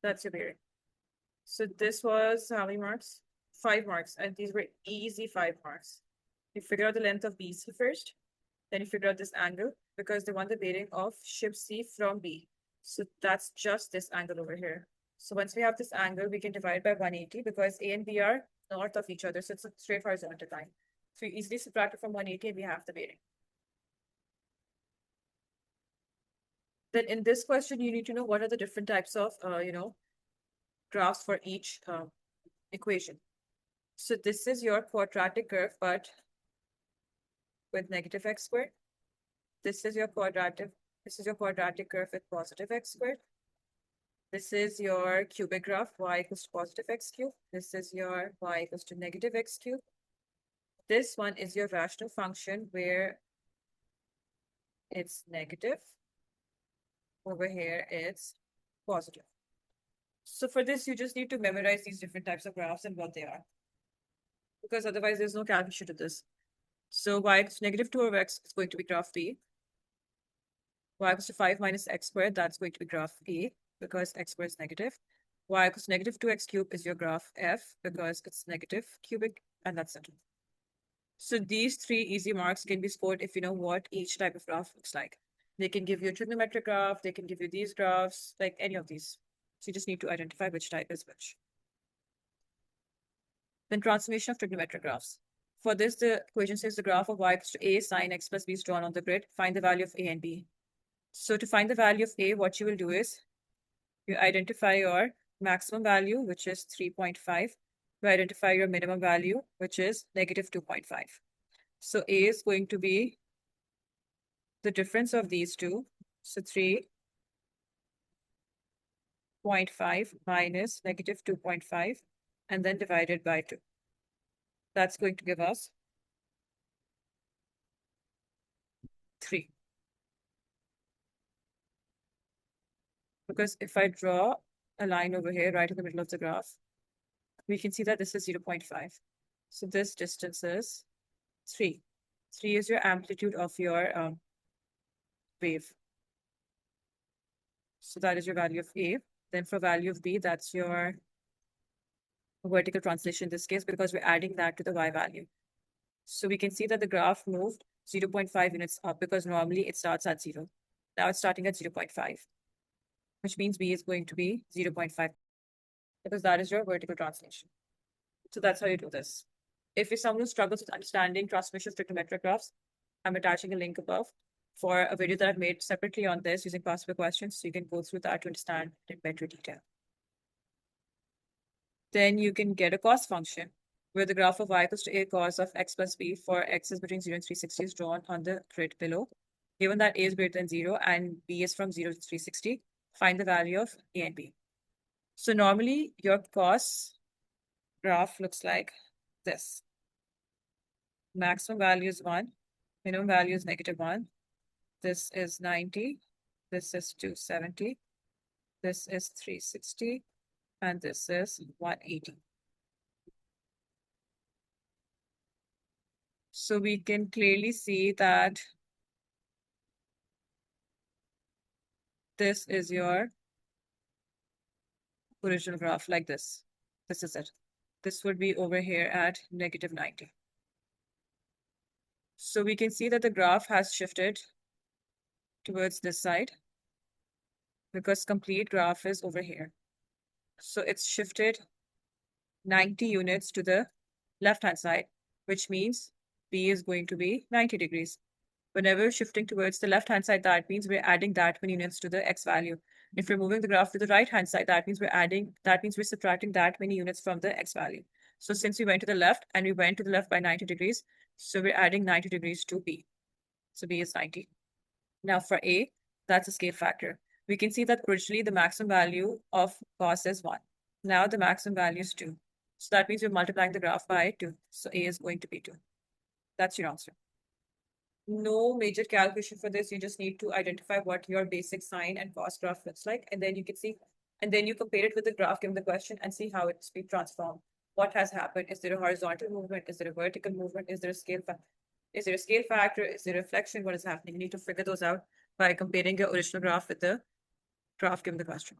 That's your bearing. So this was how many marks? 5 marks, and these were easy 5 marks. You figure out the length of BC first, then you figure out this angle, because they want the bearing of ship C from B. So that's just this angle over here. So once we have this angle, we can divide by 180, because A and B are north of each other. So it's a straight horizontal line. So you easily subtract it from 180 and we have the bearing. Then in this question, you need to know what are the different types of, graphs for each equation. So this is your quadratic curve, but with negative x squared. This is your quadratic curve with positive x squared. This is your cubic graph, y equals to positive x cubed. This is your y equals to negative x cubed. This one is your rational function where it's negative. Over here, it's positive. So for this, you just need to memorize these different types of graphs and what they are, because otherwise there's no calculation to this. So y equals to negative 2 over x is going to be graph B. Y equals to 5 minus x squared, that's going to be graph A, because x squared is negative. Y equals to negative 2x cubed is your graph F, because it's negative cubic, and that's it. So these 3 easy marks can be scored if you know what each type of graph looks like. They can give you a trigonometric graph, they can give you these graphs, like any of these. So you just need to identify which type is which. Then transformation of trigonometric graphs. For this, the equation says the graph of y equals to a sine x plus b is drawn on the grid. Find the value of a and b. So to find the value of a, what you will do is you identify your maximum value, which is 3.5. You identify your minimum value, which is negative 2.5. So a is going to be the difference of these two. So 3.5 minus negative 2.5, and then divided by 2. That's going to give us 3. Because if I draw a line over here, right in the middle of the graph, we can see that this is 0.5. So this distance is 3. 3 is your amplitude of your wave. So that is your value of A. Then for value of B, that's your vertical translation in this case, because we're adding that to the Y value. So we can see that the graph moved 0.5 units up, because normally it starts at 0. Now it's starting at 0.5, which means B is going to be 0.5, because that is your vertical translation. So that's how you do this. If you're someone who struggles with understanding transformation of trigonometric graphs, I'm attaching a link above for a video that I've made separately on this using past paper questions, so you can go through that to understand it in better detail. Then you can get a cost function where the graph of y equals to a cos of x plus b for x is between 0 and 360 is drawn on the grid below. Given that a is greater than 0 and b is from 0 to 360, find the value of a and b. So normally your costs graph looks like this. Maximum value is 1, minimum value is -1. This is 90, this is 270, this is 360, and this is 180. So we can clearly see that this is your original graph like this. This is it. This would be over here at -90. So we can see that the graph has shifted towards this side because complete graph is over here. So it's shifted 90 units to the left-hand side, which means B is going to be 90 degrees. Whenever shifting towards the left-hand side, that means we're adding that many units to the X value. If we're moving the graph to the right-hand side, that means we're subtracting that many units from the X value. So since we went to the left and we went to the left by 90 degrees, so we're adding 90 degrees to B. So B is 90. Now for A, that's a scale factor. We can see that originally the maximum value of cos is 1. Now the maximum value is 2. So that means we're multiplying the graph by 2. So A is going to be 2. That's your answer. No major calculation for this. You just need to identify what your basic sine and cos graph looks like. And then you can see, and then you compare it with the graph given the question and see how it's been transformed. What has happened? Is there a horizontal movement? Is there a vertical movement? Is there a scale factor? Is there a scale factor? Is there a reflection? What is happening? You need to figure those out by comparing your original graph with the graph given the question.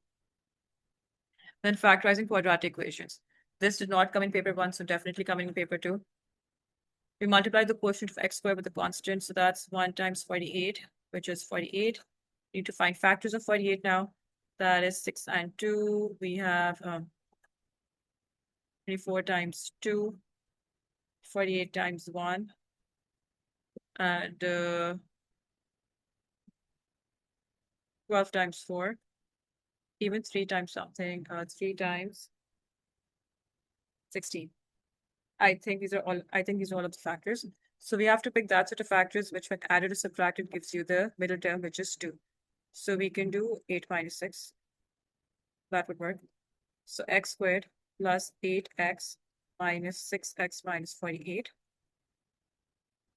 Then factorizing quadratic equations. This did not come in paper 1, so definitely coming in paper 2. We multiply the quotient of x squared with the constant, so that's 1 times 48, which is 48. We need to find factors of 48 now. That is 6 and 2. We have 24 times 2, 48 times 1, and 12 times 4, even 3 times something, 3 times 16. I think these are all of the factors. So we have to pick that set of factors which when added or subtracted gives you the middle term, which is 2. So we can do 8 minus 6. That would work. So x squared plus 8x minus 6x minus 48.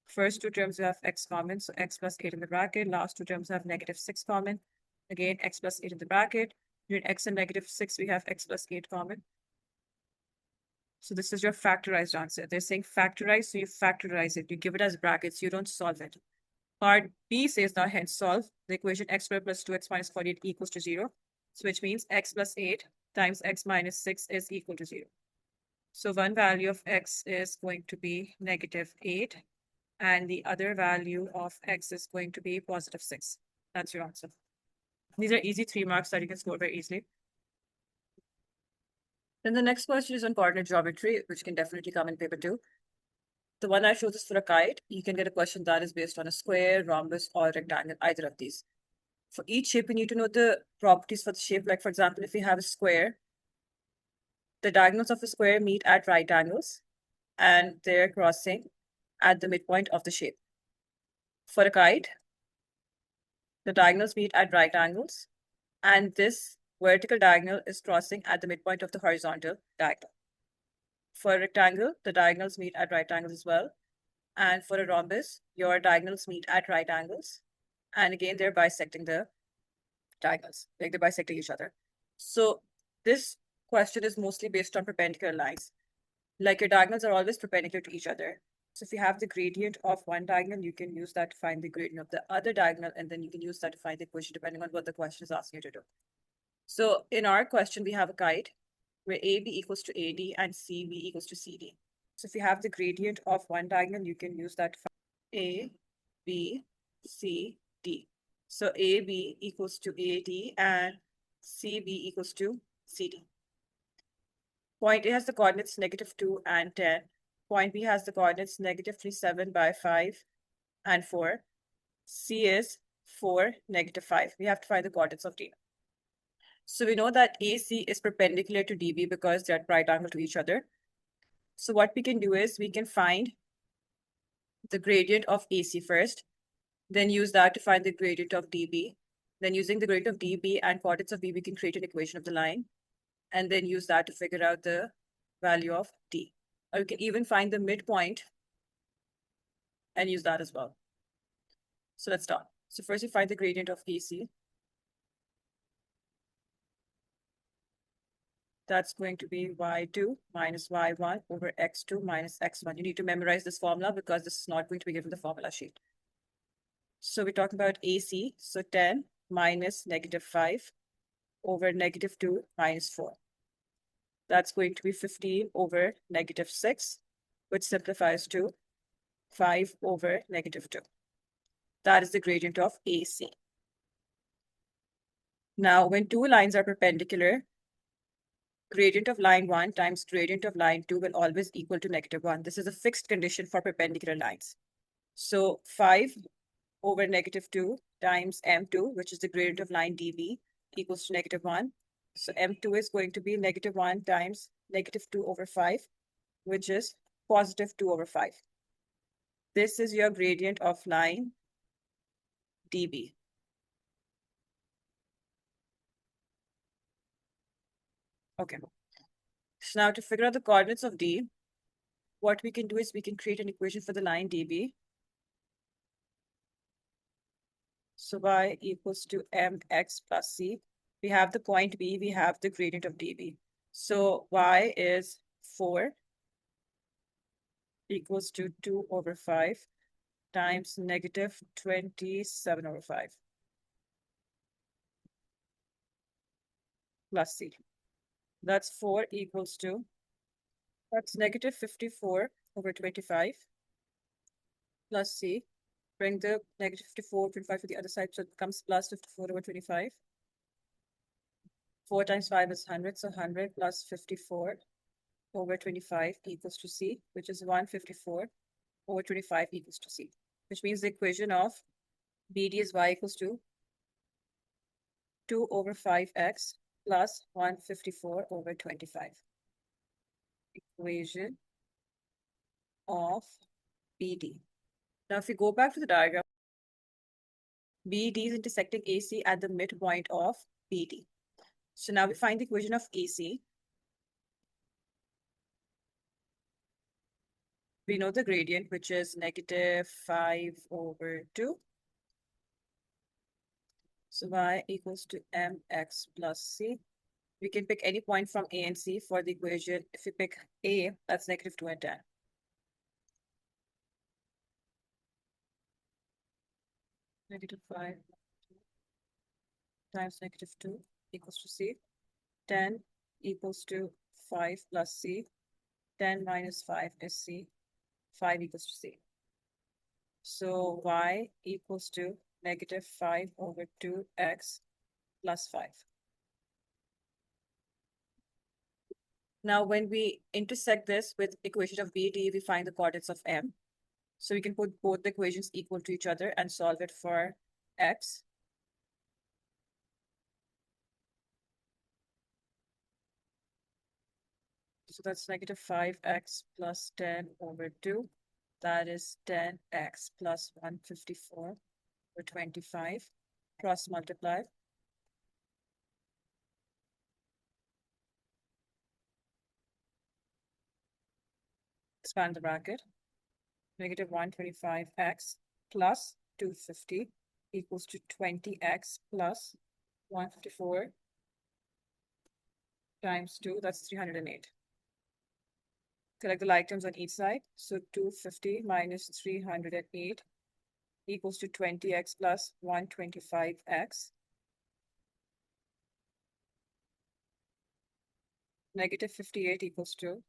First two terms we have x common, so x plus 8 in the bracket. Last two terms have -6 common. Again, x plus 8 in the bracket. Between x and -6, we have x plus 8 common. So this is your factorized answer. They're saying factorize, so you factorize it. You give it as brackets, you don't solve it. Part B says now hence solve the equation x squared plus 2x minus 48 equals to 0. So which means x plus 8 times x minus 6 is equal to 0. So one value of x is going to be -8, and the other value of x is going to be +6. That's your answer. These are easy 3 marks that you can score very easily. Then the next question is on coordinate geometry, which can definitely come in paper 2. The one I showed is for a kite. You can get a question that is based on a square, rhombus, or rectangle, either of these. For each shape, you need to know the properties for the shape. Like, for example, if we have a square, the diagonals of a square meet at right angles, and they're crossing at the midpoint of the shape. For a kite, the diagonals meet at right angles, and this vertical diagonal is crossing at the midpoint of the horizontal diagonal. For a rectangle, the diagonals meet at right angles as well. And for a rhombus, your diagonals meet at right angles. And again, they're bisecting the diagonals, like they're bisecting each other. So this question is mostly based on perpendicular lines. Like your diagonals are always perpendicular to each other. So if you have the gradient of one diagonal, you can use that to find the gradient of the other diagonal, and then you can use that to find the equation depending on what the question is asking you to do. So in our question, we have a kite where AB equals to AD and CB equals to CD. So if you have the gradient of one diagonal, you can use that to find A, B, C, D. So AB equals to AD and CB equals to CD. Point A has the coordinates -2 and 10. Point B has the coordinates -3, 7 by 5 and 4. C is 4, -5. We have to find the coordinates of D. So we know that AC is perpendicular to DB because they're at right angle to each other. So what we can do is we can find the gradient of AC first, then use that to find the gradient of DB. Then using the gradient of DB and coordinates of B, we can create an equation of the line, and then use that to figure out the value of D. Or you can even find the midpoint and use that as well. So let's start. So first you find the gradient of AC. That's going to be y2 minus y1 over x2 minus x1. You need to memorize this formula because this is not going to be given the formula sheet. So we're talking about AC. So 10 minus -5 over -2 minus 4. That's going to be 15 over -6, which simplifies to 5 over -2. That is the gradient of AC. Now, when two lines are perpendicular, gradient of line 1 times gradient of line 2 will always equal to -1. This is a fixed condition for perpendicular lines. So 5 over -2 times M2, which is the gradient of line DB, equals to -1. So M2 is going to be -1 times -2 over 5, which is +2 over 5. This is your gradient of line DB. Okay. So now to figure out the coordinates of D, what we can do is we can create an equation for the line DB. So y equals to mx plus c. We have the point B, we have the gradient of dB. So y is 4 equals to 2 over 5 times -27 over 5 plus c. That's 4 equals to, that's -54 over 25 plus c. Bring the -54, 25 to the other side, so it becomes plus 54 over 25. 4 times 5 is 100, so 100 plus 54 over 25 equals to c, which is 154 over 25 equals to c, which means the equation of BD is y equals to 2 over 5x plus 154 over 25. Equation of BD. Now, if we go back to the diagram, BD is intersecting AC at the midpoint of BD. So now we find the equation of AC. We know the gradient, which is -5 over 2. So y equals to mx plus c. We can pick any point from A and C for the equation. If we pick A, that's -2 and 10. -5 times -2 equals to C. 10 equals to 5 plus C. 10 minus 5 is C. 5 equals to C. So y equals to -5 over 2x plus 5. Now, when we intersect this with equation of BD, we find the coordinates of M. So we can put both the equations equal to each other and solve it for x. So that's -5x plus 10 over 2. That is 10x plus 154 over 25. Cross multiply. Expand the bracket. -125x plus 250 equals to 20x plus 154 times 2. That's 308. Collect the like terms on each side. So 250 minus 308 equals to 20x plus 125x. -58 equals to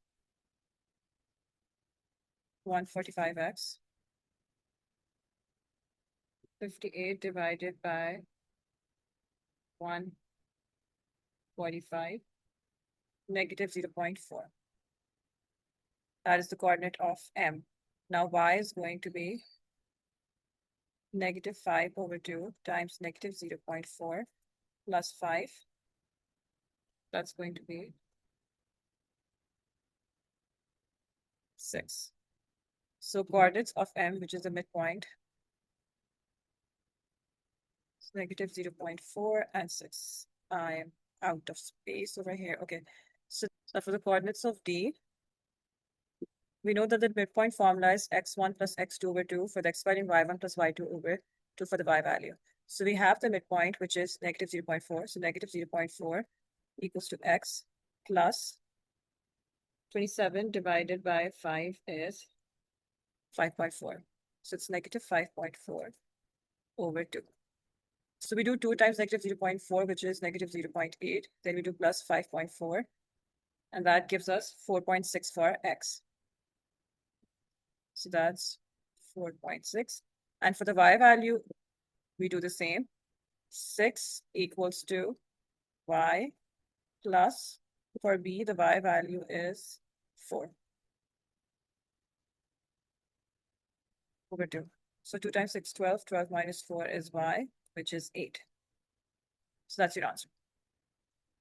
145x. 58 divided by 145, -0.4. That is the coordinate of M. Now y is going to be -5 over 2 times -0.4 plus 5. That's going to be 6. So coordinates of M, which is the midpoint, is -0.4 and 6. I am out of space over here. Okay. So for the coordinates of D, we know that the midpoint formula is x1 plus x2 over 2 for the x value, and y1 plus y2 over 2 for the y value. So we have the midpoint, which is negative 0.4. So negative 0.4 equals to x plus 27 divided by 5 is 5.4. So it's negative 5.4 over 2. So we do 2 times negative 0.4, which is negative 0.8. Then we do plus 5.4. And that gives us 4.6 for x. So that's 4.6. And for the y value, we do the same. 6 equals to y plus, for b, the y value is 4 over 2. So 2 times 6, 12. 12 minus 4 is y, which is 8. So that's your answer.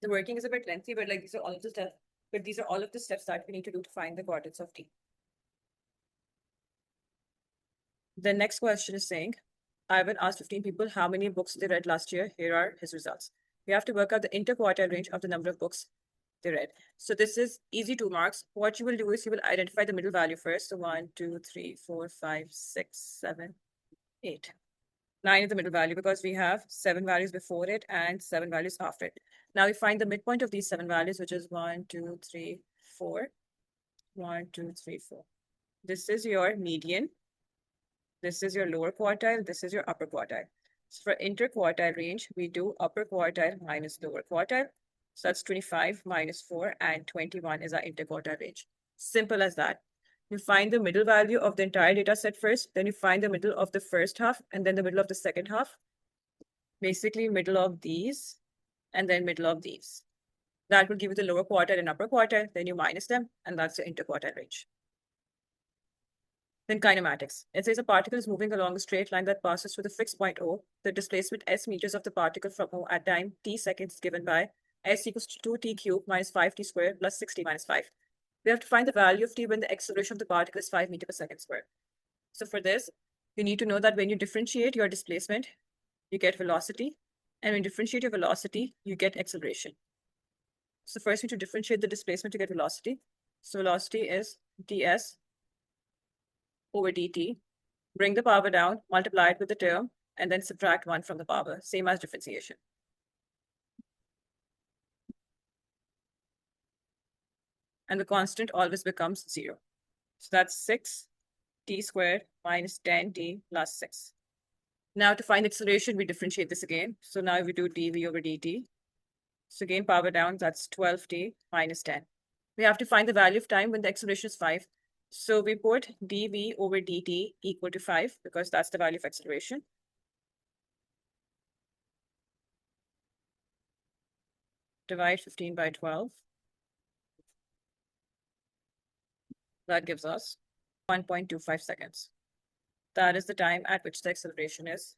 The working is a bit lengthy, but like these are all of the steps. But these are all of the steps that we need to do to find the coordinates of D. The next question is saying, Ivan asked 15 people how many books they read last year. Here are his results. We have to work out the interquartile range of the number of books they read. So this is easy 2 marks. What you will do is you will identify the middle value first. So 1, 2, 3, 4, 5, 6, 7, 8. 9 is the middle value because we have 7 values before it and 7 values after it. Now we find the midpoint of these 7 values, which is 1, 2, 3, 4. 1, 2, 3, 4. This is your median. This is your lower quartile. This is your upper quartile. So for interquartile range, we do upper quartile minus lower quartile. So that's 25 minus 4 and 21 is our interquartile range. Simple as that. You find the middle value of the entire data set first, then you find the middle of the first half, and then the middle of the second half. Basically, middle of these, and then middle of these. That will give you the lower quartile and upper quartile, then you minus them, and that's the interquartile range. Then kinematics. It says a particle is moving along a straight line that passes through the fixed point O. The displacement s meters of the particle from O at time t seconds is given by s equals to 2t cubed minus 5t squared plus 6t minus 5. We have to find the value of t when the acceleration of the particle is 5 meters per second squared. So for this, you need to know that when you differentiate your displacement, you get velocity. And when you differentiate your velocity, you get acceleration. So first, we need to differentiate the displacement to get velocity. So velocity is ds over dt. Bring the power down, multiply it with the term, and then subtract 1 from the power, same as differentiation. And the constant always becomes 0. So that's 6t squared minus 10t plus 6. Now to find acceleration, we differentiate this again. So now we do dv over dt. So again, power down, that's 12t minus 10. We have to find the value of time when the acceleration is 5. So we put dv over dt equal to 5 because that's the value of acceleration. Divide 15 by 12. That gives us 1.25 seconds. That is the time at which the acceleration is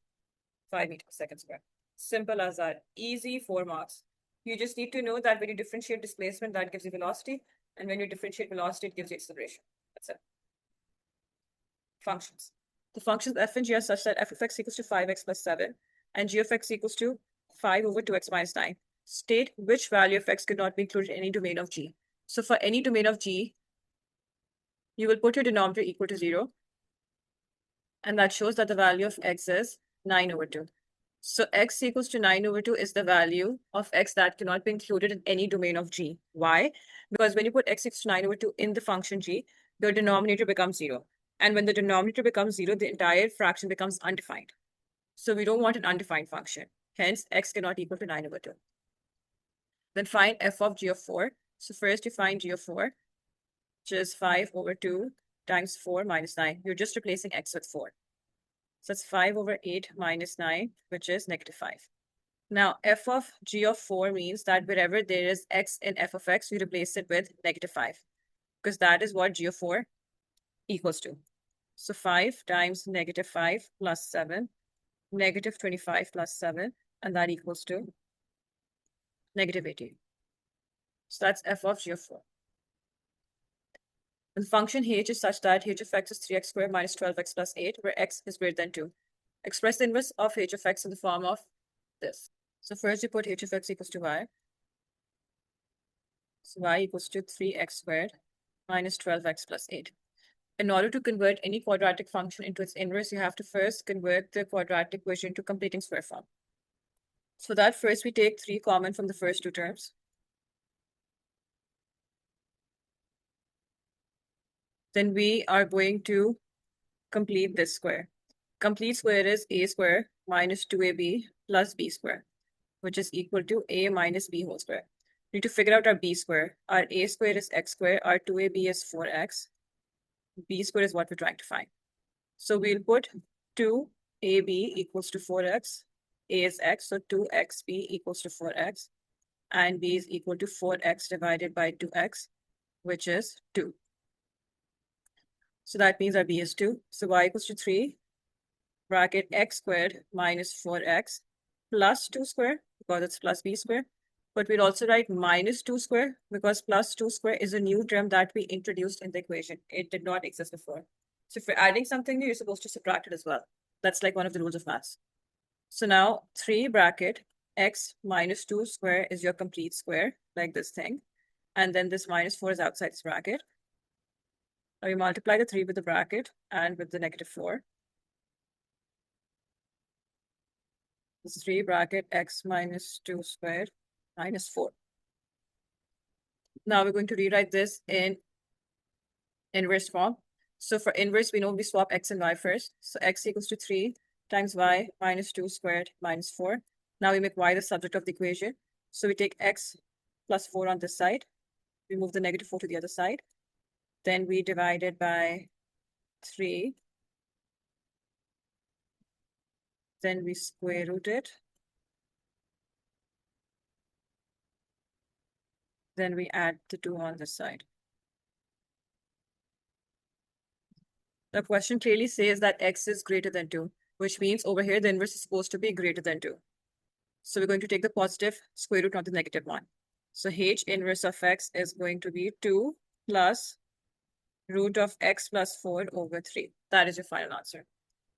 5 meters per second squared. Simple as that. Easy 4 marks. You just need to know that when you differentiate displacement, that gives you velocity. And when you differentiate velocity, it gives you acceleration. That's it. Functions. The functions f and g are such that f of x equals to 5x plus 7 and g of x equals to 5 over 2x minus 9. State which value of x could not be included in any domain of g. So for any domain of g, you will put your denominator equal to 0. And that shows that the value of x is 9 over 2. So x equals to 9 over 2 is the value of x that cannot be included in any domain of g. Why? Because when you put x equals to 9 over 2 in the function g, the denominator becomes 0. And when the denominator becomes 0, the entire fraction becomes undefined. So we don't want an undefined function. Hence, x cannot equal to 9 over 2. Then find f of g of 4. So first you find g of 4, which is 5 over 2 times 4 minus 9. You're just replacing x with 4. So it's 5 over 8 minus 9, which is negative 5. Now, f of g of 4 means that wherever there is x in f of x, we replace it with negative 5. Because that is what g of 4 equals to. So 5 times negative 5 plus 7, negative 25 plus 7, and that equals to negative 18. So that's f of g of 4. And the function h is such that h of x is 3x squared minus 12x plus 8, where x is greater than 2. Express the inverse of h of x in the form of this. So first you put h of x equals to y. So y equals to 3x squared minus 12x plus 8. In order to convert any quadratic function into its inverse, you have to first convert the quadratic equation to completing square form. So that first we take 3 common from the first two terms. Then we are going to complete this square. Complete square is a square minus 2ab plus b square, which is equal to a minus b whole square. We need to figure out our b square. Our a square is x square, our 2ab is 4x, b square is what we're trying to find. So we'll put 2ab equals to 4x, a is x, so 2xb equals to 4x, and b is equal to 4x divided by 2x, which is 2. So that means our b is 2. So y equals to 3 bracket x squared minus 4x plus 2 square, because it's plus b square. But we'll also write minus 2 square, because plus 2 square is a new term that we introduced in the equation. It did not exist before. So if you're adding something new, you're supposed to subtract it as well. That's like one of the rules of maths. So now 3 bracket x minus 2 square is your complete square, like this thing. And then this minus 4 is outside this bracket. Now we multiply the 3 with the bracket and with the negative 4. This is 3 bracket x minus 2 squared minus 4. Now we're going to rewrite this in inverse form. So for inverse, we know we swap x and y first. So x equals to 3 times y minus 2 squared minus 4. Now we make y the subject of the equation. So we take x plus 4 on this side. We move the negative 4 to the other side. Then we divide it by 3. Then we square root it. Then we add the 2 on this side. The question clearly says that x is greater than 2, which means over here the inverse is supposed to be greater than 2. So we're going to take the positive square root, not the negative one. So h inverse of x is going to be 2 plus root of x plus 4 over 3. That is your final answer.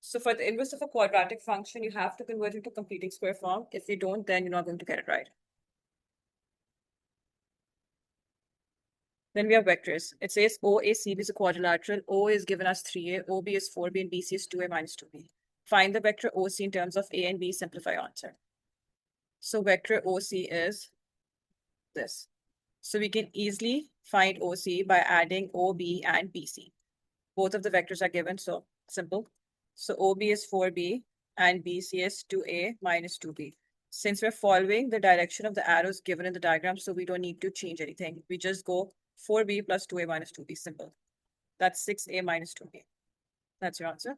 So for the inverse of a quadratic function, you have to convert it to completing square form. If you don't, then you're not going to get it right. Then we have vectors. It says OACB is a quadrilateral. O is given as 3a, OB is 4b, and BC is 2a minus 2b. Find the vector OC in terms of a and b, simplify answer. So vector OC is this. So we can easily find OC by adding OB and BC. Both of the vectors are given, so simple. So OB is 4b and BC is 2a minus 2b. Since we're following the direction of the arrows given in the diagram, so we don't need to change anything. We just go 4b plus 2a minus 2b, simple. That's 6a minus 2b. That's your answer.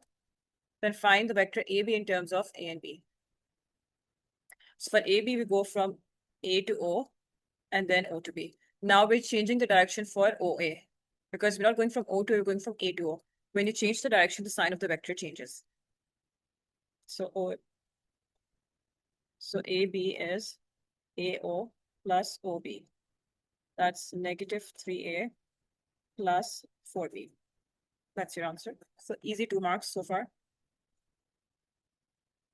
Then find the vector AB in terms of A and B. So for AB, we go from A to O and then O to B. Now we're changing the direction for OA because we're not going from O to A, we're going from A to O. When you change the direction, the sign of the vector changes. So AB is AO plus OB. That's negative 3A plus 4B. That's your answer. So easy 2 marks so far.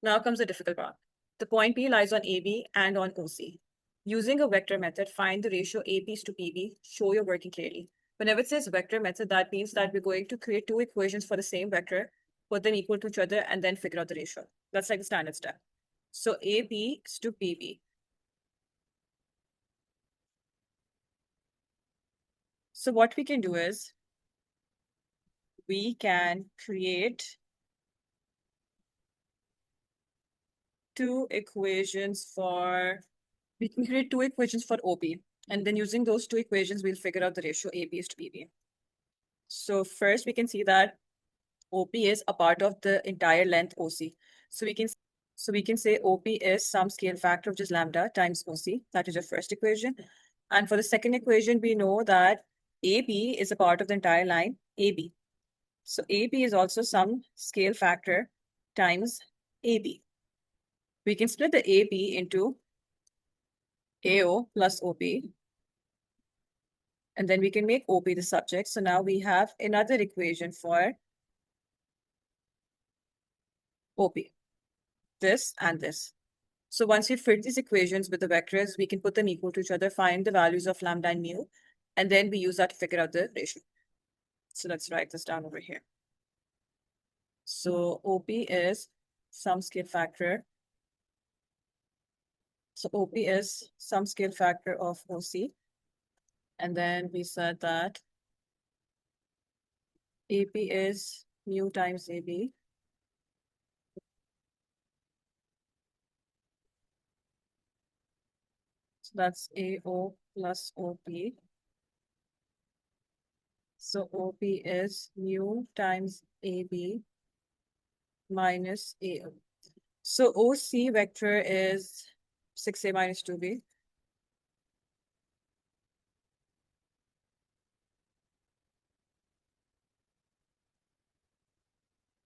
Now comes the difficult part. The point P lies on AB and on OC. Using a vector method, find the ratio APs to PB. Show your working clearly. Whenever it says vector method, that means that we're going to create 2 equations for the same vector, put them equal to each other, and then figure out the ratio. That's like the standard step. So AB is to PB. So what we can do is we can create 2 equations for OP. And then using those 2 equations, we'll figure out the ratio AB is to PB. So first we can see that OP is a part of the entire length OC. So we can say OP is some scale factor, which is lambda times OC. That is your first equation. And for the second equation, we know that AB is a part of the entire line AB. So AB is also some scale factor times AB. We can split the AB into AO plus OP. And then we can make OP the subject. So now we have another equation for OP. This and this. So once we fit these equations with the vectors, we can put them equal to each other, find the values of lambda and mu, and then we use that to figure out the ratio. So let's write this down over here. So OP is some scale factor. So OP is some scale factor of OC. And then we said that AP is mu times AB. So that's AO plus OP. So OP is mu times AB minus AO. So OC vector is 6A minus 2B.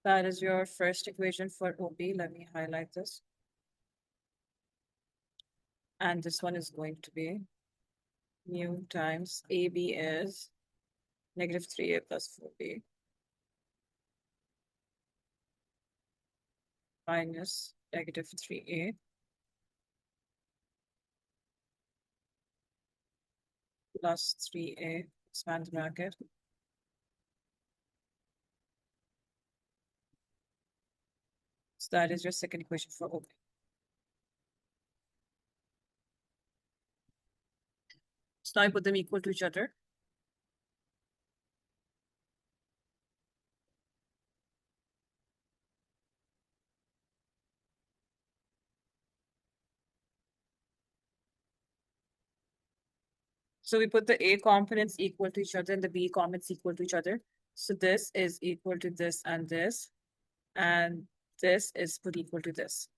That is your first equation for OP. Let me highlight this. And this one is going to be mu times AB is negative 3A plus 4B minus negative 3A plus 3A, expand the bracket. So that is your second equation for OP. So now I put them equal to each other. So we put the A components equal to each other and the B components equal to each other. So this is equal to this, and this is put equal to this.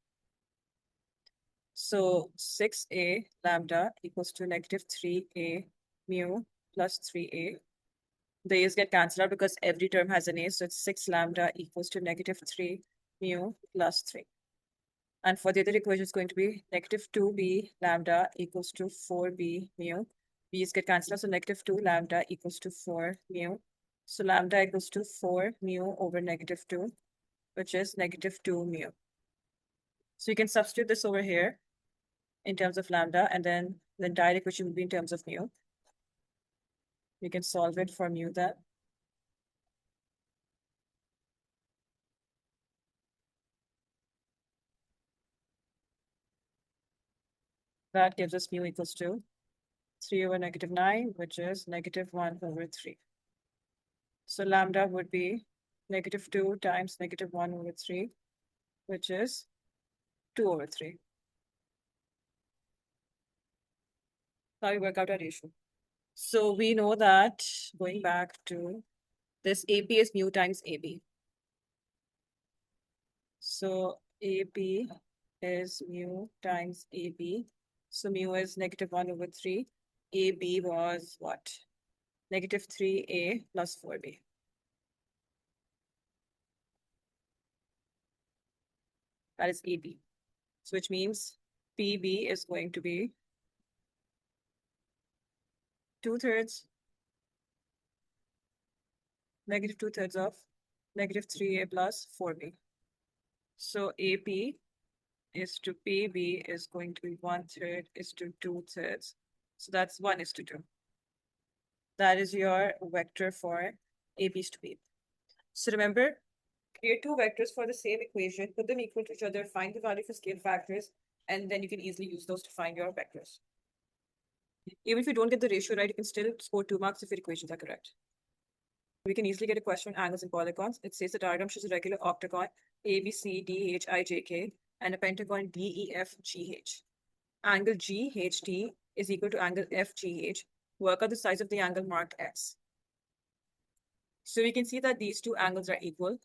So 6A lambda equals to negative 3A mu plus 3A. The A's get cancelled out because every term has an A. So it's 6 lambda equals to negative 3 mu plus 3. And for the other equation, it's going to be negative 2B lambda equals to 4B mu. B's get cancelled out. So negative 2 lambda equals to 4 mu. So lambda equals to 4 mu over negative 2, which is negative 2 mu. So you can substitute this over here in terms of lambda, and then the entire equation will be in terms of mu. You can solve it for mu then. That gives us mu equals to 3 over negative 9, which is negative 1 over 3. So lambda would be negative 2 times negative 1 over 3, which is 2 over 3. Now we work out our ratio. So we know that, going back to this, AP is mu times AB. So AP is mu times AB. So mu is negative 1 over 3. AB was what? Negative 3A plus 4B. That is AB. So which means PB is going to be 2/3, negative 2/3 of negative 3A plus 4B. So AP is to PB is going to be 1/3 is to 2/3. So that's 1:2. That is your vector for AP's to B. So remember, create two vectors for the same equation, put them equal to each other, find the value for scale factors, and then you can easily use those to find your vectors. Even if you don't get the ratio right, you can still score 2 marks if your equations are correct. We can easily get a question on angles and polygons. It says the diagram shows a regular octagon ABCDHIJK and a pentagon DEFGH. Angle GHD is equal to angle FGH. Work out the size of the angle marked X. So we can see that these two angles are equal.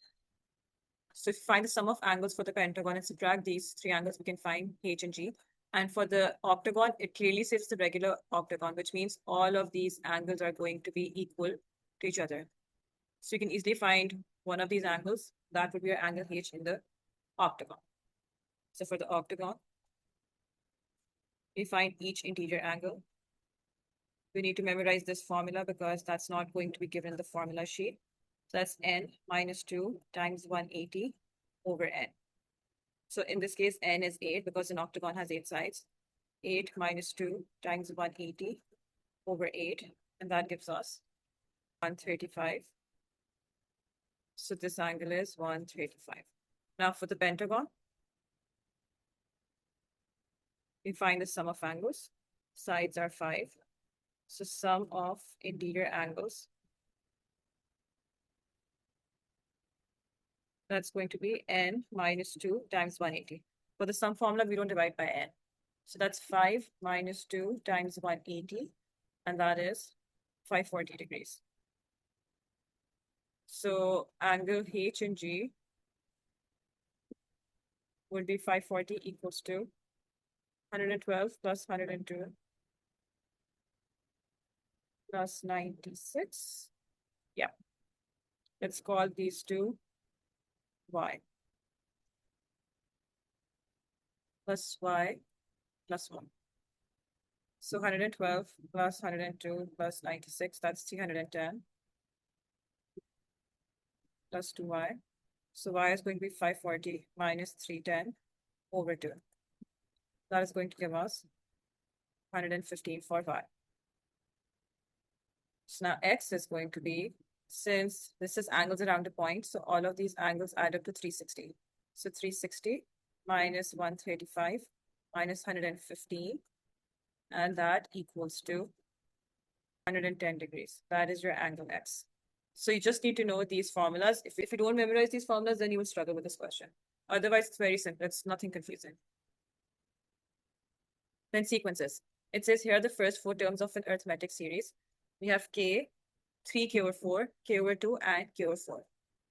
So if you find the sum of angles for the pentagon and subtract these three angles, we can find H and G. And for the octagon, it clearly says the regular octagon, which means all of these angles are going to be equal to each other. So you can easily find one of these angles. That would be your angle H in the octagon. So for the octagon, we find each interior angle. We need to memorize this formula because that's not going to be given in the formula sheet. So that's n minus 2 times 180 over n. So in this case, n is 8 because an octagon has 8 sides. 8 minus 2 times 180 over 8, and that gives us 135. So this angle is 135. Now for the pentagon, we find the sum of angles. Sides are 5. So sum of interior angles, that's going to be n minus 2 times 180. For the sum formula, we don't divide by n. So that's 5 minus 2 times 180, and that is 540 degrees. So angle H and G would be 540 equals to 112 plus 102 plus 96. Yeah. Let's call these two y. Plus y plus 1. So 112 plus 102 plus 96, that's 310 plus 2y. So y is going to be 540 minus 310 over 2. That is going to give us 115 for y. So now x is going to be, since this is angles around a point, so all of these angles add up to 360. So 360 minus 135 minus 115, and that equals to 110 degrees. That is your angle x. So you just need to know these formulas. If you don't memorize these formulas, then you will struggle with this question. Otherwise, it's very simple. It's nothing confusing. Then sequences. It says here the first 4 terms of an arithmetic series. We have k, 3k over 4, k over 2, and k over 4.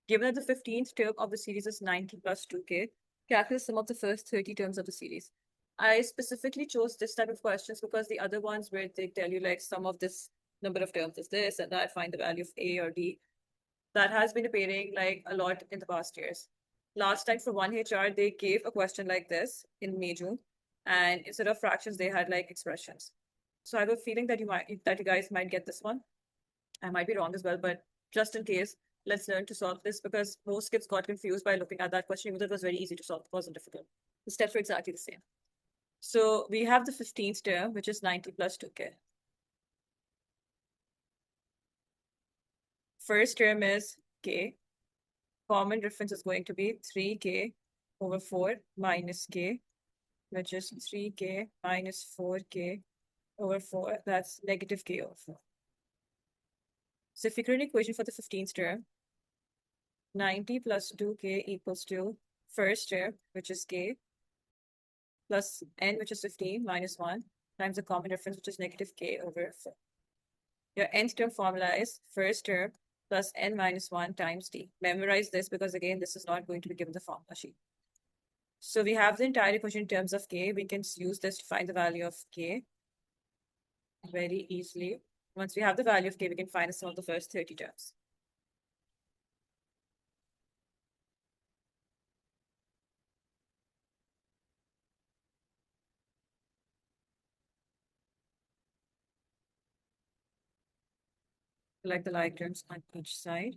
Given that the 15th term of the series is 90 plus 2k, calculate some of the first 30 terms of the series. I specifically chose this type of questions because the other ones where they tell you like some of this number of terms is this and that, find the value of a or d, that has been appearing like a lot in the past years. Last time for 1HR, they gave a question like this in May, June, and instead of fractions, they had like expressions. So I have a feeling that you guys might get this one. I might be wrong as well, but just in case, let's learn to solve this because most kids got confused by looking at that question, even though it was very easy to solve. It wasn't difficult. The steps were exactly the same. So we have the 15th term, which is 90 plus 2k. First term is k. Common difference is going to be 3k over 4 minus k, which is 3k minus 4k over 4. That's negative k over 4. So if we create an equation for the 15th term, 90 plus 2k equals to first term, which is k, plus n, which is 15, minus 1, times the common difference, which is negative k over 4. Your nth term formula is first term plus n minus 1 times d. Memorize this because, again, this is not going to be given the formula sheet. So we have the entire equation in terms of k. We can use this to find the value of k very easily. Once we have the value of k, we can find the sum of the first 30 terms. Select the like terms on each side.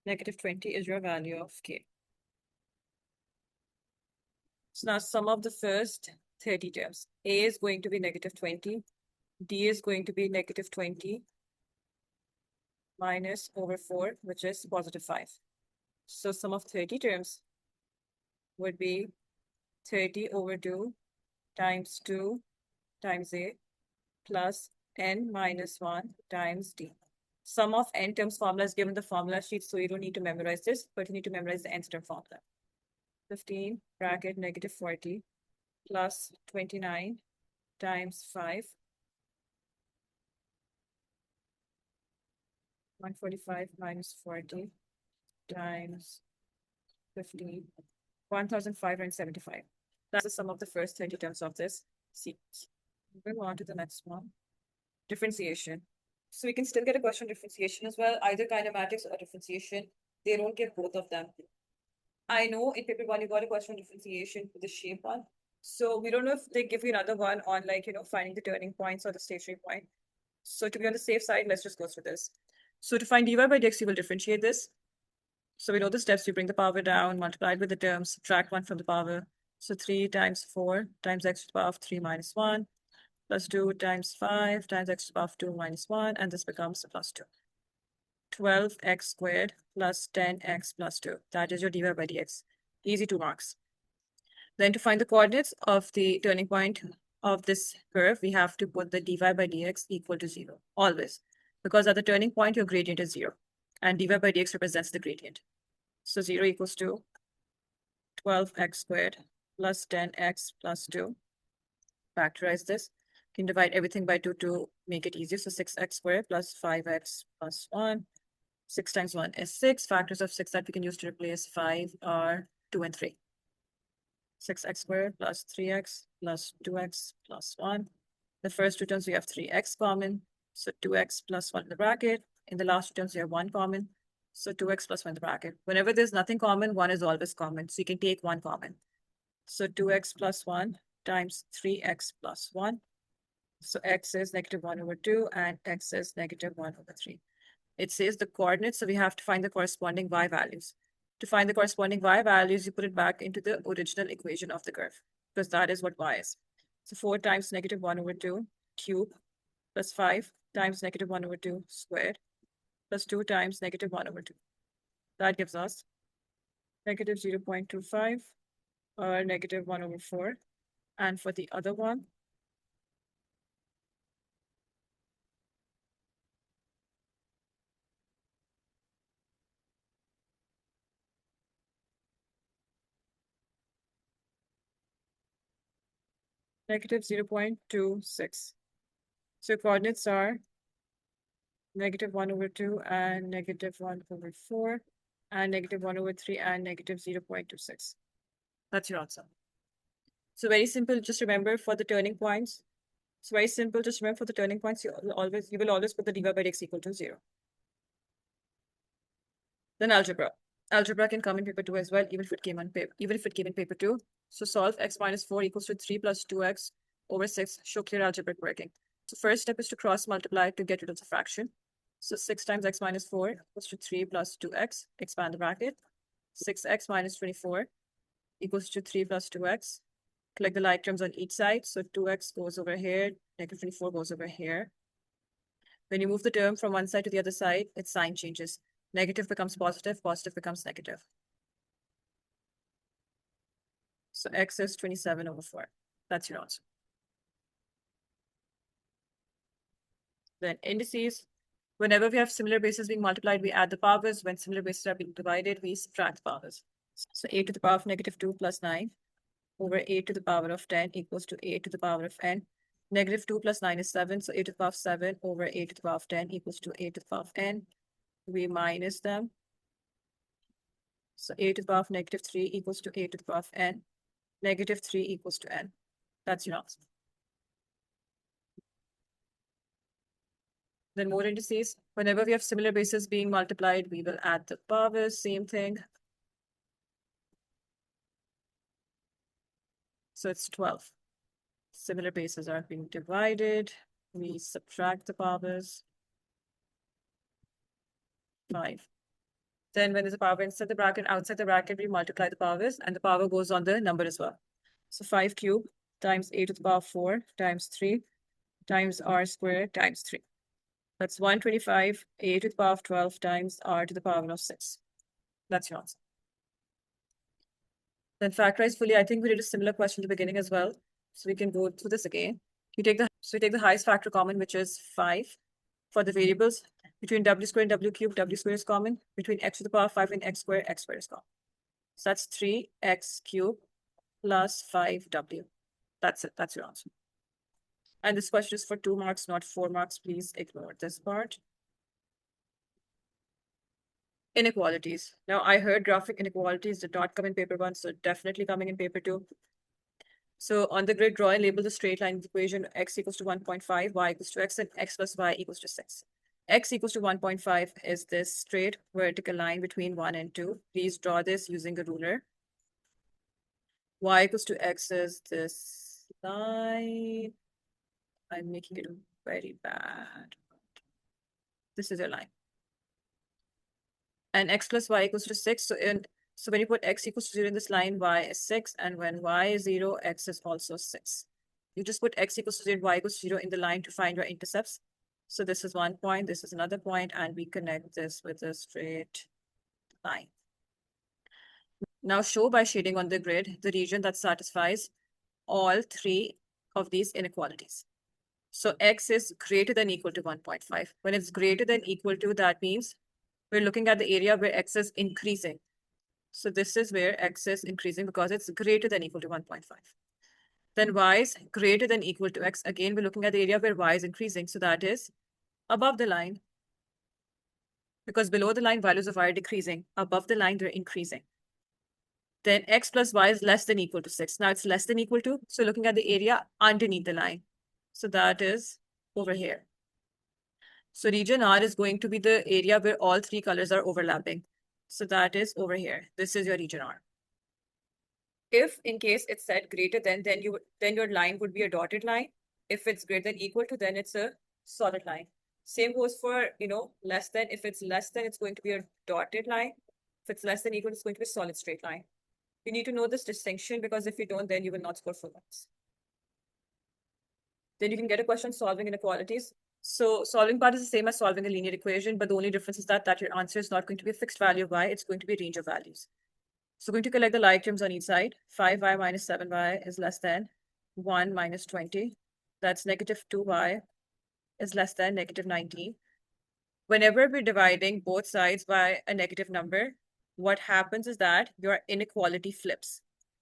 Negative 20 is your value of k. So now sum of the first 30 terms. A is going to be negative 20. D is going to be negative 20 minus over 4, which is positive 5. So sum of 30 terms would be 30 over 2 times 2 times A plus n minus 1 times D. Sum of n terms formula is given the formula sheet, so you don't need to memorize this, but you need to memorize the nth term formula. 15 bracket negative 40 plus 29 times 5. 145 minus 40 times 15, 1,575. That's the sum of the first 30 terms of this sequence. Move on to the next one. Differentiation. So we can still get a question on differentiation as well, either kinematics or differentiation. They don't give both of them. I know in paper 1 you got a question on differentiation for the shape one. So we don't know if they give you another one on like, finding the turning points or the stationary point. So to be on the safe side, let's just go through this. So to find dy by dx, you will differentiate this. So we know the steps. You bring the power down, multiply it with the terms, subtract 1 from the power. So 3 times 4 times x to the power of 3 minus 1 plus 2 times 5 times x to the power of 2 minus 1, and this becomes plus 2. 12x squared plus 10x plus 2. That is your dy by dx. Easy 2 marks. Then to find the coordinates of the turning point of this curve, we have to put the dy by dx equal to 0, always. Because at the turning point, your gradient is 0. And dy by dx represents the gradient. So 0 equals to 12x squared plus 10x plus 2. Factorize this. You can divide everything by 2 to make it easier. So 6x squared plus 5x plus 1. 6 times 1 is 6. Factors of 6 that we can use to replace 5 are 2 and 3. 6x squared plus 3x plus 2x plus 1. The first two terms we have 3x common. So 2x plus 1 in the bracket. In the last two terms we have 1 common. So 2x plus 1 in the bracket. Whenever there's nothing common, 1 is always common. So you can take 1 common. So 2x plus 1 times 3x plus 1. So x is negative 1 over 2 and x is negative 1 over 3. It says the coordinates, so we have to find the corresponding y values. To find the corresponding y values, you put it back into the original equation of the curve, because that is what y is. So 4 times negative 1 over 2 cube plus 5 times negative 1 over 2 squared plus 2 times negative 1 over 2. That gives us negative 0.25 or negative 1 over 4. And for the other one, negative 0.26. So coordinates are negative 1 over 2 and negative 1 over 4 and negative 1 over 3 and negative 0.26. That's your answer. So very simple. Just remember for the turning points. It's very simple. Just remember for the turning points, you will always put the dy by dx equal to 0. Then algebra. Algebra can come in paper 2 as well, even if it came in paper 2. So solve x minus 4 equals to 3 plus 2x over 6. Show clear algebraic working. So first step is to cross multiply to get rid of the fraction. So 6 times x minus 4 equals to 3 plus 2x. Expand the bracket. 6x minus 24 equals to 3 plus 2x. Collect the like terms on each side. So 2x goes over here. Negative 24 goes over here. When you move the term from one side to the other side, its sign changes. Negative becomes positive. Positive becomes negative. So x is 27 over 4. That's your answer. Then indices. Whenever we have similar bases being multiplied, we add the powers. When similar bases are being divided, we subtract the powers. So a to the power of negative 2 plus 9 over a to the power of 10 equals to a to the power of n. Negative 2 plus 9 is 7. So a to the power of 7 over a to the power of 10 equals to a to the power of n. We minus them. So a to the power of negative 3 equals to a to the power of n. Negative 3 equals to n. That's your answer. Then more indices. Whenever we have similar bases being multiplied, we will add the powers. Same thing. So it's 12. Similar bases are being divided. We subtract the powers. 5. Then when there's a power inside the bracket, outside the bracket, we multiply the powers, and the power goes on the number as well. So 5 cubed times a to the power of 4 times 3 times r squared times 3. That's 125 a to the power of 12 times r to the power of 6. That's your answer. Then factorize fully. I think we did a similar question at the beginning as well. So we can go through this again. You take the highest factor common, which is 5. For the variables, between w squared and w cubed, w squared is common. Between x to the power of 5 and x squared is common. So that's 3x cubed plus 5w. That's it. That's your answer. And this question is for 2 marks, not 4 marks. Please ignore this part. Inequalities. Now, I heard graphic inequalities did not come in paper 1, so definitely coming in paper 2. So on the grid, draw and label the straight line equation x equals to 1.5, y equals to x, and x plus y equals to 6. X equals to 1.5 is this straight vertical line between 1 and 2. Please draw this using a ruler. y equals to x is this line. I'm making it very bad. This is your line. And x plus y equals to 6. So when you put x equals to 0 in this line, y is 6. And when y is 0, x is also 6. You just put x equals to 0, y equals to 0 in the line to find your intercepts. So this is one point, this is another point, and we connect this with a straight line. Now show by shading on the grid the region that satisfies all three of these inequalities. So x is greater than equal to 1.5. When it's greater than equal to, that means we're looking at the area where x is increasing. So this is where x is increasing because it's greater than equal to 1.5. Then y is greater than equal to x. Again, we're looking at the area where y is increasing. So that is above the line. Because below the line, values of y are decreasing. Above the line, they're increasing. Then x plus y is less than equal to 6. Now it's less than equal to, so looking at the area underneath the line. So that is over here. So region R is going to be the area where all three colors are overlapping. So that is over here. This is your region R. If in case it's said greater than, then your line would be a dotted line. If it's greater than equal to, then it's a solid line. Same goes for, less than. If it's less than, it's going to be a dotted line. If it's less than equal, it's going to be a solid straight line. You need to know this distinction because if you don't, then you will not score full marks. Then you can get a question solving inequalities. So solving part is the same as solving a linear equation, but the only difference is that your answer is not going to be a fixed value of y, it's going to be a range of values. So we're going to collect the like terms on each side. 5y minus 7y is less than 1 minus 20. That's negative 2y is less than negative 19. Whenever we're dividing both sides by a negative number, what happens is that your inequality flips.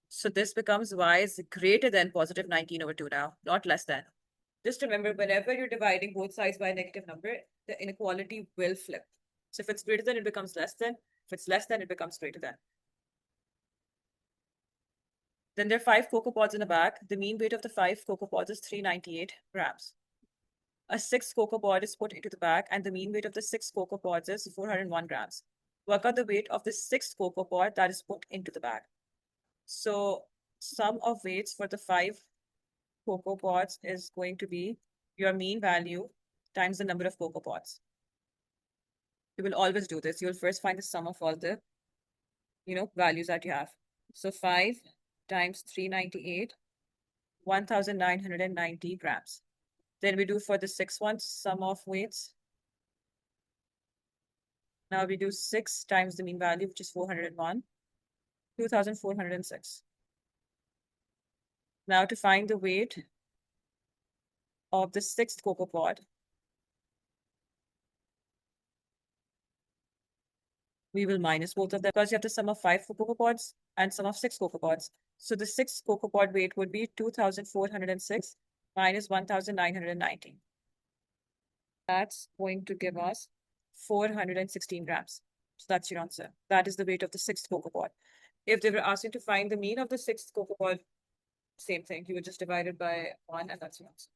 So this becomes y is greater than positive 19 over 2 now, not less than. Just remember, whenever you're dividing both sides by a negative number, the inequality will flip. So if it's greater than, it becomes less than. If it's less than, it becomes greater than. Then there are 5 cocoa pods in the back. The mean weight of the 5 cocoa pods is 398 grams. A 6th cocoa pod is put into the bag, and the mean weight of the 6 cocoa pods is 401 grams. Work out the weight of the 6th cocoa pod that is put into the bag. So sum of weights for the 5 cocoa pods is going to be your mean value times the number of cocoa pods. You will always do this. You'll first find the sum of all the, values that you have. So 5 times 398, 1,990 grams. Then we do for the 6th one, sum of weights. Now we do 6 times the mean value, which is 401, 2,406. Now to find the weight of the 6th cocoa pod, we will minus both of them because you have the sum of 5 cocoa pods and sum of 6 cocoa pods. So the 6th cocoa pod weight would be 2,406 minus 1,990. That's going to give us 416 grams. So that's your answer. That is the weight of the 6th cocoa pod. If they were asking to find the mean of the 6th cocoa pod, same thing. You would just divide it by 1 and that's your answer.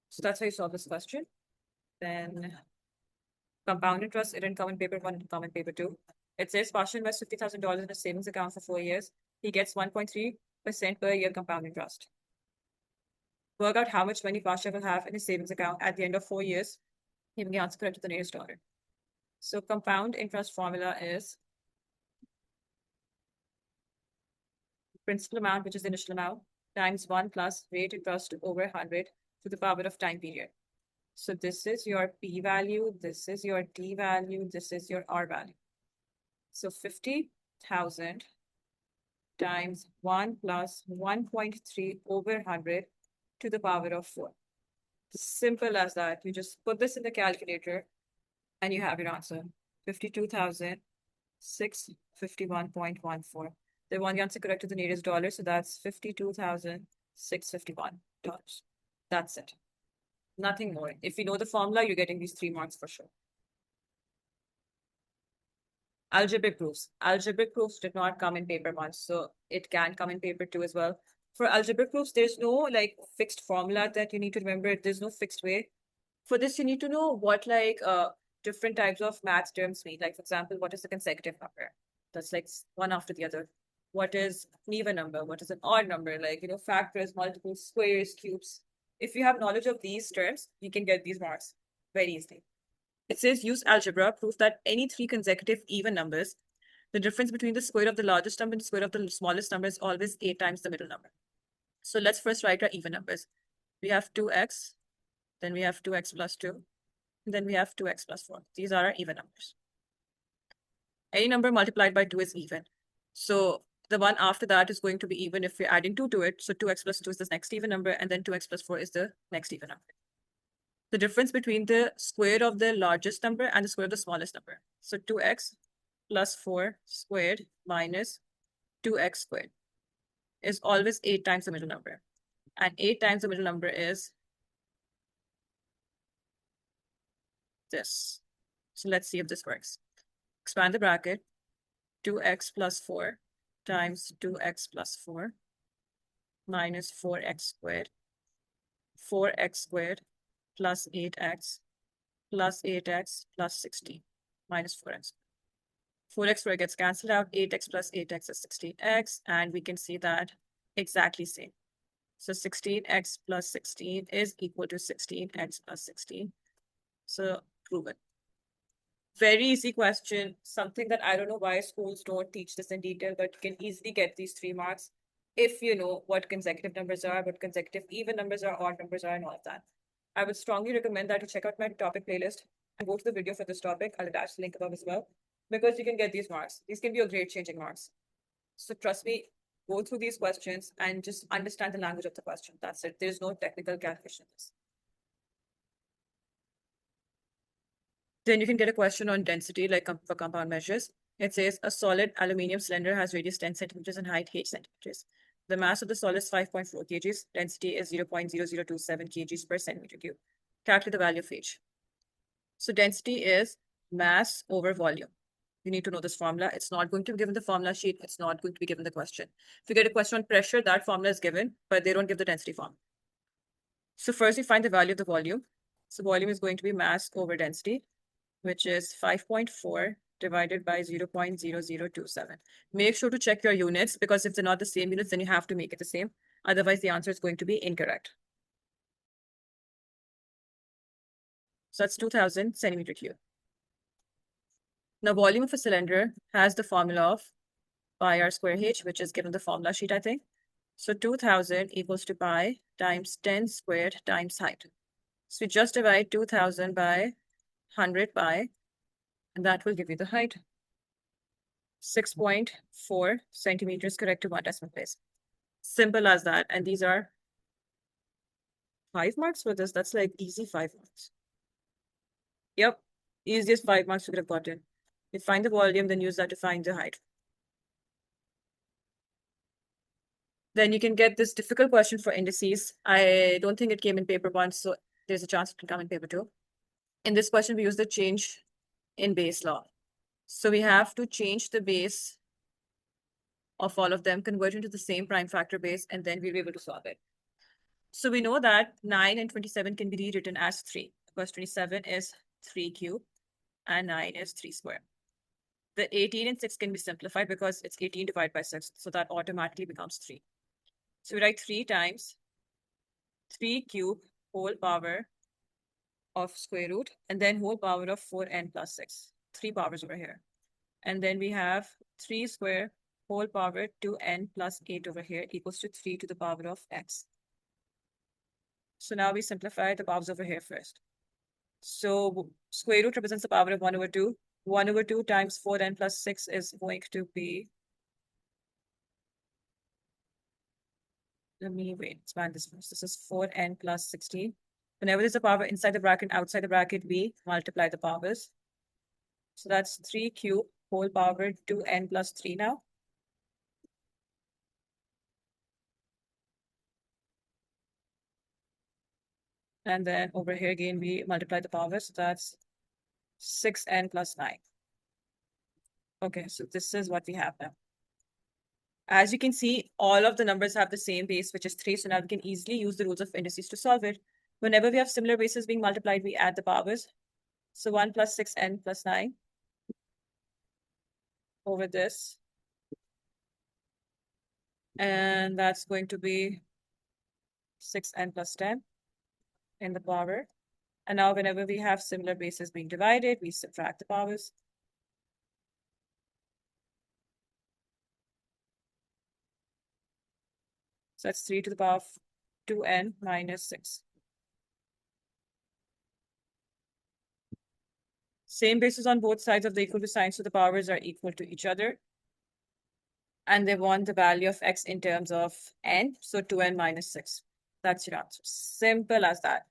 So that's how you solve this question. Then compound interest, it didn't come in paper 1, it didn't come in paper 2. It says Pasha invests $50,000 in a savings account for 4 years. He gets 1.3% per year compound interest. Work out how much money Pasha will have in his savings account at the end of 4 years, giving the answer correct to the nearest dollar. So compound interest formula is principal amount, which is the initial amount, times 1 plus rate interest over 100 to the power of time period. So this is your P value, this is your D value, this is your R value. So 50,000 times 1 plus 1.3 over 100 to the power of 4. Simple as that. You just put this in the calculator and you have your answer. 52,651.14. They want the answer correct to the nearest dollar, so that's $52,651. That's it. Nothing more. If you know the formula, you're getting these 3 marks for sure. Algebraic proofs. Algebraic proofs did not come in paper 1, so it can come in paper 2 as well. For algebraic proofs, there's no fixed formula that you need to remember. There's no fixed way. For this, you need to know what different types of math terms mean. Like, for example, what is the consecutive number? That's one after the other. what is an even number, what is an odd number, like, factors, multiples, squares, cubes. If you have knowledge of these terms, you can get these marks very easily. It says use algebra, prove that any three consecutive even numbers, the difference between the square of the largest number and the square of the smallest number is always 8 times the middle number. So let's first write our even numbers. We have 2x, then we have 2x plus 2, and then we have 2x plus 4. These are our even numbers. Any number multiplied by 2 is even. So the one after that is going to be even if we're adding 2 to it. So 2x plus 2 is the next even number, and then 2x plus 4 is the next even number. The difference between the square of the largest number and the square of the smallest number. So 2x plus 4 squared minus 2x squared is always 8 times the middle number. And 8 times the middle number is this. So let's see if this works. Expand the bracket. 2x plus 4 times 2x plus 4 minus 4x squared. 4x squared plus 8x plus 8x plus 16 minus 4x. 4x squared gets cancelled out. 8x plus 8x is 16x. And we can see that exactly same. So 16x plus 16 is equal to 16x plus 16. So proven. Very easy question. Something that I don't know why schools don't teach this in detail, but you can easily get these 3 marks if you know what consecutive numbers are, what consecutive even numbers are, odd numbers are, and all of that. I would strongly recommend that you check out my topic playlist and go to the video for this topic. I'll attach the link above as well, because you can get these marks. These can be your grade changing marks. So trust me, go through these questions and just understand the language of the question. That's it. There's no technical calculation in this. Then you can get a question on density, like for compound measures. It says a solid aluminium cylinder has radius 10 centimeters and height 8 centimeters. The mass of the solid is 5.4 kgs. Density is 0.0027 kgs per centimeter cube. Calculate the value of H. So density is mass over volume. You need to know this formula. It's not going to be given the formula sheet. It's not going to be given the question. If you get a question on pressure, that formula is given, but they don't give the density formula. So first we find the value of the volume. So volume is going to be mass over density, which is 5.4 divided by 0.0027. Make sure to check your units, because if they're not the same units, then you have to make it the same. Otherwise, the answer is going to be incorrect. So that's 2000 centimeter cube. Now, volume of a cylinder has the formula of pi r square h, which is given the formula sheet, I think. So 2000 equals to pi times 10 squared times height. So we just divide 2000 by 100 pi, and that will give you the height. 6.4 centimeters, correct to 1 decimal place. Simple as that. And these are 5 marks for this. That's like easy 5 marks. Yep, easiest 5 marks you could have gotten. You find the volume, then use that to find the height. Then you can get this difficult question for indices. I don't think it came in paper 1, so there's a chance it can come in paper 2. In this question, we use the change in base law. So we have to change the base of all of them, convert into the same prime factor base, and then we'll be able to solve it. So we know that 9 and 27 can be rewritten as 3, because 27 is 3 cubed and 9 is 3 square. The 18 and 6 can be simplified because it's 18 divided by 6, so that automatically becomes 3. So we write 3 times 3 cubed whole power of square root, and then whole power of 4n plus 6. 3 powers over here. And then we have 3 square whole power 2n plus 8 over here equals to 3 to the power of x. So now we simplify the powers over here first. So square root represents the power of 1 over 2. 1 over 2 times 4n plus 6 is going to be, let me expand this first. This is 4n plus 16. Whenever there's a power inside the bracket, outside the bracket, we multiply the powers. So that's 3 cubed whole power 2n plus 3 now. And then over here again, we multiply the powers. So that's 6n plus 9. Okay, so this is what we have now. As you can see, all of the numbers have the same base, which is 3. So now we can easily use the rules of indices to solve it. Whenever we have similar bases being multiplied, we add the powers. So 1 plus 6n plus 9 over this And that's going to be 6n plus 10 in the power. And now whenever we have similar bases being divided, we subtract the powers. So that's 3 to the power of 2n minus 6. Same bases on both sides of the equal to sign, so the powers are equal to each other. And they want the value of x in terms of n, so 2n minus 6. That's your answer. Simple as that.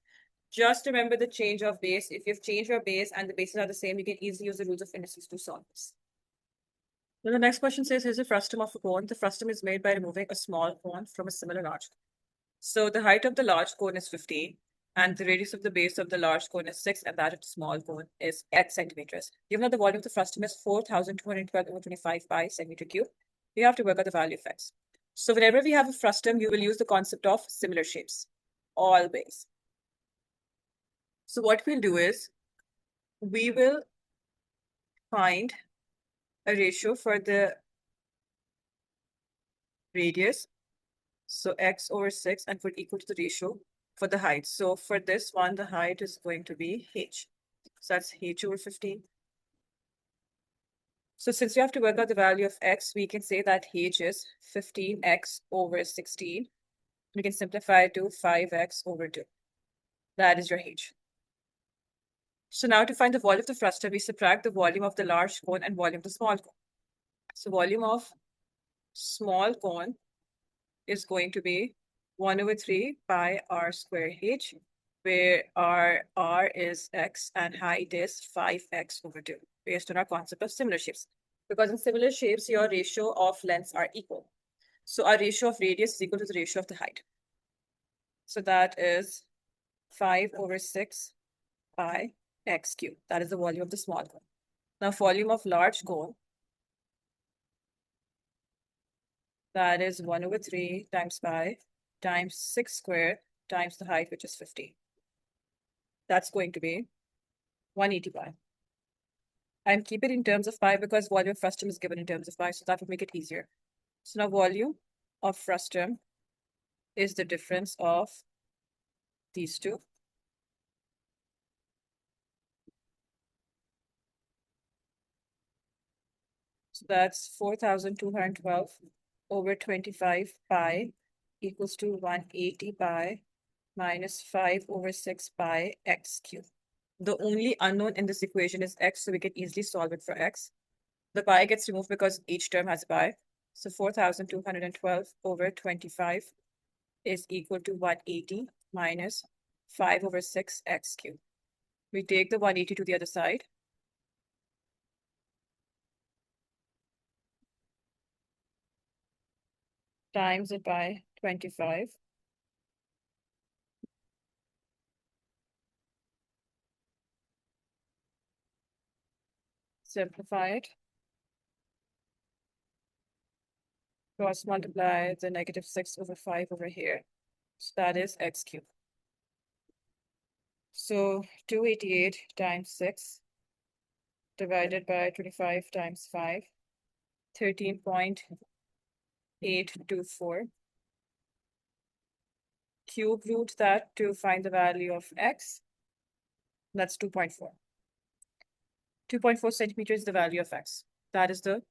Just remember the change of base. If you've changed your base and the bases are the same, you can easily use the rules of indices to solve this. Then the next question says, here's a frustum of a cone. The frustum is made by removing a small cone from a similar large. So the height of the large cone is 15, and the radius of the base of the large cone is 6, and that of the small cone is x centimeters. Given that the volume of the frustum is 4,212 over 25 pi centimeter cube, we have to work out the value of x. So whenever we have a frustum, you will use the concept of similar shapes, always. So what we'll do is, we will find a ratio for the radius, so x over 6, and put equal to the ratio for the height. So for this one, the height is going to be h. So that's h over 15. So since we have to work out the value of x, we can say that h is 15x over 16. We can simplify it to 5x over 2. That is your h. So now to find the volume of the frustum, we subtract the volume of the large cone and volume of the small cone. So volume of small cone is going to be 1 over 3 pi r square h, where r is x and height is 5x over 2, based on our concept of similar shapes. Because in similar shapes, your ratio of lengths are equal. So our ratio of radius is equal to the ratio of the height. So that is 5 over 6 pi x cubed. That is the volume of the small cone. Now volume of large cone, that is 1 over 3 times pi times 6 squared times the height, which is 50. That's going to be 180 pi. And keep it in terms of pi because volume of frustum is given in terms of pi, so that would make it easier. So now volume of frustum is the difference of these two. So that's 4,212 over 25 pi equals to 180 pi minus 5 over 6 pi x cubed. The only unknown in this equation is x, so we can easily solve it for x. The pi gets removed because each term has a pi. So 4,212 over 25 is equal to 180 minus 5 over 6 x cubed. We take the 180 to the other side. Times it by 25. Simplify it. Cross multiply the negative 6 over 5 over here. So that is x cubed. So 288 times 6 divided by 25 times 5, 13.824. Cube root that to find the value of x. That's 2.4. 2.4 centimeters is the value of x. That is the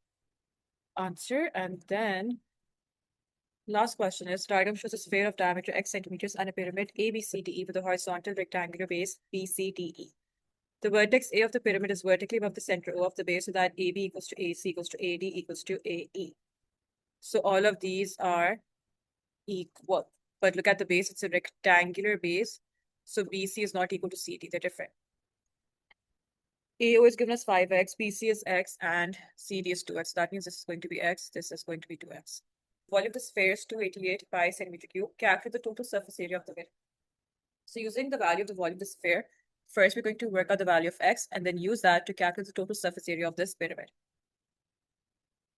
answer. And then last question is, diagram shows a sphere of diameter x centimeters and a pyramid ABCDE with a horizontal rectangular base BCDE. The vertex A of the pyramid is vertically above the center O of the base, so that AB equals to AC equals to AD equals to AE. So all of these are equal. But look at the base, it's a rectangular base. So BC is not equal to CD, they're different. AO is given as 5x, BC is x, and CD is 2x. That means this is going to be x, this is going to be 2x. Volume of the sphere is 288 pi centimeter cube. Calculate the total surface area of the pyramid. So using the value of the volume of the sphere, first we're going to work out the value of x and then use that to calculate the total surface area of this pyramid.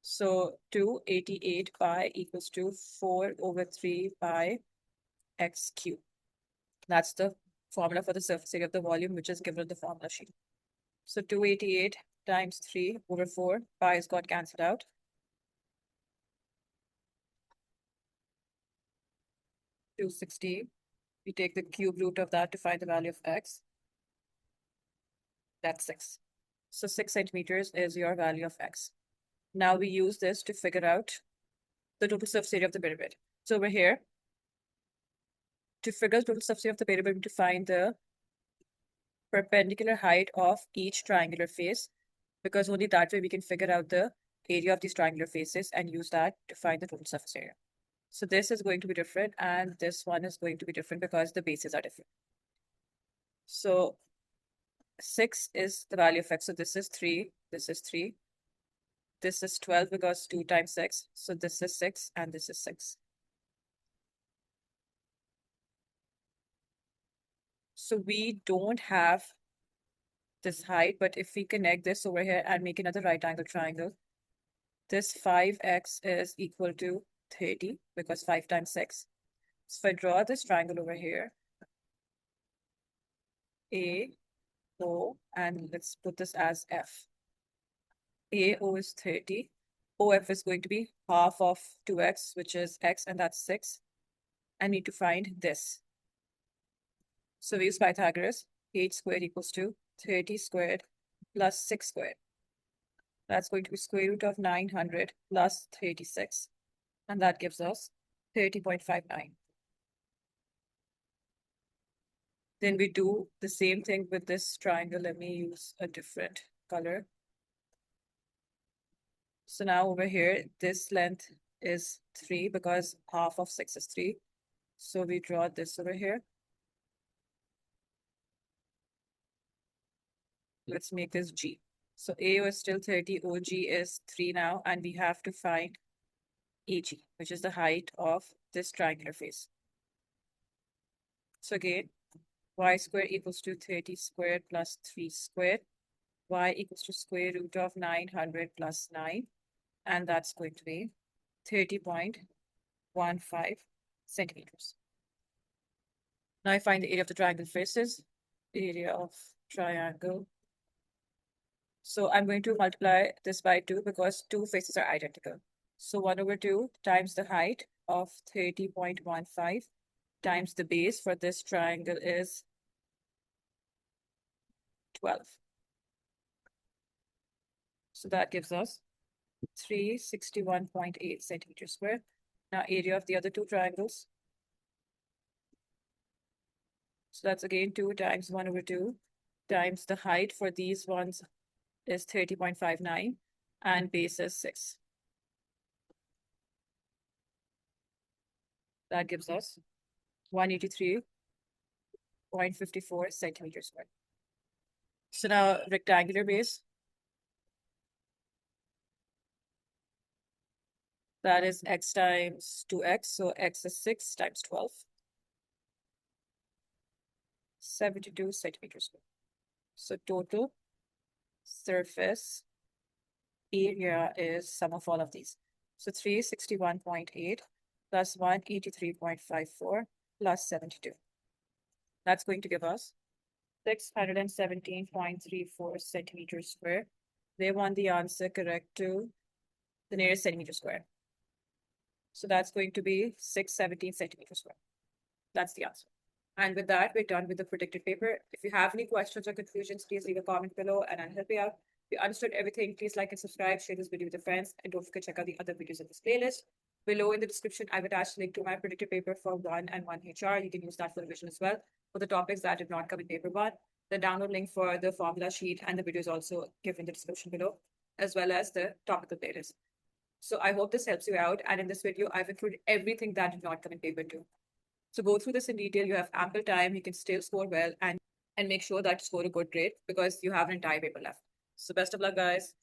So 288 pi equals to 4 over 3 pi x cubed. That's the formula for the surface area of the volume, which is given in the formula sheet. So 288 times 3 over 4, pi has got cancelled out. 260. We take the cube root of that to find the value of x. That's 6. So 6 centimeters is your value of x. Now we use this to figure out the total surface area of the pyramid. So over here, to figure the total surface area of the pyramid, we need to find the perpendicular height of each triangular face, because only that way we can figure out the area of these triangular faces and use that to find the total surface area. So this is going to be different, and this one is going to be different because the bases are different. So 6 is the value of x. So this is 3, this is 3. This is 12 because 2 times 6. So this is 6 and this is 6. So we don't have this height, but if we connect this over here and make another right angle triangle, this 5x is equal to 30 because 5 times 6. So if I draw this triangle over here, A, O, and let's put this as F. AO is 30. OF is going to be half of 2x, which is x, and that's 6. I need to find this. So we use Pythagoras. 8 squared equals to 30 squared plus 6 squared. That's going to be square root of 900 plus 36. And that gives us 30.59. Then we do the same thing with this triangle. Let me use a different color. So now over here, this length is 3 because half of 6 is 3. So we draw this over here. Let's make this G. So AO is still 30, OG is 3 now, and we have to find AG, which is the height of this triangular face. So again, y squared equals to 30 squared plus 3 squared. Y equals to square root of 900 plus 9. And that's going to be 30.15 centimeters. Now I find the area of the triangle faces. Area of triangle. So I'm going to multiply this by 2 because 2 faces are identical. So 1 over 2 times the height of 30.15 times the base for this triangle is 12. So that gives us 361.8 centimeters squared. Now area of the other two triangles. So that's again 2 times 1 over 2 times the height for these ones is 30.59 and base is 6. That gives us 183.54 centimeters squared. So now rectangular base. That is x times 2x. So x is 6 times 12. 72 centimeters squared. So total surface area is sum of all of these. So 361.8 plus 183.54 plus 72. That's going to give us 617.34 centimeters square. They want the answer correct to the nearest centimeter square. So that's going to be 617 centimeters square. That's the answer. And with that, we're done with the predicted paper. If you have any questions or confusions, please leave a comment below and I'll help you out. If you understood everything, please like and subscribe, share this video with your friends, and don't forget to check out the other videos in this playlist. Below in the description, I've attached a link to my predicted paper for 1 and 1 HR. You can use that for revision as well for the topics that did not come in paper 1. The download link for the formula sheet and the video is also given in the description below, as well as the topical playlist. So I hope this helps you out. And in this video, I've included everything that did not come in paper 2. So go through this in detail. You have ample time. You can still score well and make sure that you score a good grade because you have an entire paper left. So best of luck, guys.